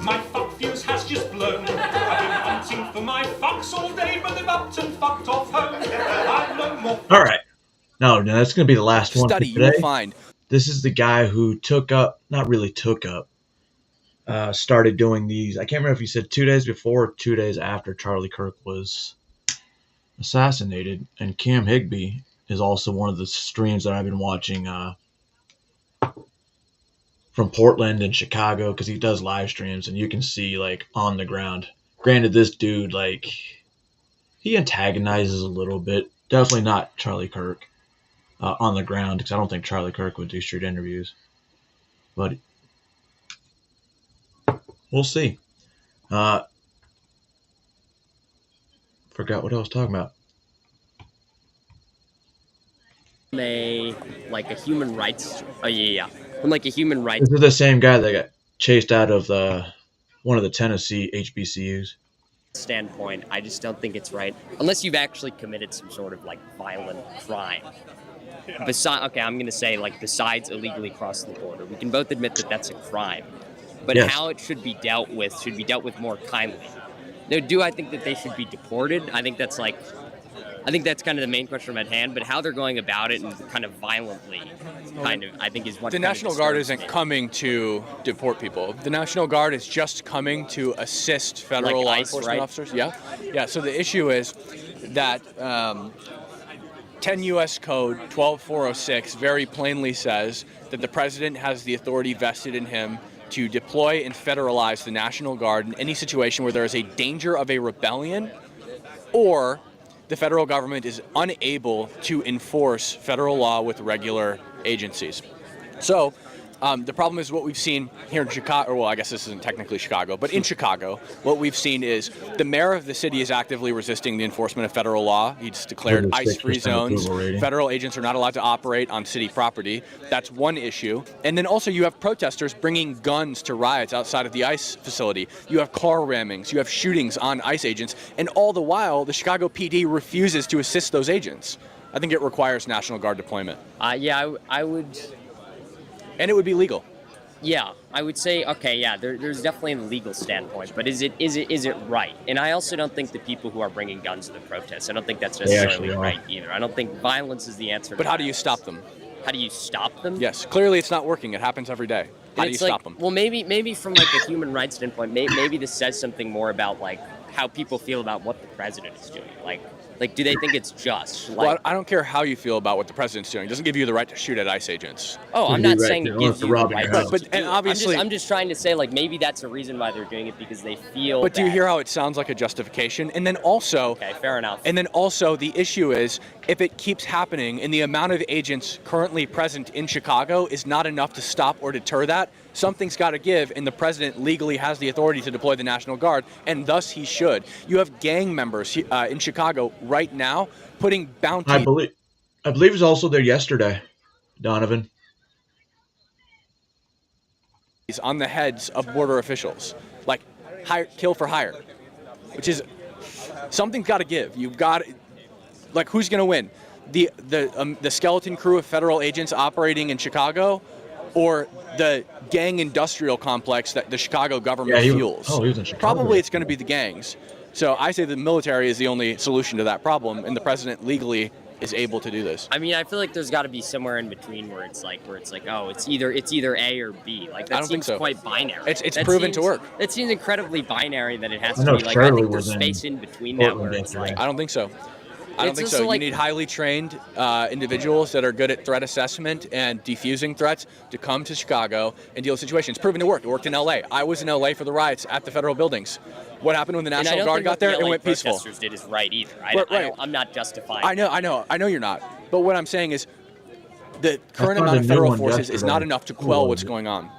my fuck fuse has just blown. I've been hunting for my fucks all day, but they've upped and fucked off home. I've no more. All right. No, that's going to be the last one. Study, you will find. This is the guy who started doing these. I can't remember if he said 2 days before or 2 days after Charlie Kirk was assassinated. And Cam Higbee is also one of the streams that I've been watching from Portland and Chicago, because he does live streams and you can see like on the ground. Granted, this dude, like, he antagonizes a little bit. Definitely not Charlie Kirk. on the ground, because I don't think Charlie Kirk would do street interviews. But we'll see. Forgot what I was talking about. Like a human rights. Oh yeah. From like a human rights. This is the same guy that got chased out of one of the Tennessee HBCUs. Standpoint, I just don't think it's right unless you've actually committed some sort of like violent crime. Okay, I'm gonna say like besides illegally crossing the border, we can both admit that that's a crime. But yes. How it should be dealt with more kindly. Now, do I think that they should be deported? I think that's kind of the main question at hand, but how they're going about it and kind of violently, I think is what the National Guard isn't coming to deport people. The National Guard is just coming to assist federal law enforcement officers. Yeah. So the issue is that 10 U.S. Code 12406 very plainly says that the president has the authority vested in him to deploy and federalize the National Guard in any situation where there is a danger of a rebellion or the federal government is unable to enforce federal law with regular agencies. So the problem is what we've seen here in Chicago, well, I guess this isn't technically Chicago, but in Chicago, what we've seen is the mayor of the city is actively resisting the enforcement of federal law. He's declared ICE-free zones. Federal agents are not allowed to operate on city property. That's one issue. And then also you have protesters bringing guns to riots outside of the ICE facility. You have car rammings. You have shootings on ICE agents. And all the while, the Chicago PD refuses to assist those agents. I think it requires National Guard deployment. I would... And it would be legal. Yeah, I would say, okay, yeah, there's definitely a legal standpoint, but is it right? And I also don't think the people who are bringing guns to the protests, I don't think that's necessarily right either. I don't think violence is the answer. But how do you stop them? How do you stop them? Yes, clearly it's not working. It happens every day. How do you stop them? Well, maybe from like a human rights standpoint, maybe this says something more about like how people feel about what the president is doing. Like, do they think it's just? Well, I don't care how you feel about what the president's doing. It doesn't give you the right to shoot at ICE agents. Oh, I'm not saying it gives you the right to. But and obviously, I'm just trying to say, like, maybe that's a reason why they're doing it, because they feel. But do you hear how it sounds like a justification? And then also. Okay, fair enough. And then also, the issue is, if it keeps happening and the amount of agents currently present in Chicago is not enough to stop or deter that, something's got to give, and the president legally has the authority to deploy the National Guard, and thus he should. You have gang members in Chicago right now putting bounty. I believe he was also there yesterday, Donovan. On the heads of border officials, like kill for hire, which is something's got to give. You've got, like, who's going to win? The skeleton crew of federal agents operating in Chicago, or the gang industrial complex that the Chicago government fuels? He was in Chicago. Probably it's going to be the gangs. So I say the military is the only solution to that problem, and the president legally is able to do this. I mean, I feel like there's got to be somewhere in between where it's like, oh, it's either A or B. Like, that I don't think seems so. quite binary. It's proven to work. It seems incredibly binary that it has to be like. I think there's space in between that where it's like. I don't think so. I don't think so. You need highly trained individuals that are good at threat assessment and defusing threats to come to Chicago and deal with situations. It's proven to work. It worked in LA. I was in LA for the riots at the federal buildings. What happened when the National Guard got there? It went peaceful. Protesters did is right either. I'm not justifying. I know you're not. But what I'm saying is the current amount of federal forces is not enough to quell what's going on.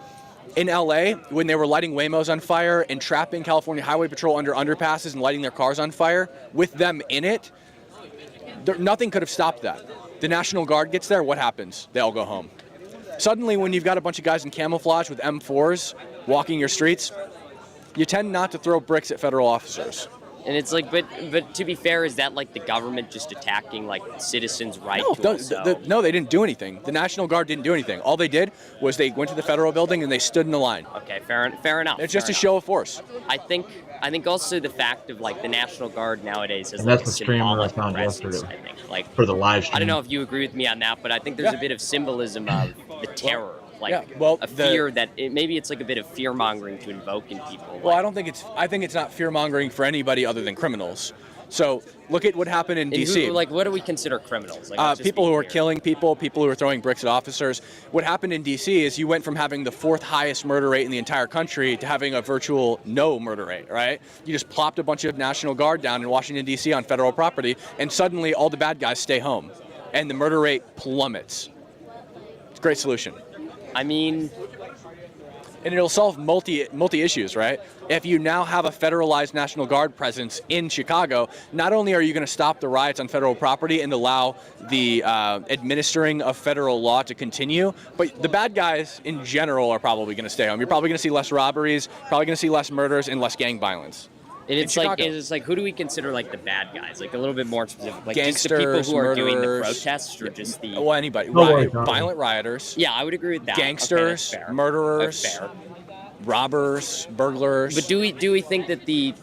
In LA, when they were lighting Waymos on fire and trapping California Highway Patrol under underpasses and lighting their cars on fire, with them in it, nothing could have stopped that. The National Guard gets there, what happens? They all go home. Suddenly, when you've got a bunch of guys in camouflage with M4s walking your streets, you tend not to throw bricks at federal officers. And it's like, but to be fair, is that like the government just attacking like citizens' right No, they didn't do anything. The National Guard didn't do anything. All they did was they went to the federal building and they stood in the line. Okay, fair enough. It's just a show of force. I think also the fact of like the National Guard nowadays has And like that's a the streamer I symbolic found presence. yesterday. I think like for the live stream. I don't know if you agree with me on that, but I think there's a bit of symbolism of the terror. Like a fear that maybe it's like a bit of fear mongering to invoke in people. Well, I think it's not fear mongering for anybody other than criminals. So look at what happened in D.C. Like, what do we consider criminals? Like, people who are killing people who are throwing bricks at officers. What happened in D.C. is you went from having the 4th highest murder rate in the entire country to having a virtual no murder rate, right? You just plopped a bunch of National Guard down in Washington, D.C. on federal property, and suddenly all the bad guys stay home. and the murder rate plummets. It's a great solution. I mean, and it'll solve multi issues, right? If you now have a federalized National Guard presence in Chicago, not only are you going to stop the riots on federal property and allow the administering of federal law to continue, but the bad guys in general are probably going to stay home. You're probably going to see less robberies, probably going to see less murders and less gang violence. And it's like who do we consider like the bad guys? Like a little bit more specific, like gangsters, just the people who are doing the murderers, protests, or just the anybody, violent rioters. Yeah, I would agree with that. Gangsters, okay, murderers, robbers, burglars. But do we think that the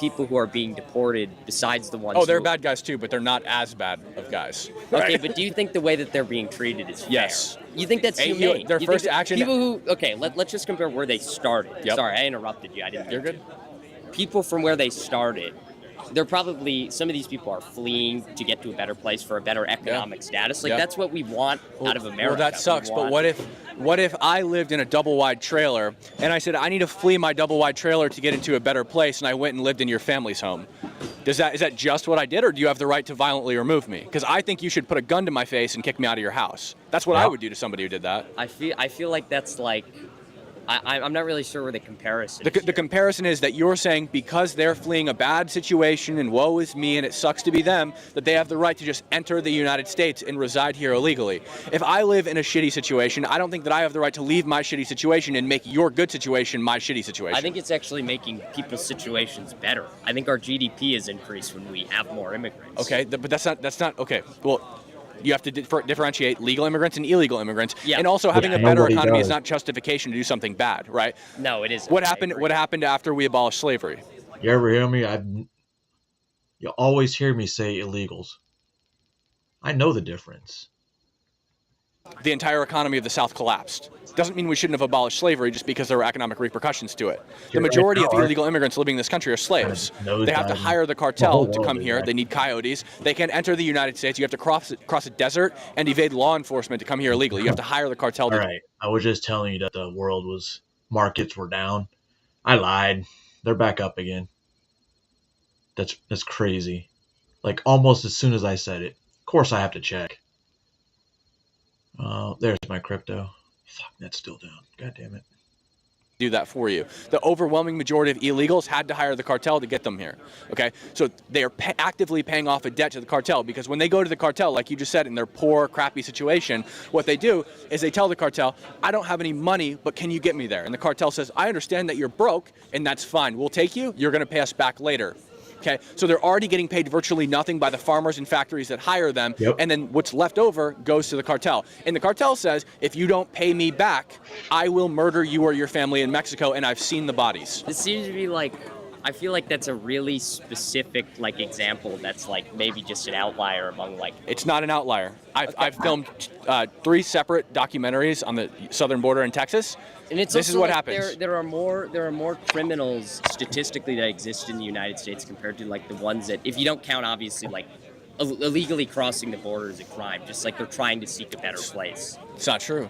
people who are being deported, besides the ones? Oh, they're bad guys too, but they're not as bad of guys. Okay, but do you think the way that they're being treated is fair? Yes. You think that's humane? Their first action. People who let's just compare where they started. Yep. Sorry, I interrupted you. I didn't. You're good. People from where they started, they're probably, some of these people are fleeing to get to a better place for a better economic status. Like that's what we want out of America. Well, that sucks. But what if I lived in a double wide trailer and I said I need to flee my double wide trailer to get into a better place, and I went and lived in your family's home? Is that just what I did, or do you have the right to violently remove me? Because I think you should put a gun to my face and kick me out of your house. That's what I would do to somebody who did that. I feel like that's like. I'm not really sure where the comparison is. The comparison is that you're saying because they're fleeing a bad situation and woe is me and it sucks to be them, that they have the right to just enter the United States and reside here illegally. If I live in a shitty situation, I don't think that I have the right to leave my shitty situation and make your good situation my shitty situation. I think it's actually making people's situations better. I think our GDP has increased when we have more immigrants. Okay, but that's not okay. Well, you have to differentiate legal immigrants and illegal immigrants. Yeah. And also having a better economy is not justification to do something bad, right? No, it isn't. What happened after we abolished slavery? You ever hear me? You always hear me say illegals. I know the difference. The entire economy of the South collapsed. Doesn't mean we shouldn't have abolished slavery just because there were economic repercussions to it. The majority of illegal immigrants living in this country are slaves. They have to hire the cartel to come here. They need coyotes. They can't enter the United States. You have to cross a desert and evade law enforcement to come here illegally. You have to hire the cartel. All right. I was just telling you that the markets were down. I lied. They're back up again. That's crazy. Like almost as soon as I said it. Of course I have to check. There's my crypto. Fuck, that's still down. God damn it. Do that for you. The overwhelming majority of illegals had to hire the cartel to get them here. Okay, so they are actively paying off a debt to the cartel, because when they go to the cartel, like you just said, in their poor, crappy situation, what they do is they tell the cartel, I don't have any money, but can you get me there? And the cartel says, I understand that you're broke, and that's fine. We'll take you. You're going to pay us back later. Okay, so they're already getting paid virtually nothing by the farmers and factories that hire them, and then what's left over goes to the cartel. And the cartel says, if you don't pay me back, I will murder you or your family in Mexico, and I've seen the bodies. This seems to be like, I feel like that's a really specific like example that's like maybe just an outlier among like... It's not an outlier. I've filmed 3 separate documentaries on the southern border in Texas. And it's this is what like happens. There are more criminals statistically that exist in the United States compared to like the ones that, if you don't count obviously like illegally crossing the border is a crime, just like they're trying to seek a better place. It's not true.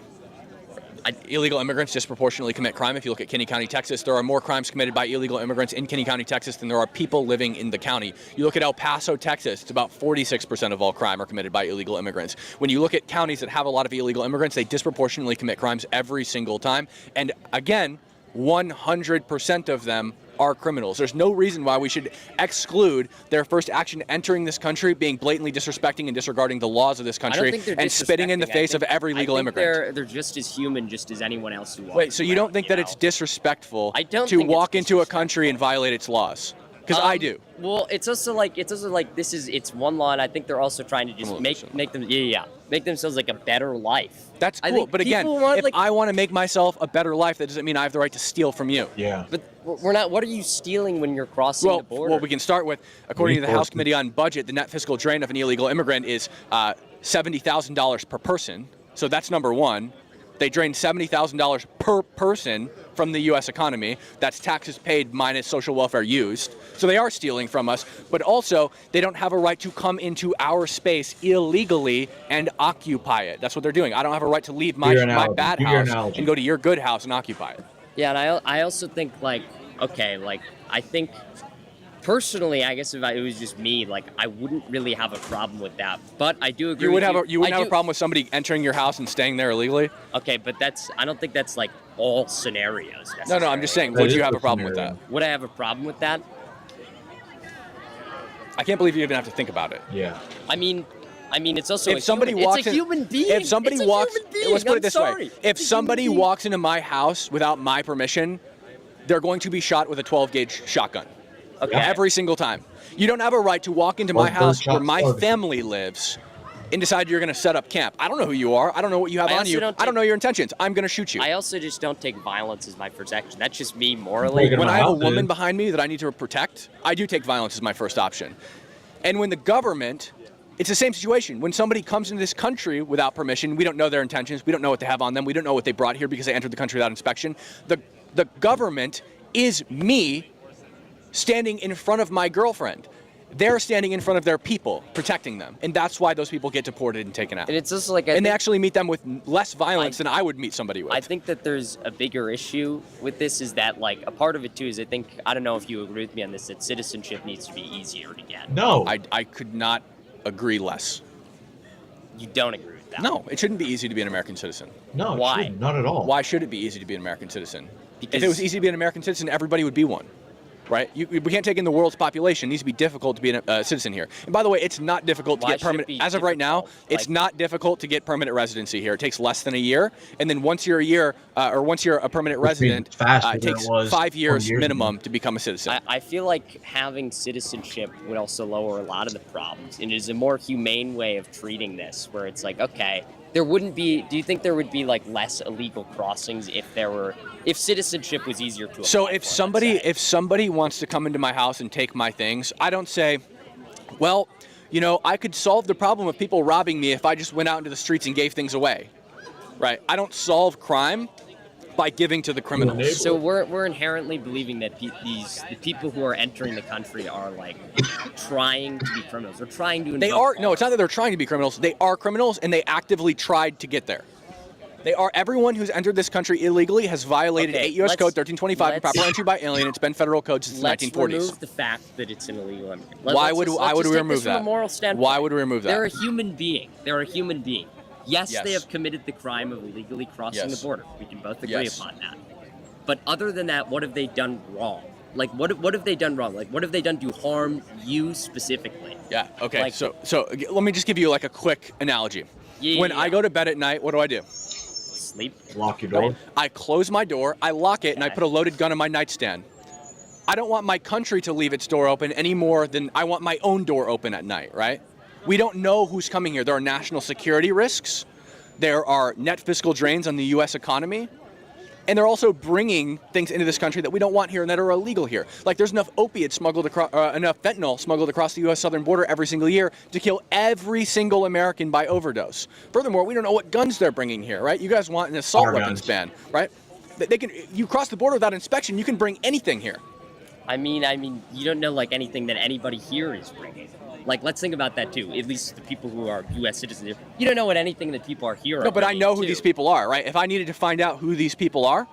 Illegal immigrants disproportionately commit crime. If you look at Kinney County, Texas, there are more crimes committed by illegal immigrants in Kinney County, Texas than there are people living in the county. You look at El Paso, Texas, it's about 46% of all crime are committed by illegal immigrants. When you look at counties that have a lot of illegal immigrants, they disproportionately commit crimes every single time. And again, 100% of them are criminals. There's no reason why we should exclude their first action entering this country being blatantly disrespecting and disregarding the laws of this country and spitting in the face of every legal immigrant. They're just as human, just as anyone else who walks Wait, so you don't think that it's disrespectful to walk into a country and violate its laws? Because I do. Well, it's also like it's one law, and I think they're also trying to just make themselves like a better life. That's cool, but again, if I want to make myself a better life, that doesn't mean I have the right to steal from you. Yeah. But we're not. What are you stealing when you're crossing the border? Well, we can start with, according to the House Committee on Budget, the net fiscal drain of an illegal immigrant is $70,000 per person. So that's number one. They drain $70,000 per person from the U.S. economy. That's taxes paid minus social welfare used. So they are stealing from us, but also they don't have a right to come into our space illegally and occupy it. That's what they're doing. I don't have a right to leave my bad house and go to your good house and occupy it. Yeah, and I also think like, okay, like I think Personally, I guess if it was just me, like, I wouldn't really have a problem with that. But I do agree. You wouldn't have a problem with somebody entering your house and staying there illegally? Okay, but I don't think that's like all scenarios. No, I'm just saying, would you have a problem with that? Would I have a problem with that? I can't believe you even have to think about it. Yeah. I mean, it's also if somebody walks it's a human being. If somebody walks, let's put it this way. If somebody walks into my house without my permission, they're going to be shot with a 12-gauge shotgun. Okay. Every single time. You don't have a right to walk into my house where my family lives and decide you're going to set up camp. I don't know who you are. I don't know what you have on you. I don't know your intentions. I'm going to shoot you. I also just don't take violence as my first action. That's just me morally. When I have a woman behind me that I need to protect, I do take violence as my first option. And when the government, it's the same situation. When somebody comes into this country without permission, we don't know their intentions. We don't know what they have on them. We don't know what they brought here because they entered the country without inspection. The government is me standing in front of my girlfriend. They're standing in front of their people, protecting them. And that's why those people get deported and taken out. And it's just like... they actually meet them with less violence than I would meet somebody with. I think that there's a bigger issue with this is that, like, a part of it, too, is I don't know if you agree with me on this, that citizenship needs to be easier to get. No. I could not agree less. You don't agree with that? No, it shouldn't be easy to be an American citizen. No, why? Not at all. Why should it be easy to be an American citizen? Because if it was easy to be an American citizen, everybody would be one. Right? We can't take in the world's population. It needs to be difficult to be a citizen here. And by the way, it's not difficult to get permanent. As of right now, it's not difficult to get permanent residency here. It takes less than a year. And then once you're a permanent resident, it takes 5 years minimum to become a citizen. I feel like having citizenship would also lower a lot of the problems. And it is a more humane way of treating this, where it's like, okay, there wouldn't be, do you think there would be like less illegal crossings if citizenship was easier to apply? So if somebody wants to come into my house and take my things, I don't say, well, I could solve the problem of people robbing me if I just went out into the streets and gave things away, right? I don't solve crime by giving to the criminals. So we're inherently believing that the people who are entering the country are like trying to be criminals or trying to. No, it's not that they're trying to be criminals. They are criminals, and they actively tried to get there. Everyone who's entered this country illegally has violated 8 U.S. Code 1325, improper entry by alien. It's been federal code since the 1940s. Let's remove the fact that it's an illegal immigrant. Why would we remove that? From a moral standpoint. Why would we remove that? They're a human being. Yes, they have committed the crime of illegally crossing the border. We can both agree upon that. But other than that, what have they done wrong? Like, what have they done wrong? Like, what have they done to harm you specifically? Yeah, okay. So let me just give you like a quick analogy. When I go to bed at night, what do? Sleep. Lock your door. I close my door, I lock it, and I put a loaded gun on my nightstand. I don't want my country to leave its door open any more than I want my own door open at night, right? We don't know who's coming here. There are national security risks. There are net fiscal drains on the U.S. economy. And they're also bringing things into this country that we don't want here and that are illegal here. Like there's enough opiates smuggled across, enough fentanyl smuggled across the U.S. southern border every single year to kill every single American by overdose. Furthermore, we don't know what guns they're bringing here, right? You guys want an assault weapons ban, right? You cross the border without inspection, you can bring anything here. I mean, you don't know like anything that anybody here is bringing. Like, let's think about that too. At least the people who are U.S. citizens. You don't know what anything that people are here. No, but I know who these people are, right? If I needed to find out who these people are,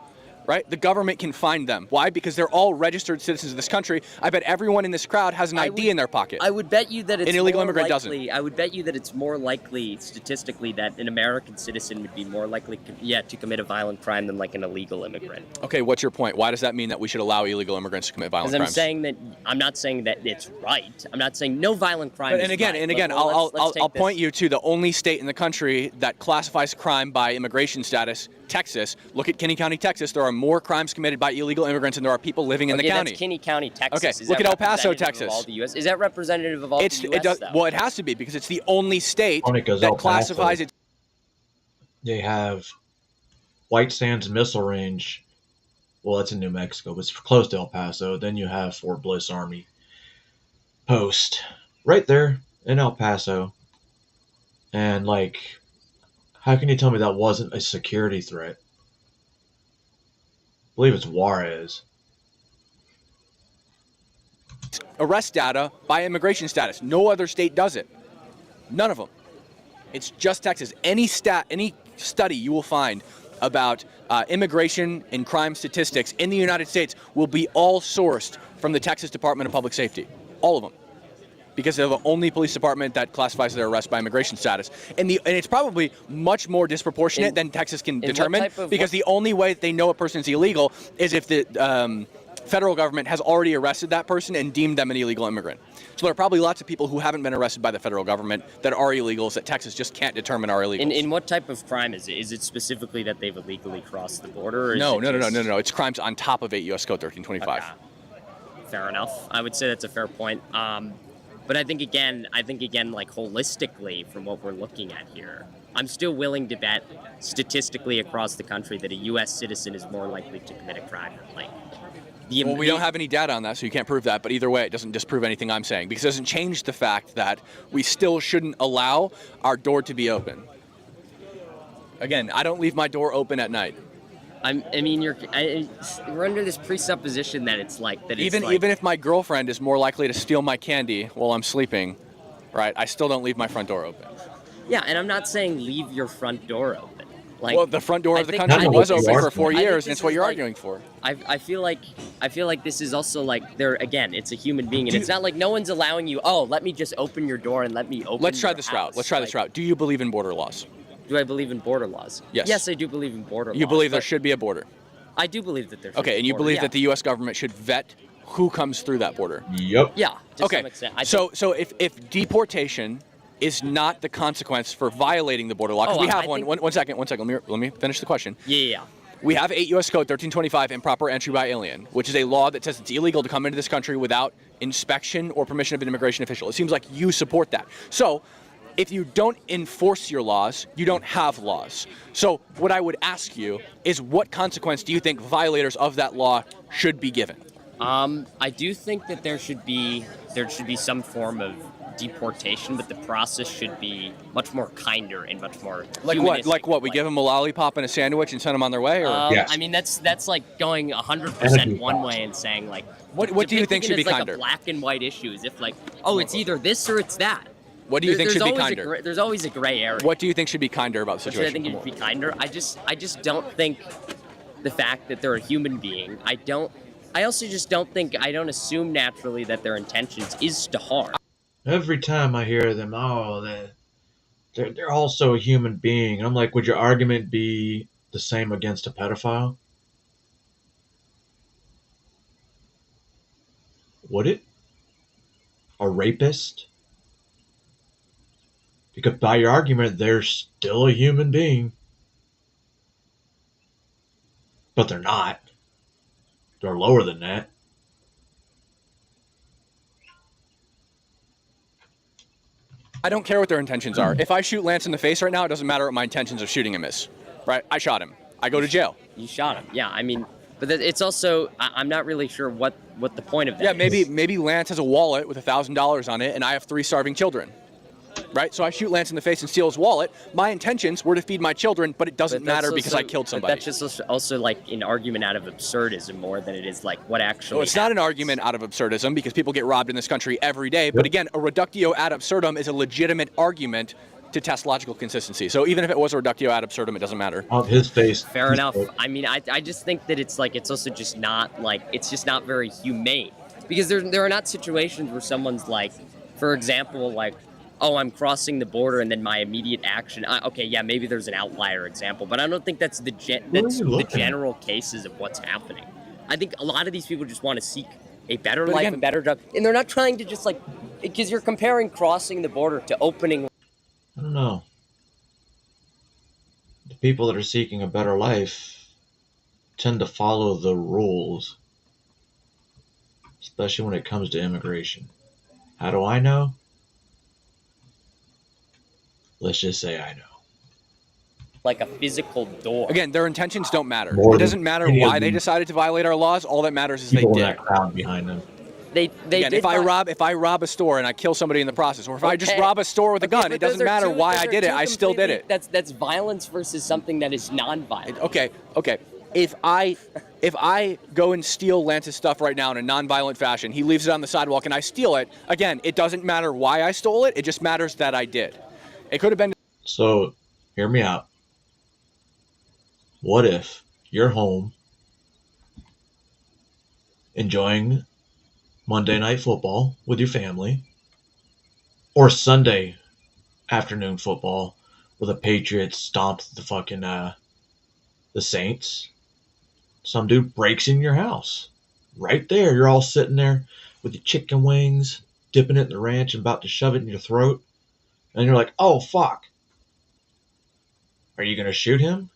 right, the government can find them. Why? Because they're all registered citizens of this country. I bet everyone in this crowd has an ID in their pocket. I would bet you that it's an illegal immigrant likely, doesn't. I would bet you that it's more likely statistically that an American citizen would be more likely, to commit a violent crime than like an illegal immigrant. Okay, what's your point? Why does that mean that we should allow illegal immigrants to commit violent crimes? I'm not saying that it's right. I'm not saying no violent crime. And again, I'll point you to the only state in the country that classifies crime by immigration status. Texas. Look at Kinney County, Texas. There are more crimes committed by illegal immigrants than there are people living in the county. That's Kinney County, Texas. Okay, look at El Paso, Texas. All the US? Is that representative of all the US, though? Well, it has to be because it's the only state that classifies it. They have White Sands Missile Range. Well, that's in New Mexico, but it's close to El Paso. Then you have Fort Bliss Army Post right there in El Paso. And, like, how can you tell me that wasn't a security threat? I believe it's Juarez. Arrest data by immigration status. No other state does it. None of them. It's just Texas. Any study you will find about immigration and crime statistics in the United States will be all sourced from the Texas Department of Public Safety. All of them. Because they're the only police department that classifies their arrest by immigration status. And it's probably much more disproportionate than Texas can determine, because the only way they know a person's illegal is if the federal government has already arrested that person and deemed them an illegal immigrant. So there are probably lots of people who haven't been arrested by the federal government that are illegals that Texas just can't determine are illegals. In what type of crime is it? Is it specifically that they've illegally crossed the border? Or No. It's crimes on top of 8 U.S. Code 1325. Okay. Fair enough. I would say that's a fair point. But I think again, like holistically from what we're looking at here, I'm still willing to bet statistically across the country that a U.S. citizen is more likely to commit a crime. Well, we don't have any data on that, so you can't prove that. But either way, it doesn't disprove anything I'm saying, because it doesn't change the fact that we still shouldn't allow our door to be open. Again, I don't leave my door open at night. We're under this presupposition that it's like that. Even if my girlfriend is more likely to steal my candy while I'm sleeping, right? I still don't leave my front door open. Yeah, and I'm not saying leave your front door open. Well, the front door of the country was open for 4 years, and it's what you're arguing for. I feel like this is also like it's a human being, and it's not like no one's allowing you. Oh, let me just open your door and let me open. Let's try this route. Let's try this route. Do you believe in border laws? Do I believe in border laws? Yes. Yes, I do believe in border laws. You believe there should be a border? I do believe that there should be a border. Okay, and you believe that the U.S. government should vet who comes through that border? Yep. Yeah, to some extent. So if deportation is not the consequence for violating the border law, because we have one. One second. Let me finish the question. Yeah. We have 8 U.S. Code 1325, improper entry by alien, which is a law that says it's illegal to come into this country without inspection or permission of an immigration official. It seems like you support that. So if you don't enforce your laws, you don't have laws. So what I would ask you is, what consequence do you think violators of that law should be given? I do think that there should be some form of deportation, but the process should be much more kinder and much more humanistic. Like what? We give them a lollipop and a sandwich and send them on their way? Or? Yes. I mean, that's like going 100% one way and saying like, what do you think should be kinder? Like a black and white issue is if like, oh, it's either this or it's that. What do you think should be kinder? There's always a gray area. What do you think should be kinder about the situation? I think it should be kinder. I just don't think the fact that they're a human being. I also just don't assume naturally that their intentions is to harm. Every time I hear them, they're also a human being. And I'm like, would your argument be the same against a pedophile? Would it? A rapist? Because by your argument, they're still a human being. But they're not. They're lower than that. I don't care what their intentions are. If I shoot Lance in the face right now, it doesn't matter what my intentions of shooting him is. Right? I shot him. I go to jail. You shot him. Yeah, I mean, but it's also, I'm not really sure what the point of that is. Maybe Lance has a wallet with $1,000 on it, and I have 3 starving children. Right? So I shoot Lance in the face and steal his wallet. My intentions were to feed my children, but it doesn't matter because I killed somebody. But that's just also like an argument out of absurdism more than it is like what actually Well, it's not an argument out of absurdism because people get robbed in this country every day. Yep. But again, a reductio ad absurdum is a legitimate argument to test logical consistency. So even if it was a reductio ad absurdum, it doesn't matter. On his face. Fair enough. I mean, I just think that it's also just not very humane. Because there are not situations where someone's like, for example, like, oh, I'm crossing the border, and then my immediate action. Okay, yeah, maybe there's an outlier example, but I don't think that's the general cases of what's happening. I think a lot of these people just want to seek a better life, a better job, and they're not trying to just like, because you're comparing crossing the border to opening. I don't know. The people that are seeking a better life tend to follow the rules, especially when it comes to immigration. How do I know? Let's just say I know. Like a physical door. Again, their intentions don't matter. It doesn't matter why they decided to violate our laws. All that matters is they did. That crowd behind them. If I rob a store and I kill somebody in the process, or if I just rob a store with a gun, it doesn't matter why I did it. I still did it. That's violence versus something that is non-violent. Okay. If I go and steal Lance's stuff right now in a non-violent fashion, he leaves it on the sidewalk and I steal it. Again, it doesn't matter why I stole it. It just matters that I did. It could have been. So, hear me out. What if you're home enjoying Monday Night Football with your family, or Sunday afternoon football where the Patriots stomped the fucking the Saints? Some dude breaks in your house. Right there, you're all sitting there with your chicken wings, dipping it in the ranch and about to shove it in your throat. And you're like, oh, fuck. Are you going to shoot him?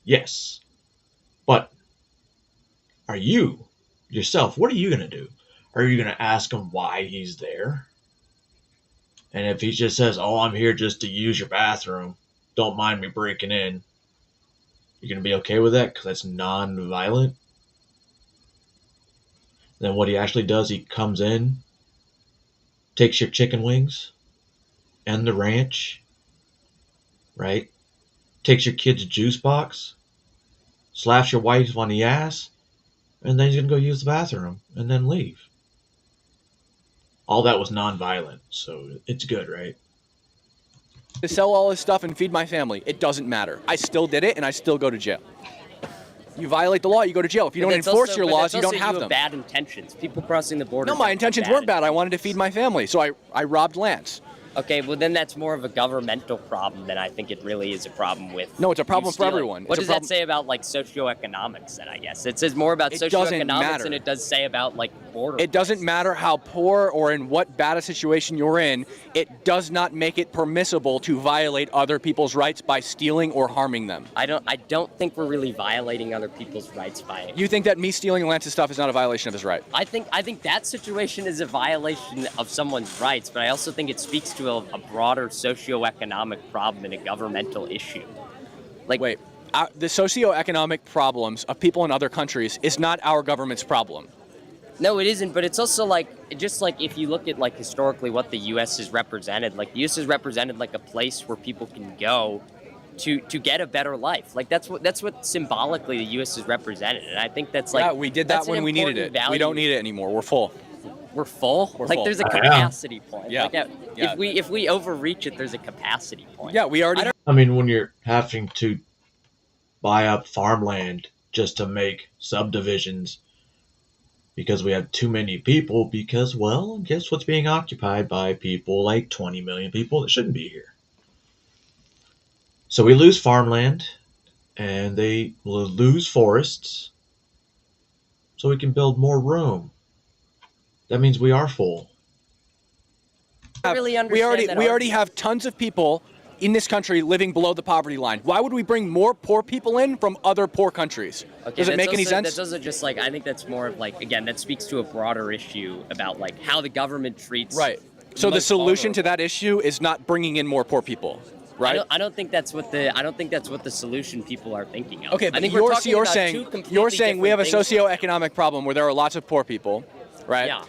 Yes. But are you, yourself, what are you going to do? Are you going to ask him why he's there? And if he just says, oh, I'm here just to use your bathroom, don't mind me breaking in, you're going to be okay with that because that's non-violent? Then what he actually does, he comes in, takes your chicken wings and the ranch, right? Takes your kid's juice box, slaps your wife on the ass, and then he's going to go use the bathroom and then leave. All that was non-violent, so it's good, right? To sell all this stuff and feed my family, it doesn't matter. I still did it, and I still go to jail. You violate the law, you go to jail. If you don't enforce your laws, you don't have them. Bad intentions. People crossing the border. No, my intentions weren't bad. I wanted to feed my family, so I robbed Lance. Okay, well then that's more of a governmental problem than I think it really is a problem with. No, it's a problem for everyone. What does that say about like socioeconomics then, I guess? It says more about socioeconomics than it does say about like border. It doesn't matter how poor or in what bad a situation you're in. It does not make it permissible to violate other people's rights by stealing or harming them. I don't think we're really violating other people's rights by. You think that me stealing Lance's stuff is not a violation of his right? I think that situation is a violation of someone's rights, but I also think it speaks to a broader socioeconomic problem and a governmental issue. Like, wait, the socioeconomic problems of people in other countries is not our government's problem. No, it isn't, but it's also like, just like if you look at like historically what the U.S. has represented, like the U.S. has represented like a place where people can go to get a better life. Like that's what symbolically the U.S. has represented, and I think that's like, yeah, we did that when we needed it. Value. We don't need it anymore. We're full. We're full? We're like full. There's a capacity point. Yeah. Like, yeah. If we overreach it, there's a capacity point. Yeah, we already. I mean, when you're having to buy up farmland just to make subdivisions because we have too many people, because, well, guess what's being occupied by people like 20 million people that shouldn't be here. So we lose farmland, and they will lose forests, so we can build more room. That means we are full. Really we already have tons of people in this country living below the poverty line. Why would we bring more poor people in from other poor countries? Okay, does it make any sense? That's also just like, I think that's more of like, again, that speaks to a broader issue about like how the government treats. Right. So the solution to that issue is not bringing in more poor people. Right? I don't think that's what the solution people are thinking of. Okay, but I think you're saying we have a socioeconomic problem where there are lots of poor people, right? Yeah.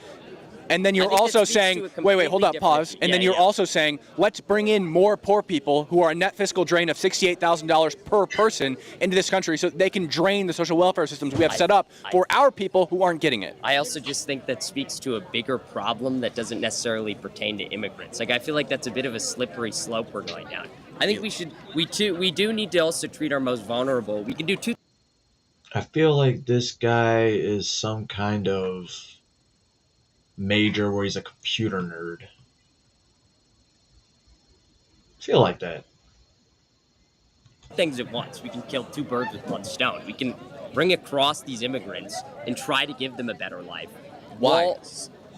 And then you're also saying, wait, hold up, pause. And then you're also saying, let's bring in more poor people who are a net fiscal drain of $68,000 per person into this country so they can drain the social welfare systems we have set up for our people who aren't getting it. I also just think that speaks to a bigger problem that doesn't necessarily pertain to immigrants. Like, I feel like that's a bit of a slippery slope we're going down. I think we do need to also treat our most vulnerable. We can do two. I feel like this guy is some kind of major where he's a computer nerd. I feel like that. Things at once. We can kill two birds with one stone. We can bring across these immigrants and try to give them a better life. Why? Well,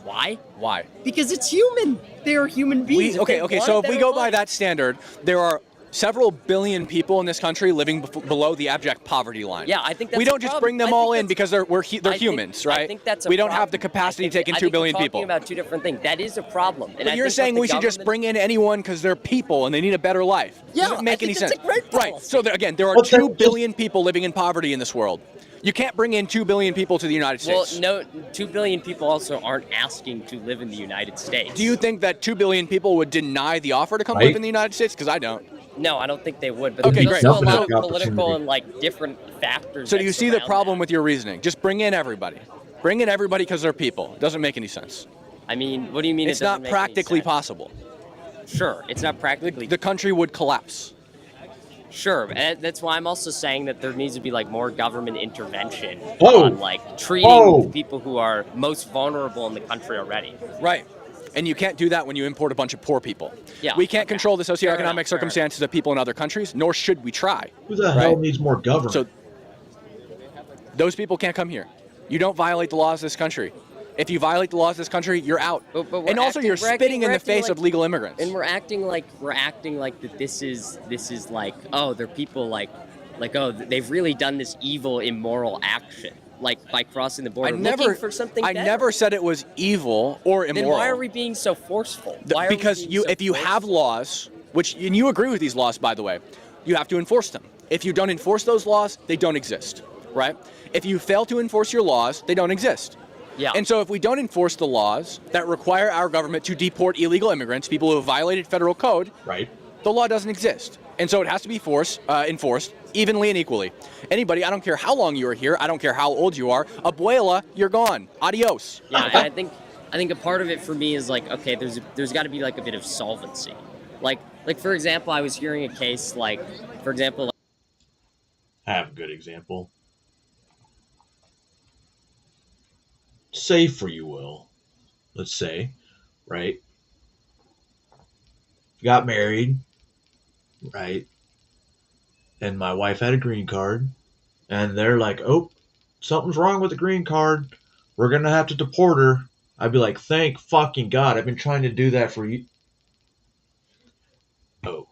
why? Why? Because it's human. They are human beings. Okay, so if we go by that standard, there are several billion people in this country living below the abject poverty line. Yeah, I think that's we don't just bring them all in because they're humans, right? I think that's we don't have the capacity to take in 2 billion people. We're talking about two different things. That is a problem. But you're saying we should just bring in anyone because they're people and they need a better life. Yeah, doesn't make any sense. That's a great policy. Right. So there are 2 billion people living in poverty in this world. You can't bring in 2 billion people to the United States. Well, no, 2 billion people also aren't asking to live in the United States. Do you think that 2 billion people would deny the offer to come live in the United States? Because I don't. No, I don't think they would. But okay, there's great. also a lot of political and like different factors. So do you see the problem with your reasoning? Just bring in everybody. Bring in everybody because they're people. It doesn't make any sense. I mean, what do you mean? It's not practically possible. Sure, it's not practically. The country would collapse. Sure, and that's why I'm also saying that there needs to be like more government intervention Whoa. on like treating Whoa. the people who are most vulnerable in the country already. Right. And you can't do that when you import a bunch of poor people. Yeah, we can't control the Fair enough, socioeconomic fair circumstances of people in other countries, nor should we try. Who the hell needs more government? So those people can't come here. You don't violate the laws of this country. If you violate the laws of this country, you're out. But we're and also, acting- you're we're acting- spitting in we're the acting face like- of legal immigrants. And we're acting like that this is like, oh, they're people like oh, they've really done this evil, immoral action, like by crossing the border, looking for something I better. never said it was evil or immoral. Then why are we being so forceful? Why are we Because being so if you have laws, and you agree with these laws, by the way, you have to enforce them. If you don't enforce those laws, they don't exist, right? If you fail to enforce your laws, they don't exist. Yeah. And so if we don't enforce the laws that require our government to deport illegal immigrants, people who have violated federal code, right, the law doesn't exist. And so it has to be enforced evenly and equally. Anybody, I don't care how long you are here, I don't care how old you are, abuela, you're gone. Adios. Yeah, and I think a part of it for me is like, okay, there's got to be like a bit of solvency. Like for example, I was hearing a case I have a good example. Say, for you will, let's say, right? Got married, right? And my wife had a green card, and they're like, oh, something's wrong with the green card. We're going to have to deport her. I'd be like, thank fucking God. I've been trying to do that for you. Oh.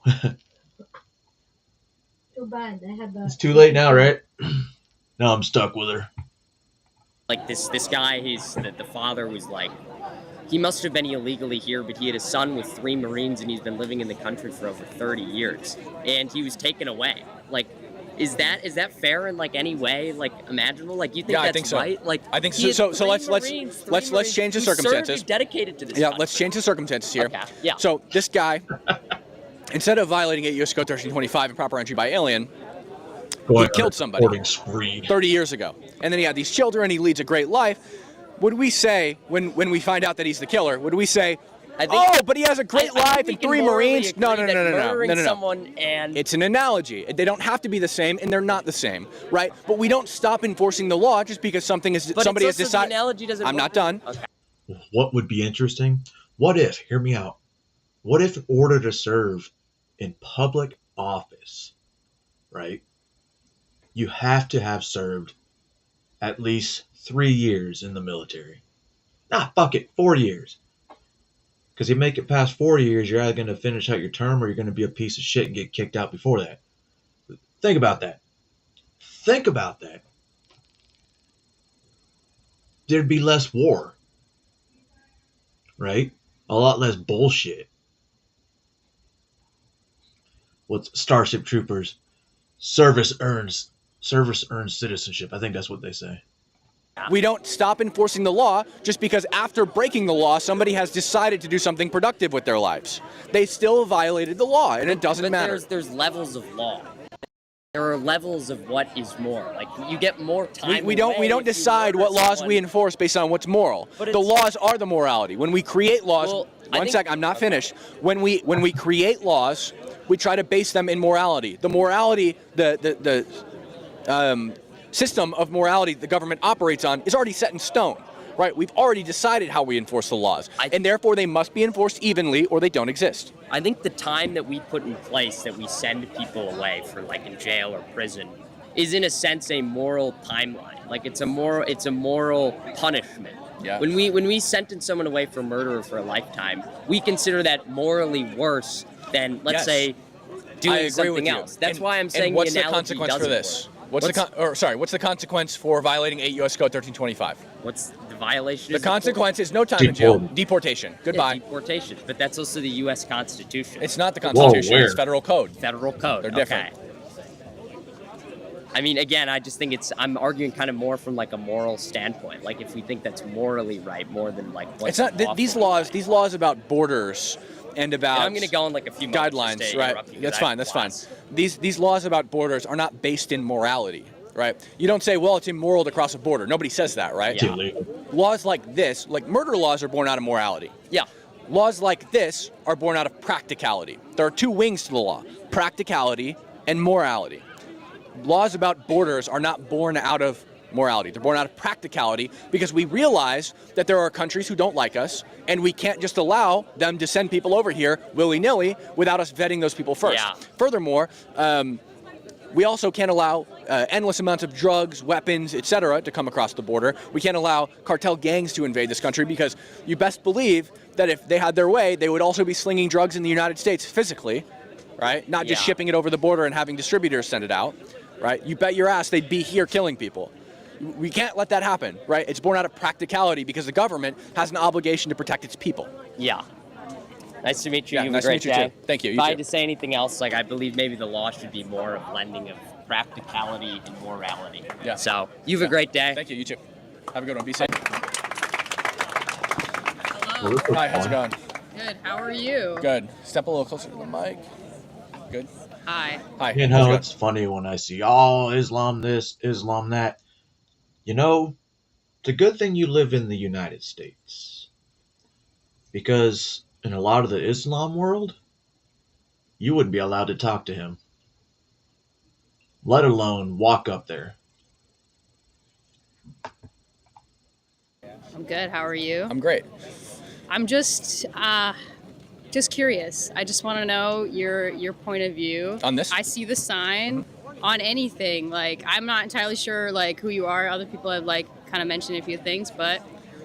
Too bad. I had It's too late now, right? Now I'm stuck with her. like this guy, the father was like, he must have been illegally here, but he had a son with 3 Marines and he's been living in the country for over 30 years, and he was taken away. Like, is that fair in like any way like imaginable? Like, you think Yeah, that's I think so. right? Like, I think he so. had So 3 let's Marines change the who served, circumstances. dedicated to this. Yeah, country. let's change the circumstances here. Okay, yeah. So this guy, instead of violating 8 U.S. Code 1325, improper entry by alien, he killed somebody 30 years ago. And then he had these children, he leads a great life. Would we say, when we find out that he's the killer, would we say, but he has a great life and 3 Marines? No. Someone and it's an analogy. They don't have to be the same, and they're not the same, right? But we don't stop enforcing the law just because somebody has decided. The analogy doesn't I'm work. not done. Okay. What would be interesting? What if, hear me out, what if in order to serve in public office, right, you have to have served at least 3 years in the military? Fuck it, 4 years. Because you make it past 4 years, you're either going to finish out your term or you're going to be a piece of shit and get kicked out before that. Think about that. Think about that. There'd be less war. Right? A lot less bullshit. What's Starship Troopers? Service earns citizenship. I think that's what they say. We don't stop enforcing the law just because after breaking the law, somebody has decided to do something productive with their lives. They still violated the law, and it doesn't matter. There's levels of law. There are levels of what is more. Like, you get more time. We don't decide what laws we enforce based on what's moral. The laws are the morality. When we create laws, I'm not finished. When we create laws, we try to base them in morality. The morality, the system of morality the government operates on is already set in stone, right? We've already decided how we enforce the laws, and therefore they must be enforced evenly or they don't exist. I think the time that we put in place, that we send people away for like in jail or prison, is in a sense a moral timeline. Like, it's a moral punishment. Yeah. When we sentence someone away for murder or for a lifetime, we consider that morally worse than, let's say, doing something else. That's why I'm saying and what's the the analogy consequence for doesn't this? work. What's the consequence for violating 8 U.S. Code 1325? What's the violation? The consequence is no time in jail. Deportation. Goodbye. Yeah, deportation. But that's also the U.S. Constitution. It's not the Constitution. It's federal code. Federal code. They're different. Okay. I mean, again, I just think I'm arguing kind of more from like a moral standpoint. Like, if we think that's morally right, more than like what's It's not these laws about borders and about. And I'm going to go on like a few guidelines, right? That's fine. That's fine. These laws about borders are not based in morality, right? You don't say, well, it's immoral to cross a border. Nobody says that, right? Yeah. Laws like this, like murder laws, are born out of morality. Yeah. Laws like this are born out of practicality. There are two wings to the law: practicality and morality. Laws about borders are not born out of morality. They're born out of practicality because we realize that there are countries who don't like us, and we can't just allow them to send people over here willy-nilly without us vetting those people first. Yeah. Furthermore, we also can't allow endless amounts of drugs, weapons, etc. to come across the border. We can't allow cartel gangs to invade this country because you best believe that if they had their way, they would also be slinging drugs in the United States physically, right? Not just shipping it over the border and having distributors send it out, right? You bet your ass they'd be here killing people. We can't let that happen, right? It's born out of practicality because the government has an obligation to protect its people. Yeah. Nice to meet you. Yeah, You have nice a to great meet you day. too. Thank you. If You I too. had to say anything else, like I believe maybe the law should be more of blending of practicality and morality. Yeah. So you have a great day. Thank you. You too. Have a good one. Be safe. Well, this was Hi. How's it fun. going? Good. How are you? Good. Step a little closer to the mic. Good. Hi. Hi. You how's it know, going? it's funny when I see, oh, Islam this, Islam that. You know, it's a good thing you live in the United States. Because in a lot of the Islam world, you wouldn't be allowed to talk to him. Let alone walk up there. I'm good. How are you? I'm great. I'm just curious. I just want to know your point of view On this? I see the sign on anything. Like I'm not entirely sure like who you are. Other people have like kind of mentioned a few things, but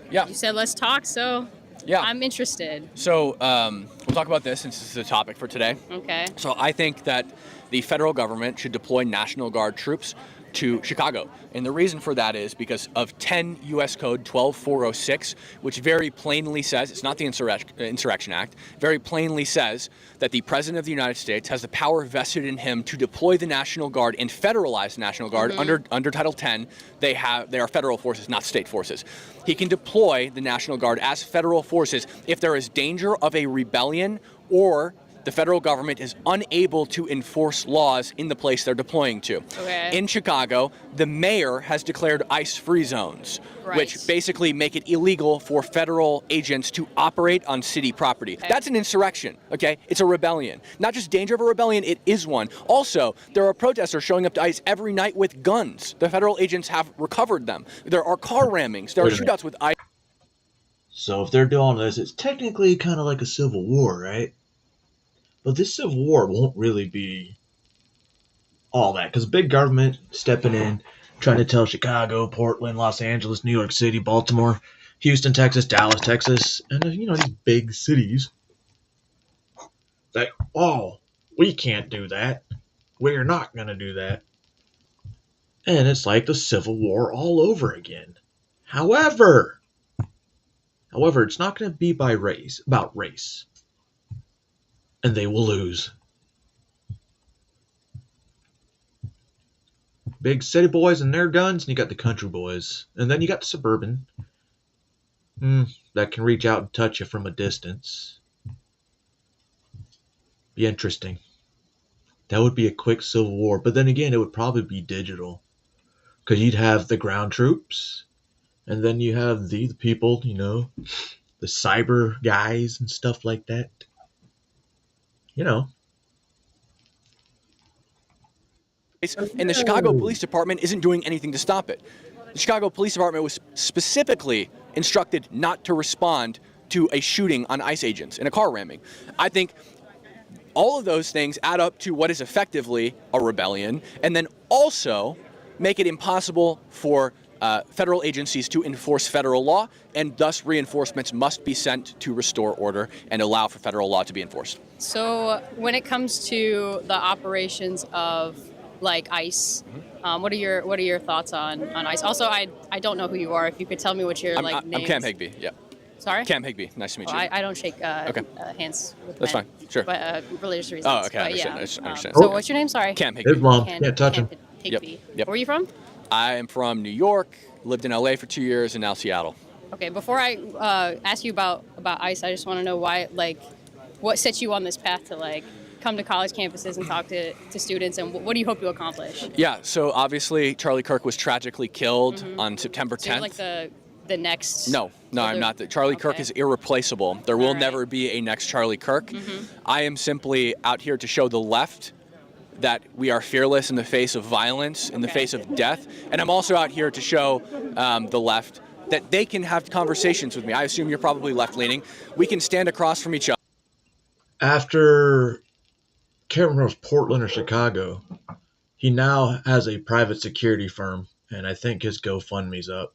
Yeah. you said let's talk, so Yeah. I'm interested. So we'll talk about this since this is the topic for today. Okay. So I think that the federal government should deploy National Guard troops to Chicago. And the reason for that is because of 10 U.S. Code 12406, which very plainly says, it's not the Insurrection Act, very plainly says that the President of the United States has the power vested in him to deploy the National Guard and federalize the National Guard under Title 10. They are federal forces, not state forces. He can deploy the National Guard as federal forces if there is danger of a rebellion or the federal government is unable to enforce laws in the place they're deploying to. Okay. In Chicago, the mayor has declared ICE-free zones, Right. which basically make it illegal for federal agents to operate on city property. That's an insurrection, okay? It's a rebellion. Not just danger of a rebellion, it is one. Also, there are protesters showing up to ICE every night with guns. The federal agents have recovered them. There are car rammings. There are Wait a minute. shootouts with ICE. So if they're doing this, it's technically kind of like a civil war, right? But this civil war won't really be all that, because big government stepping in, trying to tell Chicago, Portland, Los Angeles, New York City, Baltimore, Houston, Texas, Dallas, Texas, and you know, these big cities that, oh, we can't do that. We're not going to do that. And it's like the Civil War all over again. However, it's not going to be about race. And they will lose. Big city boys and their guns, and you got the country boys. And then you got the suburban. That can reach out and touch you from a distance. Be interesting. That would be a quick civil war. But then again, it would probably be digital. Because you'd have the ground troops. And then you have the people, you know, the cyber guys and stuff like that. You know. And the Chicago Police Department isn't doing anything to stop it. The Chicago Police Department was specifically instructed not to respond to a shooting on ICE agents in a car ramming. I think all of those things add up to what is effectively a rebellion, and then also make it impossible for federal agencies to enforce federal law, and thus reinforcements must be sent to restore order and allow for federal law to be enforced. So when it comes to the operations of like ICE, what are your thoughts on ICE? Also, I don't know who you are. If you could tell me what your name I'm Cam Higbee. Yeah. Sorry? Cam Higbee. Nice to meet you. I don't shake hands with That's men. fine. Sure. But religious reasons. Oh, okay. I But understand. I understand. So what's your name? Sorry. Cam Higbee. Islam. Can't touch him. Higbee. Yep. Where are you from? I am from New York, lived in LA for 2 years, and now Seattle. Okay. Before I ask you about ICE, I just want to know why, like, what set you on this path to like come to college campuses and talk to students, and what do you hope to accomplish? Yeah. So obviously, Charlie Kirk was tragically killed on September 10th. So you're like the next. No, I'm not. Charlie Kirk is irreplaceable. There will never be a next Charlie Kirk. I am simply out here to show the left that we are fearless in the face of violence, in the face of death. And I'm also out here to show the left that they can have conversations with me. I assume you're probably left-leaning. We can stand across from each other. After, can't remember if it was Portland or Chicago, he now has a private security firm, and I think his GoFundMe's up.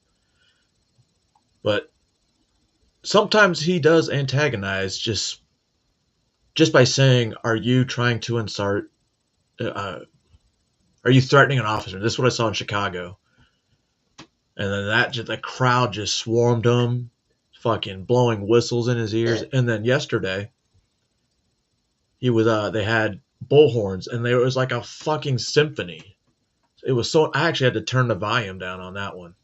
But sometimes he does antagonize just by saying, are you trying to insert, are you threatening an officer? This is what I saw in Chicago. And then the crowd just swarmed him, fucking blowing whistles in his ears. And then yesterday, they had bullhorns, and there was like a fucking symphony. It was so, I actually had to turn the volume down on that one.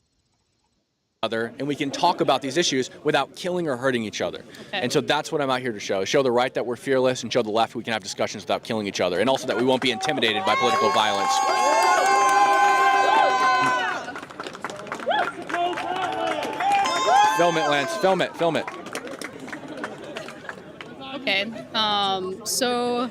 And we can talk about these issues without killing or hurting each other. Okay. And so that's what I'm out here to show. Show the right that we're fearless, and show the left we can have discussions without killing each other. And also that we won't be intimidated by political violence. Film it, Lance. Film it. Film it. Okay. So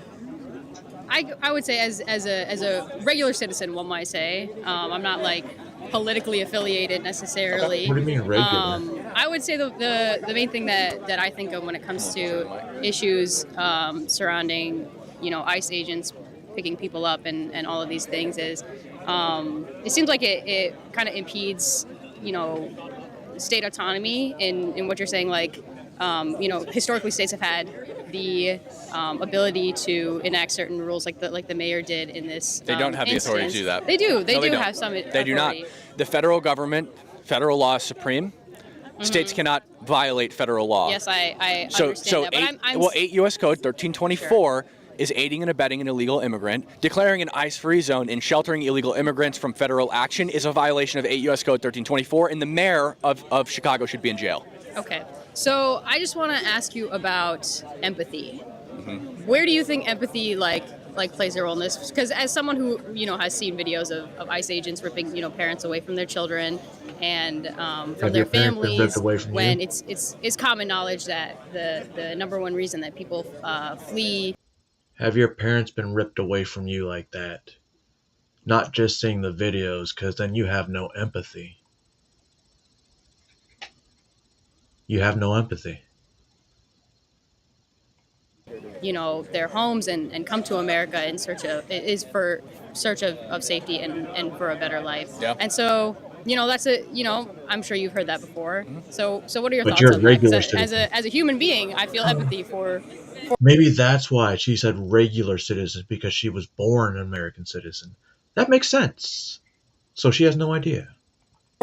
I would say as a regular citizen, one might say, I'm not like politically affiliated necessarily. What do you mean regular? I would say the main thing that I think of when it comes to issues surrounding, ICE agents picking people up and all of these things is it seems like it kind of impedes, state autonomy in what you're saying, like, historically states have had the ability to enact certain rules like the mayor did in this They don't have the authority to do that. They do. They No, do don't. have some authority. They do not. The federal government, federal law is supreme. States cannot violate federal law. Yes, I So understand that. But 8 U.S. Code 1324 is aiding and abetting an illegal immigrant. Declaring an ICE-free zone and sheltering illegal immigrants from federal action is a violation of 8 U.S. Code 1324, and the mayor of Chicago should be in jail. Okay. So I just want to ask you about empathy. Where do you think empathy like plays a role in this? Because as someone who has seen videos of ICE agents ripping parents away from their children and from their families, when it's common knowledge that the number one reason that people flee. Have your parents been ripped away from you like that? Not just seeing the videos, because then you have no empathy. You have no empathy. Their homes and come to America in search of safety and for a better life. Yeah. And so, that's I'm sure you've heard that before. So what are your But thoughts you're a on that? regular 'Cause as a human being, I feel empathy for Maybe that's why she said regular citizens, because she was born an American citizen. That makes sense. So she has no idea.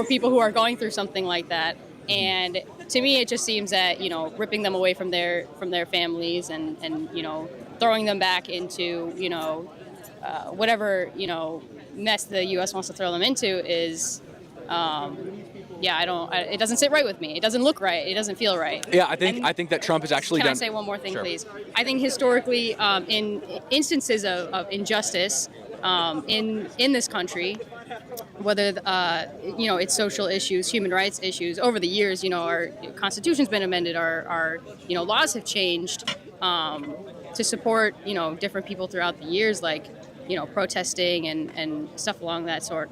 people who are going through something like that. And to me, it just seems that, ripping them away from their families and throwing them back into, whatever, mess the U.S. wants to throw them into is, it doesn't sit right with me. It doesn't look right. It doesn't feel right. Yeah, I think that Trump has actually Can done. I say one more thing, Sure. please? I think historically, in instances of injustice in this country, whether it's social issues, human rights issues, over the years, our Constitution's been amended, our laws have changed to support different people throughout the years, like protesting and stuff along that sort.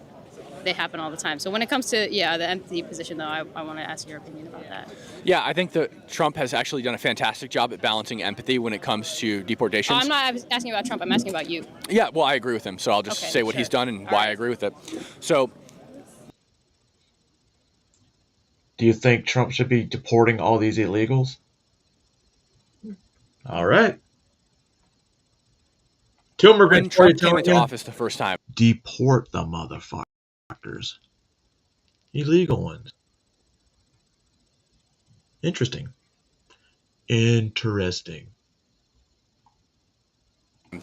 They happen all the time. So when it comes to the empathy position, though, I want to ask your opinion about that. Yeah, I think that Trump has actually done a fantastic job at balancing empathy when it comes to deportations. I'm not asking about Trump. I'm asking about you. Yeah, well, I agree with him, so I'll just say what he's done and why I agree with it. So, do you think Trump should be deporting all these illegals? All right. Kilmer, when Trump came into office the first time, deport the motherfuckers. Illegal ones. Interesting.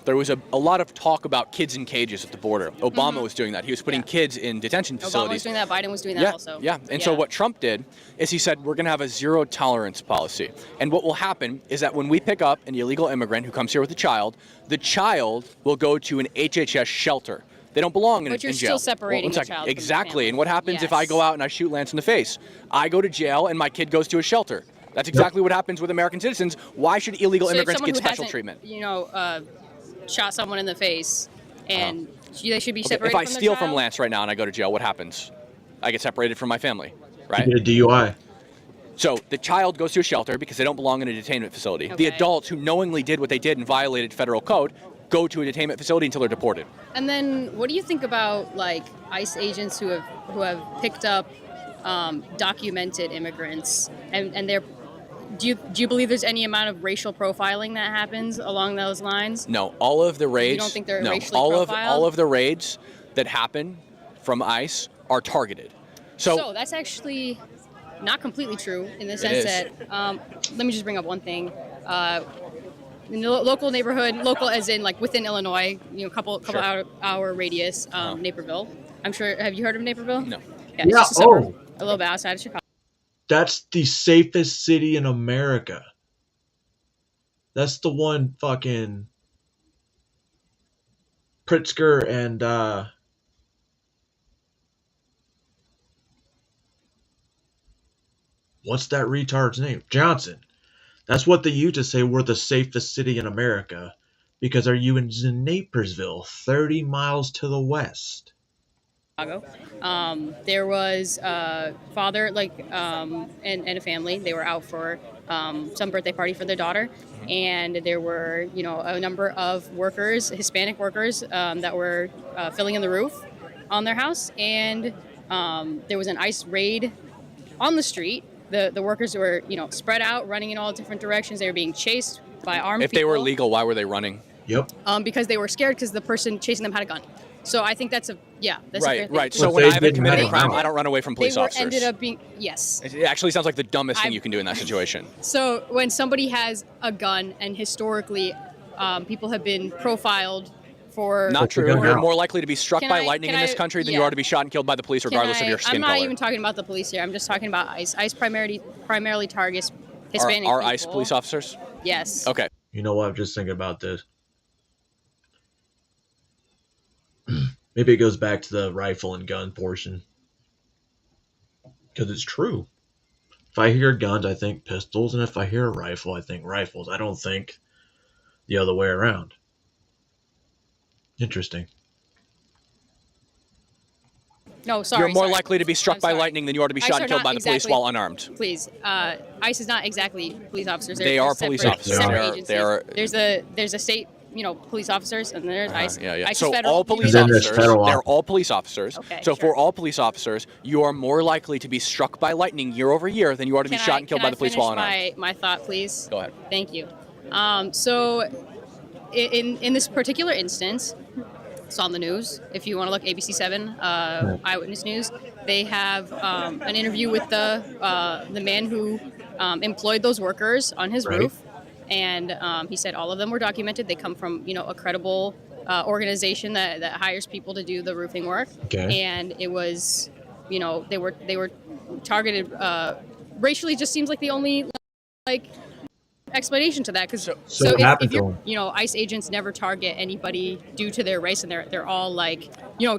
there was a lot of talk about kids in cages at the border. Obama was doing that. He was putting kids in detention facilities. Obama was doing that. Biden was doing that also. Yeah. And so what Trump did is he said, we're going to have a zero tolerance policy. And what will happen is that when we pick up an illegal immigrant who comes here with a child, the child will go to an HHS shelter. They don't belong in jail. But you're still separating the child Exactly. from the And what happens if Yes. I go out and I shoot Lance in the face? I go to jail and my kid goes to a shelter. That's exactly what happens with American citizens. Why should illegal So if immigrants someone get who special hasn't, treatment? shot someone in the face and they should be Okay, separated if I from their steal from child. Lance right now and I go to jail, what happens? I get separated from my family, right? You get a DUI. So the child goes to a shelter because they don't belong in a detainment facility. The adults who knowingly did what they did and violated federal code go to a detainment facility until they're deported. And then, what do you think about like ICE agents who have picked up documented immigrants, and they're do you believe there's any amount of racial profiling that happens along those lines? No, all of the raids. You don't think they're no, racially all profiled? of the raids that happen from ICE are targeted. So that's actually not completely true in the sense is. that let me just bring up one thing. In the local neighborhood, local as in like within Illinois, couple Sure. hour radius, Naperville. I'm sure. Have you heard of Naperville? No. Yeah, it's Yeah, just a suburb, oh. a little bit outside of Chicago. That's the safest city in America. That's the one fucking Pritzker and what's that retard's name? Johnson. That's what they used to say, we're the safest city in America. Because are you in Naperville, 30 miles to the west? There was a father, and a family. They were out for some birthday party for their daughter, and there were, a number of workers, Hispanic workers, that were filling in the roof on their house, and there was an ICE raid on the street. The workers were, spread out, running in all different directions. They were being chased by armed If people. they were illegal, why were they running? Yep. Because they were scared because the person chasing them had a gun. So I think that's a fair Right, thing. right. So when I haven't committed a crime, I don't run away from police they were, officers. ended up being, yes. It actually sounds like the dumbest thing you can do in that situation. So when somebody has a gun, and historically, people have been profiled for Not true. You're more likely to be struck Can by I- lightning can in this I- country than yeah. you are to be shot and killed by the police, regardless of your skin I'm color. not even talking about the police here. I'm just talking about ICE. ICE primarily targets Hispanic Are people. ICE police officers? Yes. Okay. You know what? I'm just thinking about this. Maybe it goes back to the rifle and gun portion. Because it's true. If I hear guns, I think pistols. And if I hear a rifle, I think rifles. I don't think the other way around. Interesting. No, sorry. You're more sorry. likely to be struck I'm by sorry. lightning than you are to be ICE shot are and killed not by the police exactly- while unarmed. Please, ICE is not exactly police officers. They are police officers. Separate They are- agencies. they are- There's a state, police officers, and there's ICE. Yeah, yeah. ICE is So federal. all police Then there's officers, federal they're officers. all police officers. Okay, So for all police officers, you are more likely to be struck by lightning year over year than you are to be shot and killed by the police while unarmed. Finish my thought, please? Go ahead. Thank you. So, in this particular instance, it's on the news. If you want to look, ABC7, Eyewitness News, they have an interview with the man who employed those workers on his Right. roof, and he said all of them were documented. They come from a credible organization that hires people to do the roofing work, Okay. and it was, they were targeted racially. Just seems like the only explanation to that, because So what happened to them? ICE agents never target anybody due to their race, and they're all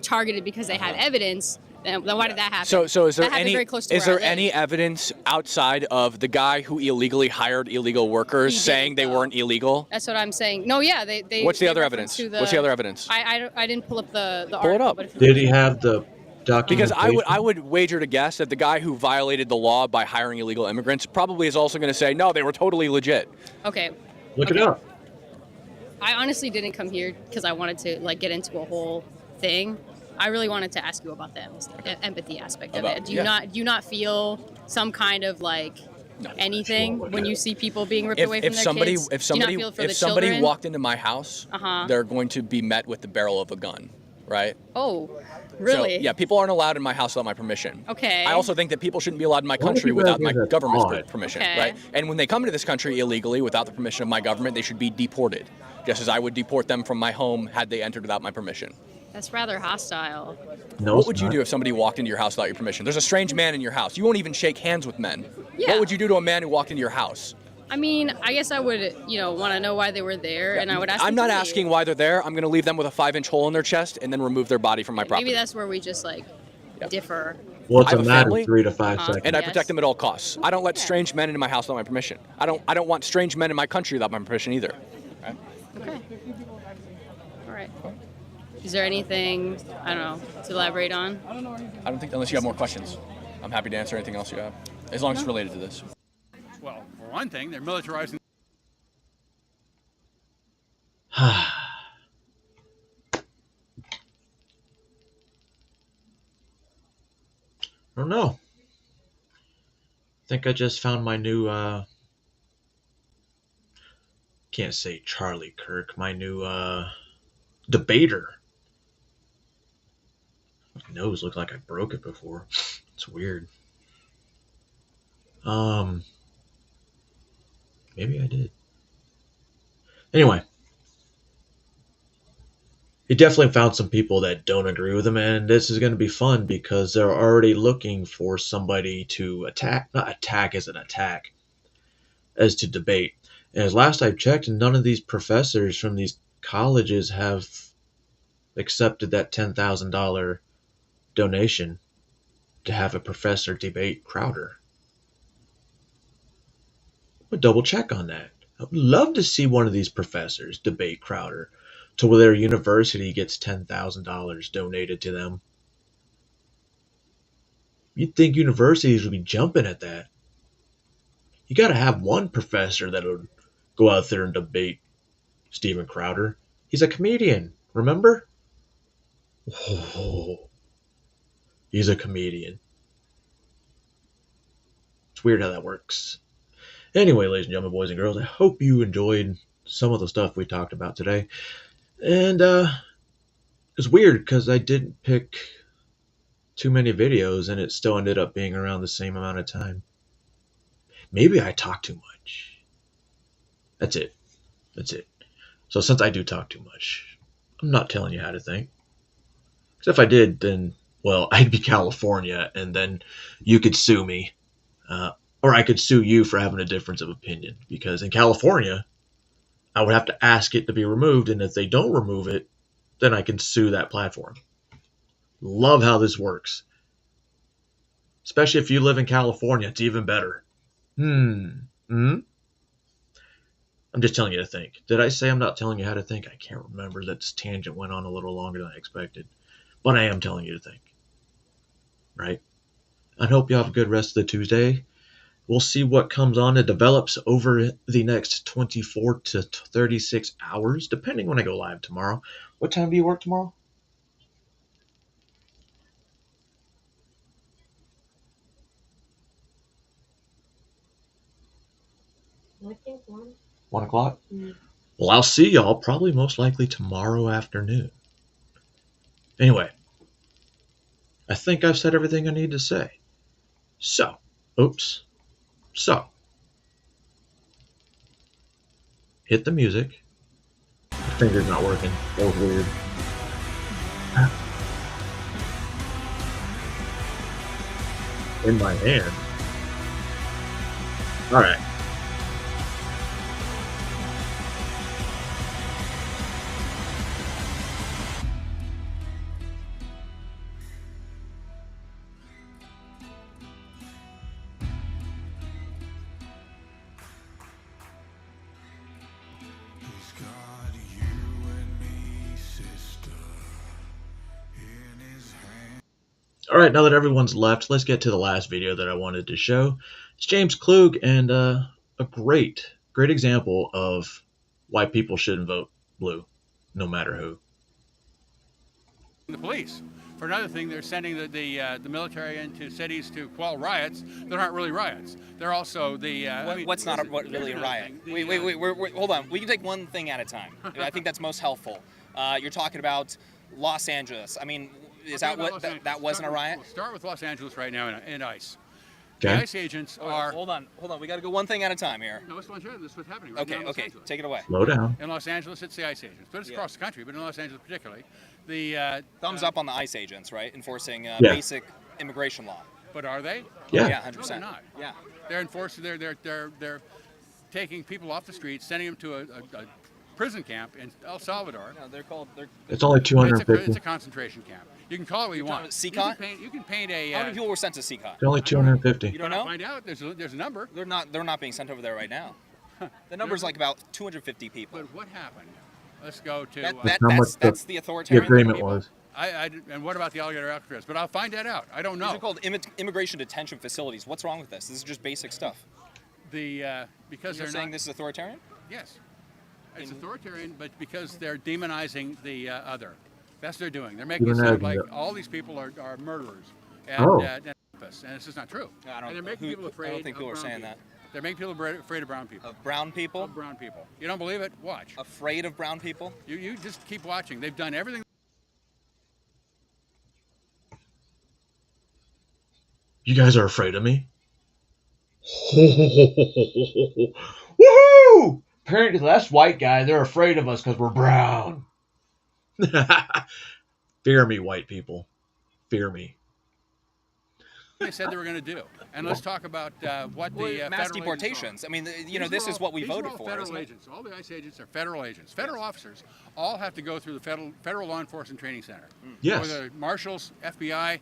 targeted because they had evidence. Then why did that happen? So is there That happened any very close to is where there I live. any evidence outside of the guy who illegally hired illegal workers He saying they weren't illegal? That's what I'm saying. No, yeah, they. What's the they other reference evidence? to What's the other evidence? I didn't pull up the Pull it article, up. but if you Did he have the Because documentation? I would wager to guess that the guy who violated the law by hiring illegal immigrants probably is also going to say no, they were totally legit. Okay. Look it up. I honestly didn't come here because I wanted to get into a whole thing. I really wanted to ask you about the empathy aspect of it. Do you not feel some kind of anything when you see people being ripped away from their kids? If Do you not somebody feel for if the somebody children? walked into my house, Uh-huh. they're going to be met with the barrel of a gun, right? Oh, really? So, yeah, people aren't allowed in my house without my permission. Okay. I also think that people shouldn't be allowed in my Why do country people without think my that's government's odd? permission, Okay. right? And when they come into this country illegally without the permission of my government, they should be deported, just as I would deport them from my home had they entered without my permission. That's rather hostile. No, What it's would you not. do if somebody walked into your house without your permission? There's a strange man in your house. You won't even shake hands with men. Yeah. What would you do to a man who walked into your house? I mean, I guess I would, want to know why they were there, and I would ask. I'm them not to leave. asking why they're there. I'm going to leave them with a 5-inch hole in their chest and then remove their body from my property. Maybe that's where we just differ. Well, it's I a have matter family, of 3 to 5 seconds. and I Yes. protect them at all costs. I don't let strange men into my house without my permission. I don't want strange men in my country without my permission either. Right? Okay. All right. Is there anything, I don't know, to elaborate on? I don't think, unless you have more questions, I'm happy to answer anything else you have, as long as it's related to this. Well, for one thing, they're militarizing. I don't know. I think I just found my new, can't say Charlie Kirk, my new, debater. My nose looked like I broke it before. It's weird. Maybe I did. Anyway. He definitely found some people that don't agree with him, and this is going to be fun because they're already looking for somebody to attack. Not attack as an attack, as to debate. And as last I checked, none of these professors from these colleges have accepted that $10,000 donation to have a professor debate Crowder. I'll double check on that. I would love to see one of these professors debate Crowder, to where their university gets $10,000 donated to them. You'd think universities would be jumping at that. You got to have one professor that would go out there and debate Steven Crowder. He's a comedian, remember? Oh, he's a comedian. It's weird how that works. Anyway, ladies and gentlemen, boys and girls, I hope you enjoyed some of the stuff we talked about today. And it's weird because I didn't pick too many videos and it still ended up being around the same amount of time. Maybe I talk too much. That's it. So since I do talk too much, I'm not telling you how to think. Because if I did, then, well, I'd be California and then you could sue me. Or I could sue you for having a difference of opinion. Because in California, I would have to ask it to be removed, and if they don't remove it, then I can sue that platform. Love how this works. Especially if you live in California, it's even better. I'm just telling you to think. Did I say I'm not telling you how to think? I can't remember. That tangent went on a little longer than I expected. But I am telling you to think. Right? I hope you have a good rest of the Tuesday. We'll see what comes on and develops over the next 24 to 36 hours, depending when I go live tomorrow. What time do you work tomorrow? I think 1. 1 o'clock? Well, I'll see y'all probably most likely tomorrow afternoon. Anyway, I think I've said everything I need to say. So, hit the music. My finger's not working. That was weird. In my hand. Alright. Alright, now that everyone's left, let's get to the last video that I wanted to show. It's James Klug, and a great example of why people shouldn't vote blue, no matter who. The police. For another thing, they're sending the military into cities to quell riots that aren't really riots. They're also the... what's not really a riot? Wait, hold on. We can take one thing at a time. I think that's most helpful. You're talking about Los Angeles. I mean... Is that what that wasn't a riot? We'll start with Los Angeles right now in ICE. Okay. The ICE agents are... Hold on. We got to go one thing at a time here. No, this is what's happening right now in Los Angeles. Take it away. Slow down. In Los Angeles, it's the ICE agents. But it's across the country, but in Los Angeles particularly. The thumbs up on the ICE agents, right? Enforcing basic immigration law. But are they? Yeah, 100%. No, they're not. Yeah. They're enforcing, they're taking people off the street, sending them to a prison camp in El Salvador. No, they're called... It's only 250. It's a concentration camp. You can call it what you want. CCOT? You can paint a... How many people were sent to CCOT? It's only 250. You don't know? Find out. There's a number. They're not being sent over there right now. The number's like about 250 people. But what happened Let's go to. That's the authoritarian. The agreement people. was. And what about the alligator Alcatraz? But I'll find that out. I don't know. These are called immigration detention facilities. What's wrong with this? This is just basic stuff. Because you're saying this is authoritarian? Yes, it's authoritarian, but because they're demonizing the other. That's what they're doing. They're making it sound like all these people are murderers and rapists, and it's just not true. And they're making people afraid. I don't think people are saying that. They're making people afraid of brown people. Of brown people? Of brown people. You don't believe it? Watch. Afraid of brown people? You just keep watching. They've done everything. You guys are afraid of me? Woohoo! Apparently, that's white guy. They're afraid of us because we're brown. Fear me, white people. Fear me. They said they were going to do. And let's talk about what the mass deportations. I mean, this is what we voted for. Federal agents. All the ICE agents are federal agents. Federal officers all have to go through the Federal Law Enforcement Training Center. Yes. Whether marshals, FBI,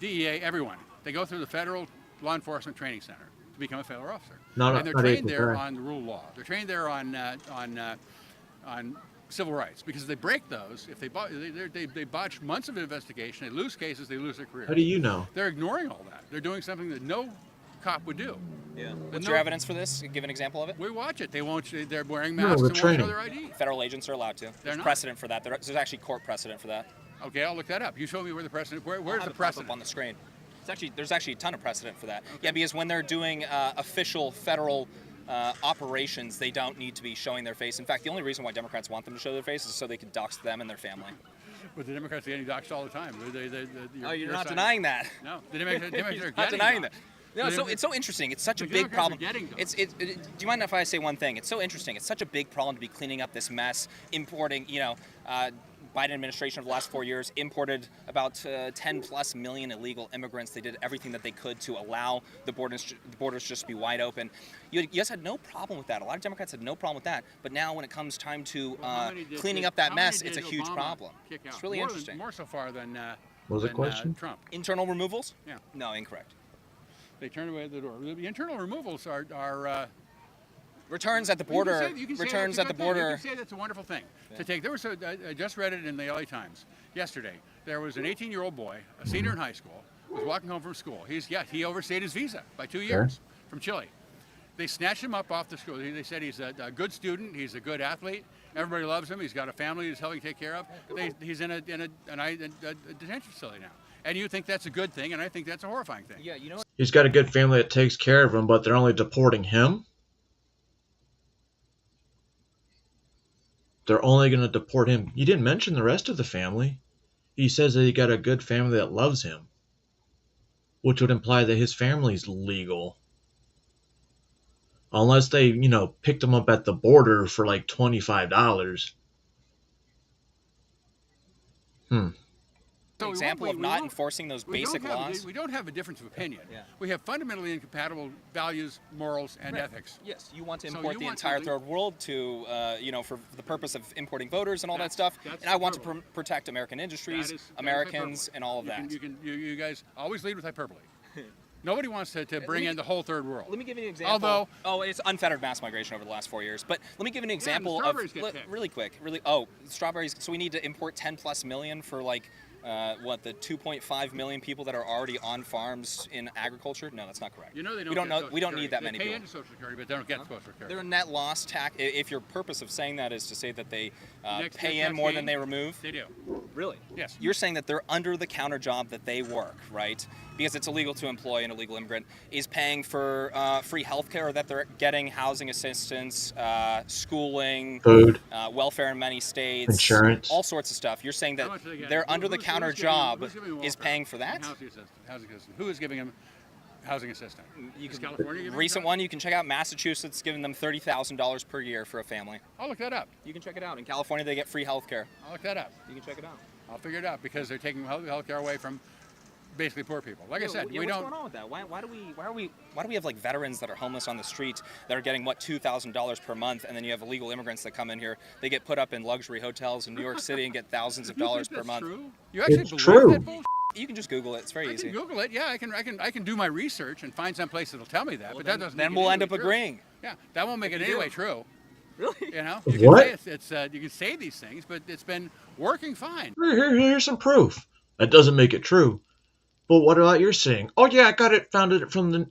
DEA, everyone. They go through the Federal Law Enforcement Training Center to become a federal officer. And they're trained there on the rule of law. They're trained there on civil rights, because if they break those, if they botch months of investigation, they lose cases, they lose their career. How do you know? They're ignoring all that. They're doing something that no cop would do. Yeah. What's your evidence for this? Give an example of it. We watch it. They won't. They're wearing masks and won't show their ID. Federal agents are allowed to. There's precedent for that. There's actually court precedent for that. Okay, I'll look that up. You show me where the precedent. Where's the precedent? Up on the screen. There's actually a ton of precedent for that. Okay. Yeah, because when they're doing official federal operations, they don't need to be showing their face. In fact, the only reason why Democrats want them to show their face is so they can dox them and their family. But the Democrats are getting doxxed all the time. You're not denying that. No, the Democrats are getting not denying doxxed. that. No, so it's so interesting. It's such a big problem. Do you mind if I say one thing? It's so interesting. It's such a big problem to be cleaning up this mess, importing, Biden administration over the last 4 years imported about 10 plus million illegal immigrants. They did everything that they could to allow the borders just to be wide open. You guys had no problem with that. A lot of Democrats had no problem with that. But now when it comes time to cleaning up that mess, it's a huge problem. It's really interesting. More so far than what was the question? Trump. Internal removals? Yeah. No, incorrect. They turn away the door. The internal removals are returns at the border. Returns at the border. You can say that's a wonderful thing to take. There was I just read it in the LA Times yesterday. There was an 18-year-old boy, a senior in high school, was walking home from school. He overstayed his visa by 2 years from Chile. They snatched him up off the school. They said he's a good student. He's a good athlete. Everybody loves him. He's got a family he's helping take care of. He's in a detention facility now. And you think that's a good thing, and I think that's a horrifying thing. Yeah, you know. He's got a good family that takes care of him, but they're only deporting him. They're only going to deport him. You didn't mention the rest of the family. He says that he got a good family that loves him, which would imply that his family's legal. Unless they, picked him up at the border for like $25. An example of not enforcing those basic laws. We don't have a difference of opinion. Yeah. We have fundamentally incompatible values, morals, and ethics. Yes, you want to import the entire third world to, for the purpose of importing voters and all that stuff. And I want to protect American industries, Americans, and all of that. You guys always lead with hyperbole. Nobody wants to bring in the whole third world. Let me give you an example. It's unfettered mass migration over the last 4 years. But let me give you an example of really quick. Strawberries. So we need to import 10 plus million for the 2.5 million people that are already on farms in agriculture? No, that's not correct. They we don't need that many people. They pay into Social Security, but they don't get Social Security. They're a net loss tax. If your purpose of saying that is to say that they pay in more than they remove. They do. Really? Yes. You're saying that they're under the counter job that they work, right? Because it's illegal to employ an illegal immigrant, is paying for free health care, or that they're getting housing assistance, schooling, food, welfare in many states, insurance, all sorts of stuff. You're saying that they're under the counter job is paying for that? Housing assistance. Who is giving them housing assistance? Is California giving recent one you can check out. Massachusetts giving them $30,000 per year for a family. I'll look that up. You can check it out. In California, they get free health care. I'll look that up. You can check it out. I'll figure it out because they're taking health care away from basically poor people. Like I said, we don't. What's going on with that? Why do we have like veterans that are homeless on the street that are getting $2,000 per month, and then you have illegal immigrants that come in here? They get put up in luxury hotels in New York City and get thousands of dollars per month. True? You actually believe that bullshit? You can just Google it. It's very easy. I can Google it. Yeah, I can do my research and find some place that'll tell me that. But that doesn't. Then we'll end up agreeing. Yeah, that won't make it anyway true. Really? You know, What? You can say these things, but it's been working fine. Here's some proof. That doesn't make it true. But what about your saying? Oh yeah, I got it. Found it from the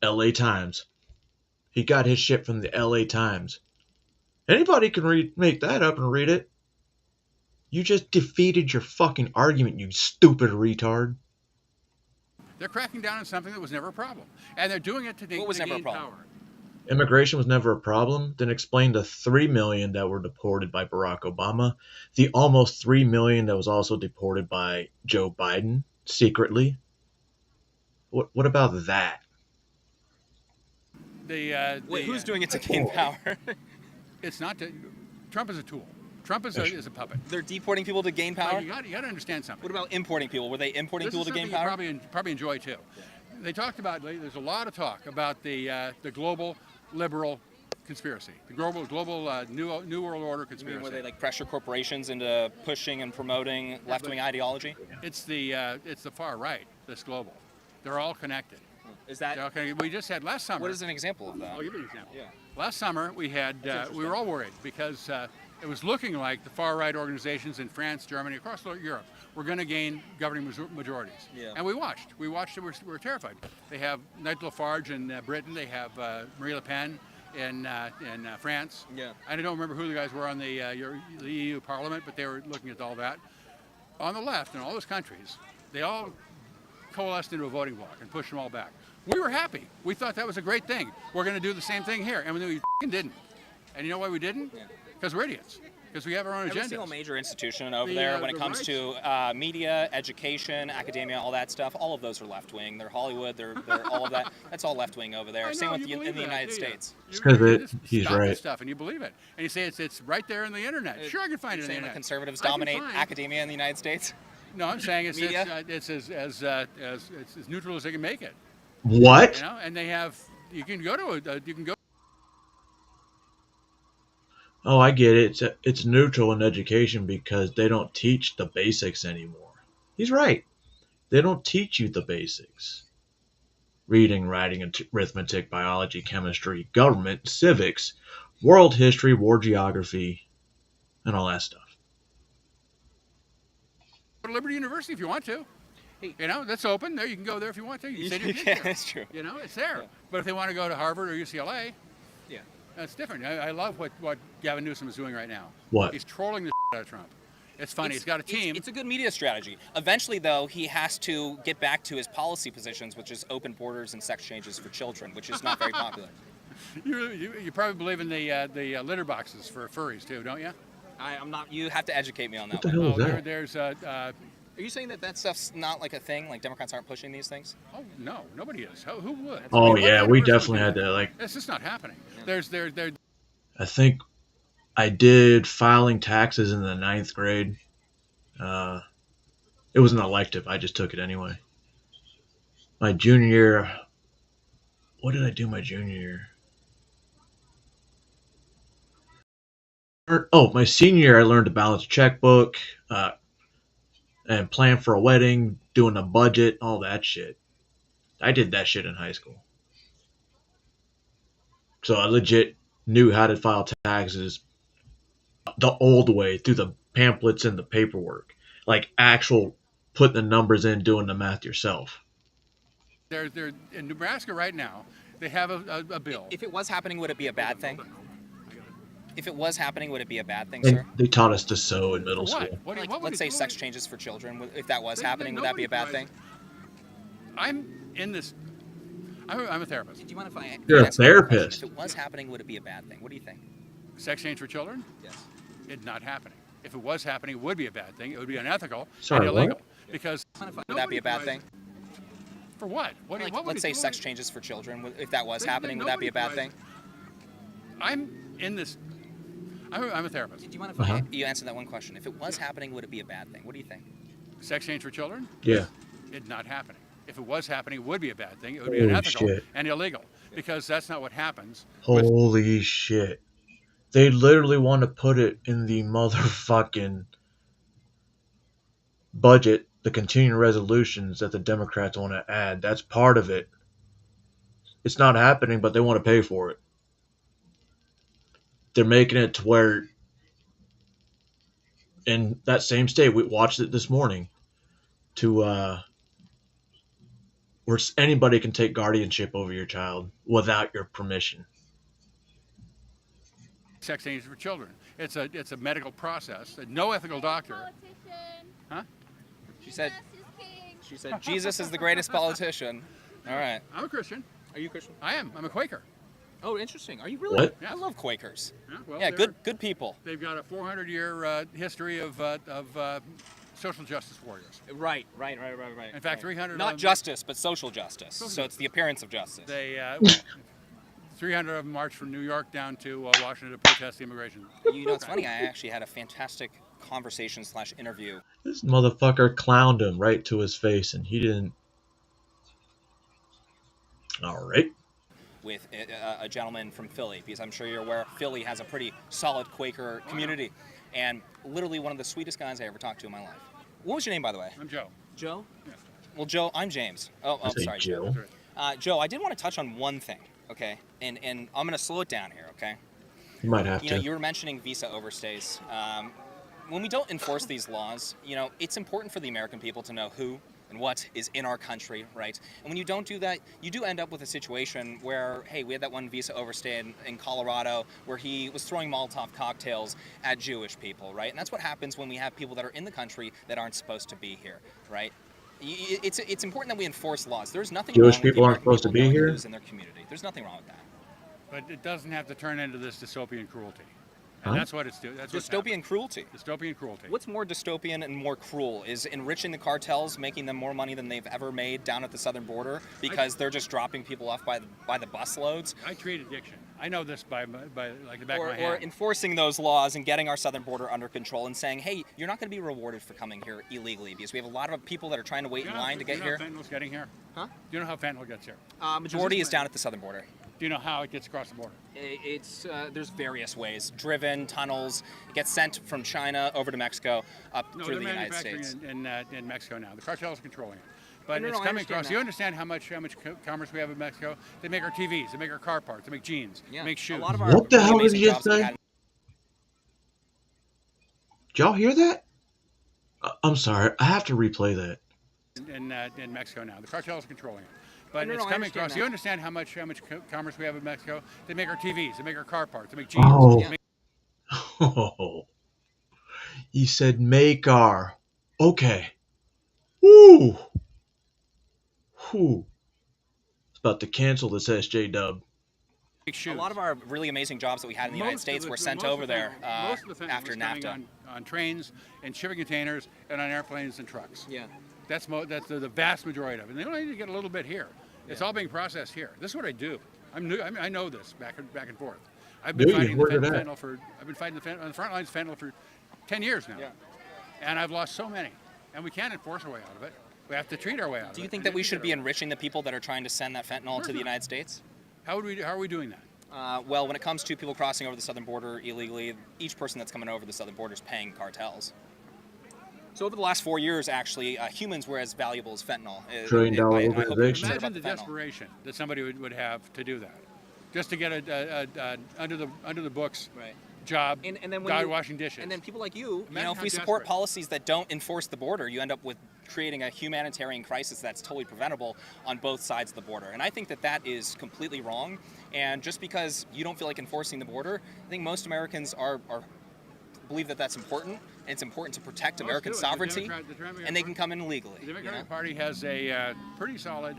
L.A. Times. He got his shit from the L.A. Times. Anybody can make that up and read it. You just defeated your fucking argument, you stupid retard. They're cracking down on something that was never a problem, and they're doing it to gain power. Immigration was never a problem. Then explain the 3 million that were deported by Barack Obama, the almost 3 million that was also deported by Joe Biden secretly. What about that? Who's doing it to gain power? It's not. Trump is a tool. Trump is a puppet. They're deporting people to gain power? You got to understand something. What about importing people? Were they importing people to gain This is power? something you probably enjoy too. They talked about. There's a lot of talk about the global liberal conspiracy, the global new world order conspiracy. You mean where they like pressure corporations into pushing and promoting left-wing ideology? It's the far right. This global. They're all connected. Is that? We just had last summer. What is an example of that? I'll give you an example. Yeah. Last summer we were all worried because it was looking like the far right organizations in France, Germany, across Europe were going to gain governing majorities. Yeah. And we watched it. We were terrified. They have Nigel Farage in Britain. They have Marine Le Pen in France. Yeah. I don't remember who the guys were on the EU Parliament, but they were looking at all that. On the left, in all those countries, they all coalesced into a voting bloc and pushed them all back. We were happy. We thought that was a great thing. We're going to do the same thing here, and we didn't. And you know why we didn't? Because we're idiots. Because we have our own Every agendas. single major institution over there, when it comes to media, education, academia, all that stuff, all of those are left-wing. They're Hollywood. They're all of that. That's all left-wing over there. Same with in the United States. It's because he's Stop right. this stuff, and you believe it. And you say it's right there in the internet. Sure, I can find it in the Saying internet. that conservatives I can dominate find- academia in the United States. No, I'm saying it's Media? it's as neutral as they can make it. What? You know, and they have. You can go to you can go. Oh, I get it. It's neutral in education because they don't teach the basics anymore. He's right. They don't teach you the basics. Reading, writing, arithmetic, biology, chemistry, government, civics, world history, war geography, and all that stuff. Go to Liberty University if you want to. You know, that's open. There, you can go there if you want to. You can send your kids there. That's true. You know, it's there. But if they want to go to Harvard or UCLA, yeah, that's different. I love what Gavin Newsom is doing right now. What? He's trolling the out of Trump. It's funny. He's got a team. It's a good media strategy. Eventually, though, he has to get back to his policy positions, which is open borders and sex changes for children, which is not very popular. You probably believe in the litter boxes for furries too, don't you? I'm not. You have to educate me on that. What the hell is Oh, that? there's Are you saying that stuff's not like a thing? Like Democrats aren't pushing these things? Oh no, nobody is. Who would? Oh, I mean, yeah, what we universe definitely would had do to, that? like- It's just not happening. There. I think I did filing taxes in the 9th grade. It was an elective. I just took it anyway. My junior year, what did I do my junior year? My senior year, I learned to balance a checkbook and plan for a wedding, doing a budget, all that shit. I did that shit in high school. So I legit knew how to file taxes the old way through the pamphlets and the paperwork. Like actual putting the numbers in, doing the math yourself. They're in Nebraska right now. They have a bill. If it was happening, would it be a bad thing? If it was happening, would it be a bad thing, And sir? they taught us to sew in middle school. Let's say sex changes for children. If that was happening, would that be a bad thing? I'm in this. I'm a therapist. Do you mind if I? You're a ask you question? therapist. If it was happening, would it be a bad thing? What do you think? Sex change for children? Yes. It's not happening. If it was happening, it would be a bad thing. It would be unethical Sorry, and what? illegal. Because Would that be a bad thing? For what? What would Let's say sex changes for children. If that was happening, would that be a bad thing? I'm in this. I'm a therapist. Do you mind if you answer that one question? If it was happening, would it be a bad thing? What do you think? Sex change for children? Yeah. It's not happening. If it was happening, it would be a bad thing. It would be Holy unethical shit. and illegal because that's not what happens. Holy shit. They literally want to put it in the motherfucking budget, the continuing resolutions that the Democrats want to add. That's part of it. It's not happening, but they want to pay for it. they're making it to where in that same state, we watched it this morning, to where anybody can take guardianship over your child without your permission. Sex changes for children. It's a medical process. No ethical doctor. Huh? She said Jesus is the greatest politician. All right. I'm a Christian. Are you Christian? I am. I'm a Quaker. Oh, interesting. Are you really? What? I love Quakers. Yeah, well, Yeah, good people. They've got a 400-year history of social justice warriors. Right. In fact, 300 Not of them, justice, but social justice. So it's the appearance of justice. They 300 of them marched from New York down to Washington to protest the immigration. You know, it's funny. I actually had a fantastic conversation/interview. This motherfucker clowned him right to his face, and he didn't. All right. With a gentleman from Philly, because I'm sure you're aware Philly has a pretty solid Quaker community, and literally one of the sweetest guys I ever talked to in my life. What was your name, by the way? I'm Joe. Joe? Yeah. Well, Joe, I'm James. Oh, Say sorry, Joe. Joe, I did want to touch on one thing, okay? And I'm going to slow it down here, okay? You might have You to. know, you were mentioning visa overstays. When we don't enforce these laws, you know, it's important for the American people to know who and what is in our country, right? And when you don't do that, you do end up with a situation where, hey, we had that one visa overstay in Colorado where he was throwing Molotov cocktails at Jewish people, right? And that's what happens when we have people that are in the country that aren't supposed to be here, right? It's important that we enforce laws. There's nothing Jewish wrong with people the aren't American supposed to people be knowing here? who's in their community. There's nothing wrong with that. But it doesn't have to turn into this dystopian cruelty. Huh? And that's what it's doing. That's what's Dystopian cruelty. Dystopian cruelty. What's more dystopian and more cruel? Is enriching the cartels, making them more money than they've ever made down at the southern border because they're just dropping people off by the busloads? I treat addiction. I know this by like the back Or of my hand. enforcing those laws and getting our southern border under control and saying, hey, you're not going to be rewarded for coming here illegally because we have a lot of people that are trying to wait in line to get Do here. you know how fentanyl's getting here? Huh? Do you know how fentanyl gets here? Majority is down at the southern border. Do you know how it gets across the border? It's there's various ways. Driven, tunnels. It gets sent from China over to Mexico up No, through they're the United manufacturing States. in Mexico now. The cartels are controlling it. But No, it's I coming understand across. that. You understand how much commerce we have in Mexico? They make our TVs, they make our car parts, they make jeans, Yeah. they make shoes. A lot of our What the hell did amazing he just jobs that we say? had- Did y'all hear that? I'm sorry. I have to replay that. In Mexico now. The cartels are controlling it. But No, it's I coming understand across. that. You understand how much commerce we have in Mexico? They make our TVs, they make our car parts, they make jeans. Oh. they make- Oh. He said Makar. Okay. Woo. Whew. It's about to cancel this SJ dub. A lot of our really amazing jobs that we had in the United States were sent over there Most of the fentanyl after is coming NAFTA. on trains and shipping containers and on airplanes and trucks. Yeah. That's the vast majority of it. And they only need to get a little bit here. It's all being processed here. This is what I do. I know this back and forth. I've been Dude, fighting where did the that? fentanyl for. I've been fighting on the front lines of fentanyl for 10 years now. Yeah. And I've lost so many. And we can't enforce our way out of it. We have to treat our way out of it. Do you think that we should be enriching the people that are trying to send that fentanyl to the United States? How are we doing that? Well, when it comes to people crossing over the southern border illegally, each person that's coming over the southern border is paying cartels. So over the last 4 years, actually, humans were as valuable as fentanyl. $1 trillion I hope you're organization. concerned Imagine about the the fentanyl. desperation that somebody would have to do that, just to get a under the books Right. job, And then when guy you- washing dishes. And then people like you, Imagine if how we support desperate. policies that don't enforce the border, you end up with creating a humanitarian crisis that's totally preventable on both sides of the border. And I think that is completely wrong. And just because you don't feel like enforcing the border, I think most Americans believe that that's important. And it's important to protect Most American do it. sovereignty, The Democratic and they can come in illegally. The Democratic Party has a pretty solid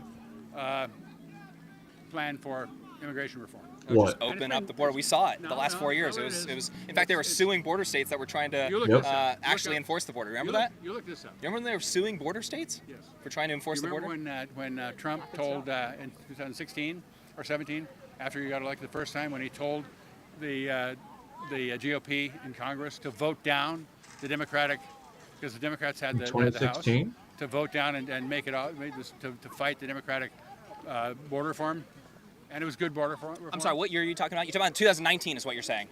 plan for immigration reform. What? Just open up the border. We saw it the last 4 years. no, It it was. is. It was. In fact, they were suing border states that were trying to You look Yep. this up. actually Look up. enforce the border. Remember You look- that? You look this up. You remember when they were suing border states? Yes. For trying to enforce You the border? remember when Trump told in 2016 or 17, after he got elected the first time, when he told the GOP in Congress to vote down the Democratic, because the Democrats had the House, 2016? to vote down and make it all, to fight the Democratic border reform, and it was good border reform. I'm sorry, what year are you talking about? You're talking about 2019 is what you're saying.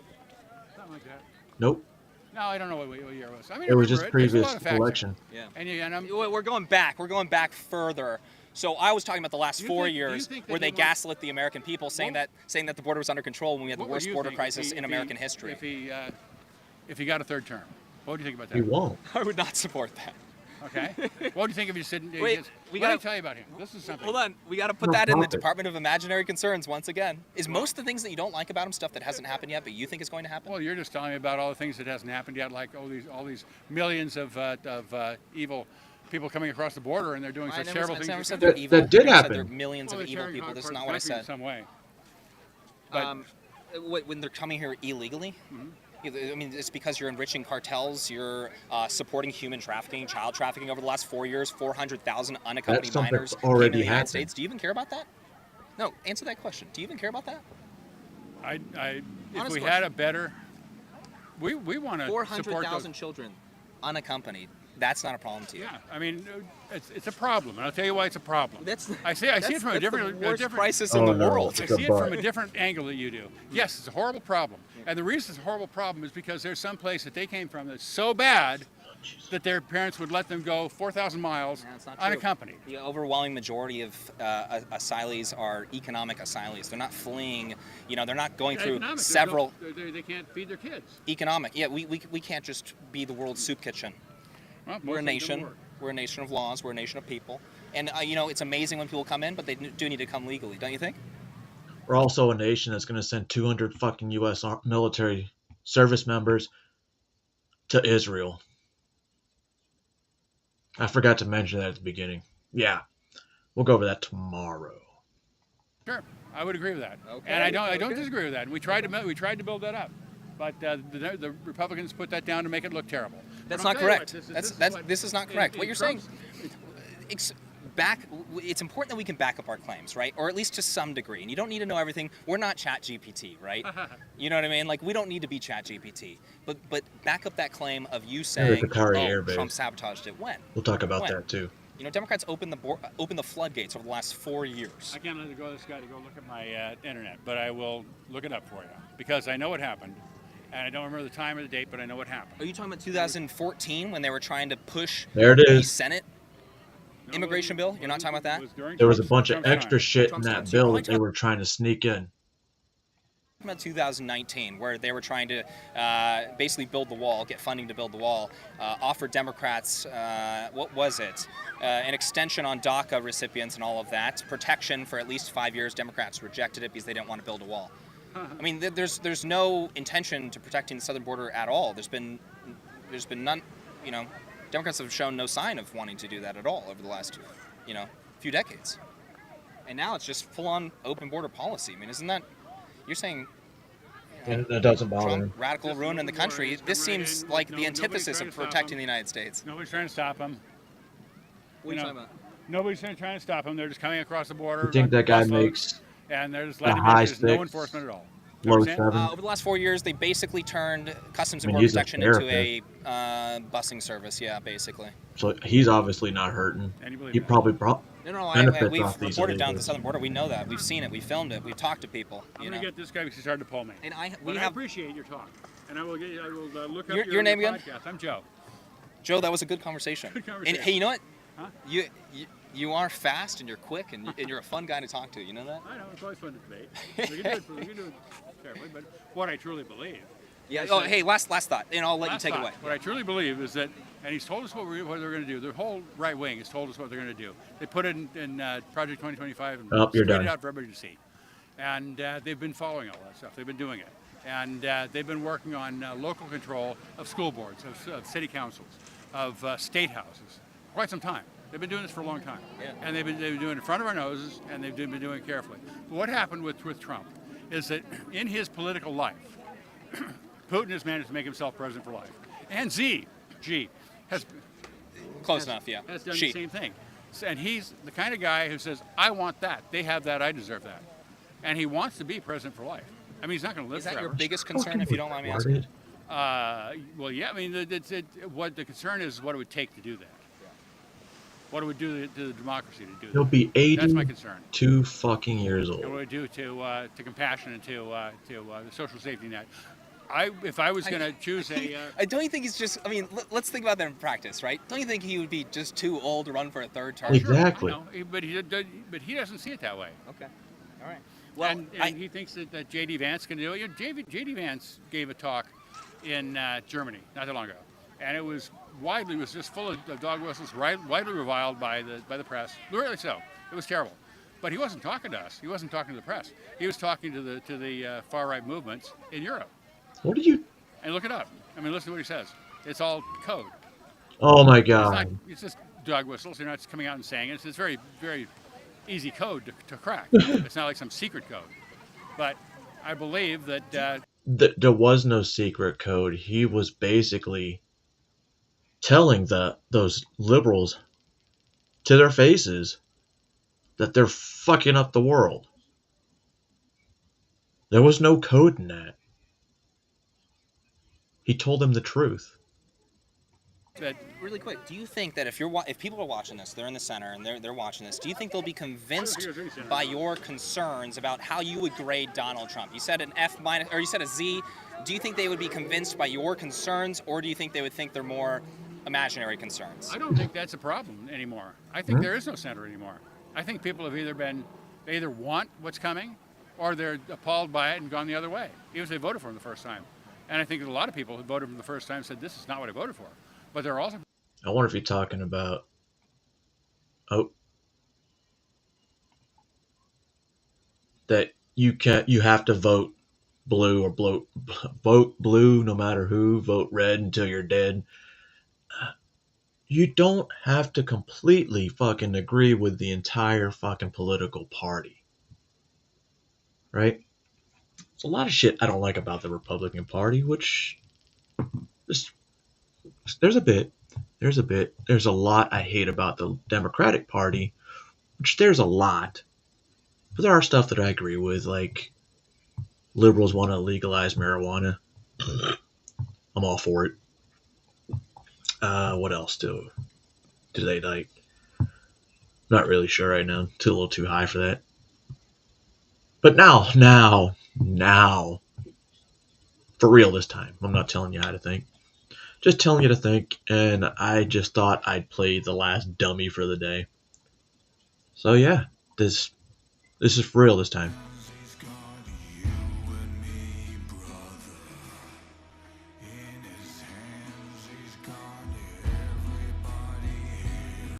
Something like that. Nope. No, I don't know what year it was. I mean, It was remember just There's a lot previous of facts. election. Yeah. And I'm, We're going back. We're going back further. So I was talking about the last 4 do you years think that where they he wants- gaslit the American people, saying that the border was under control when we had the What would worst you border think crisis in American history. If he got a third term, what do you think about that? He won't. I would not support that. Okay. What do you think if he didn't? Wait, what we did I gotta tell you about him? This is something. Hold on, we got to put that in the Department of Imaginary Concerns once again. Is most of the things that you don't like about him stuff that hasn't happened yet, but you think is going to happen? Well, you're just telling me about all the things that hasn't happened yet, like all these millions of evil people coming across the border, and they're doing such terrible things. I never said That- they're evil. that did I said happen. there are millions of evil people. This is not what I said. In some way. When they're coming here illegally. I mean, it's because you're enriching cartels, you're supporting human trafficking, child trafficking over the last 4 years, 400,000 unaccompanied That's something minors that's came already to the United happened. States. Do you even care about that? No, answer that question. Do you even care about that? If Honest we question. had a better, we want to support 400,000 children unaccompanied. That's not a problem to you. Yeah, I mean, it's a problem, and I'll tell you why it's a problem. I see it from a different crisis in the world. I see it from a different angle that you do. Yes, it's a horrible problem, and the reason it's a horrible problem is because there's some place that they came from that's so bad that their parents would let them go 4,000 miles unaccompanied. The overwhelming majority of asylees are economic asylees. They're not fleeing. They're not going through Economic. several They can't feed their kids. economic. Yeah, we can't just be the world's soup kitchen. Well, We're a most of them nation. work. We're a nation of laws. We're a nation of people. And it's amazing when people come in, but they do need to come legally, don't you think? We're also a nation that's going to send 200 fucking U.S. military service members to Israel. I forgot to mention that at the beginning. Yeah, we'll go over that tomorrow. Sure, I would agree with that. Okay. And I don't disagree with that. And we tried to build that up, but the Republicans put that down to make it look terrible. That's But not I'll tell you correct. what, This is not correct. What you're saying, Trump's- it's important that we can back up our claims, right? Or at least to some degree. And you don't need to know everything. We're not ChatGPT, right? You know what I mean? Like, we don't need to be ChatGPT. But back up that claim of you saying, Qatari Air Base. Trump sabotaged it. When? We'll talk about When? that too. Democrats opened the floodgates over the last 4 years. I can't let this guy to go look at my internet, but I will look it up for you because I know what happened, and I don't remember the time or the date, but I know what happened. Are you talking about 2014 when they were trying to push There it the is. Senate immigration bill? You're not talking about that? There was a bunch of extra shit in that bill that they were trying to sneak in. About 2019, where they were trying to basically build the wall, get funding to build the wall, offer Democrats, what was it? An extension on DACA recipients and all of that, protection for at least 5 years. Democrats rejected it because they didn't want to build a wall. I mean, there's no intention to protecting the southern border at all. There's been none. Democrats have shown no sign of wanting to do that at all over the last few decades. And now it's just full-on open border policy. I mean, isn't that? You're saying And that doesn't bother Trump, him. radical ruin in the country. This seems like the antithesis of protecting the United States. Nobody's trying to stop him. What are you talking about? Nobody's trying to stop him. They're just coming across the border. You think that guy busloads, makes and they're just a letting him high in. There's no six, enforcement at all. low Understand? seven? Over the last 4 years, they basically turned Customs I and mean, Border he's a Protection into therapist. a busing service. Yeah, basically. So he's obviously not hurting. He probably No, benefits we've off these reported down at the illegals. southern border. We know that. We've seen it. We filmed it. We've talked to people. I'm going to get this guy because he started to pull me. And I But I appreciate your talk. And I will look up Your name again? podcast. I'm Joe. Joe, that was a good conversation. Good conversation. And hey, you know what? Huh? You are fast and you're quick and you're a fun guy to talk to. You know that? I know, it's always fun to debate. We can do it carefully, but what I truly believe. Yeah. Oh, hey, last thought, and I'll let you Last take it thought. away. What I truly believe is that, and he's told us what they're going to do. The whole right wing has told us what they're going to do. They put it in Project 2025 and Oh, you're spread done. it out for everybody to see. And they've been following all that stuff. They've been doing it. And they've been working on local control of school boards, of city councils, of state houses, for quite some time. They've been doing this for a long time. Yeah. And they've been doing it in front of our noses, and they've been doing it carefully. But what happened with Trump is that in his political life, Putin has managed to make himself president for life. And Xi has Close enough, yeah. has done Xi. the same thing. And he's the kind of guy who says, I want that. They have that. I deserve that. And he wants to be president for life. I mean, he's not going to live Is that forever. your biggest concern, if you don't mind me asking? Well, yeah. I mean, what the concern is what it would take to do that. What it would do to the democracy to do that. He'll be That's my concern. 82 fucking years And what old. it would do to compassion and to the social safety net. if I was going to choose a... don't you think he's just... I mean, let's think about that in practice, right? Don't you think he would be just too old to run for a third term? Exactly. Sure, but he doesn't see it that way. Okay. All right. Well, and he thinks that J.D. Vance can do it. You know, J.D. Vance gave a talk in Germany not that long ago, and it was just full of dog whistles, widely reviled by the press. Really so. It was terrible. But he wasn't talking to us. He wasn't talking to the press. He was talking to the far right movements in Europe. What did you? And look it up. I mean, listen to what he says. It's all code. Oh my God! It's just dog whistles. They're not just coming out and saying it. It's very, very easy code to crack. It's not like some secret code. But I believe that there was no secret code. He was basically telling those liberals to their faces that they're fucking up the world. There was no code in that. He told them the truth. Really quick, do you think that if people are watching this, they're in the center and they're watching this, do you think they'll be convinced by your concerns about how you would grade Donald Trump? You said an F-, or you said a Z. Do you think they would be convinced by your concerns, or do you think they would think they're more imaginary concerns? I don't think that's a problem anymore. I think there is no center anymore. I think people have they either want what's coming, or they're appalled by it and gone the other way, even if they voted for him the first time. And I think that a lot of people who voted for him the first time said, this is not what I voted for. But there are also... I wonder if you're talking about... that you have to vote blue or vote blue no matter who, vote red until you're dead. You don't have to completely fucking agree with the entire fucking political party. Right? There's a lot of shit I don't like about the Republican Party, which there's a lot I hate about the Democratic Party, which there's a lot. But there are stuff that I agree with, like liberals want to legalize marijuana. I'm all for it. What else do they like? Not really sure right now. A little too high for that. But now, for real this time. I'm not telling you how to think. Just telling you to think, and I just thought I'd play the last dummy for the day. So yeah, this is for real this time.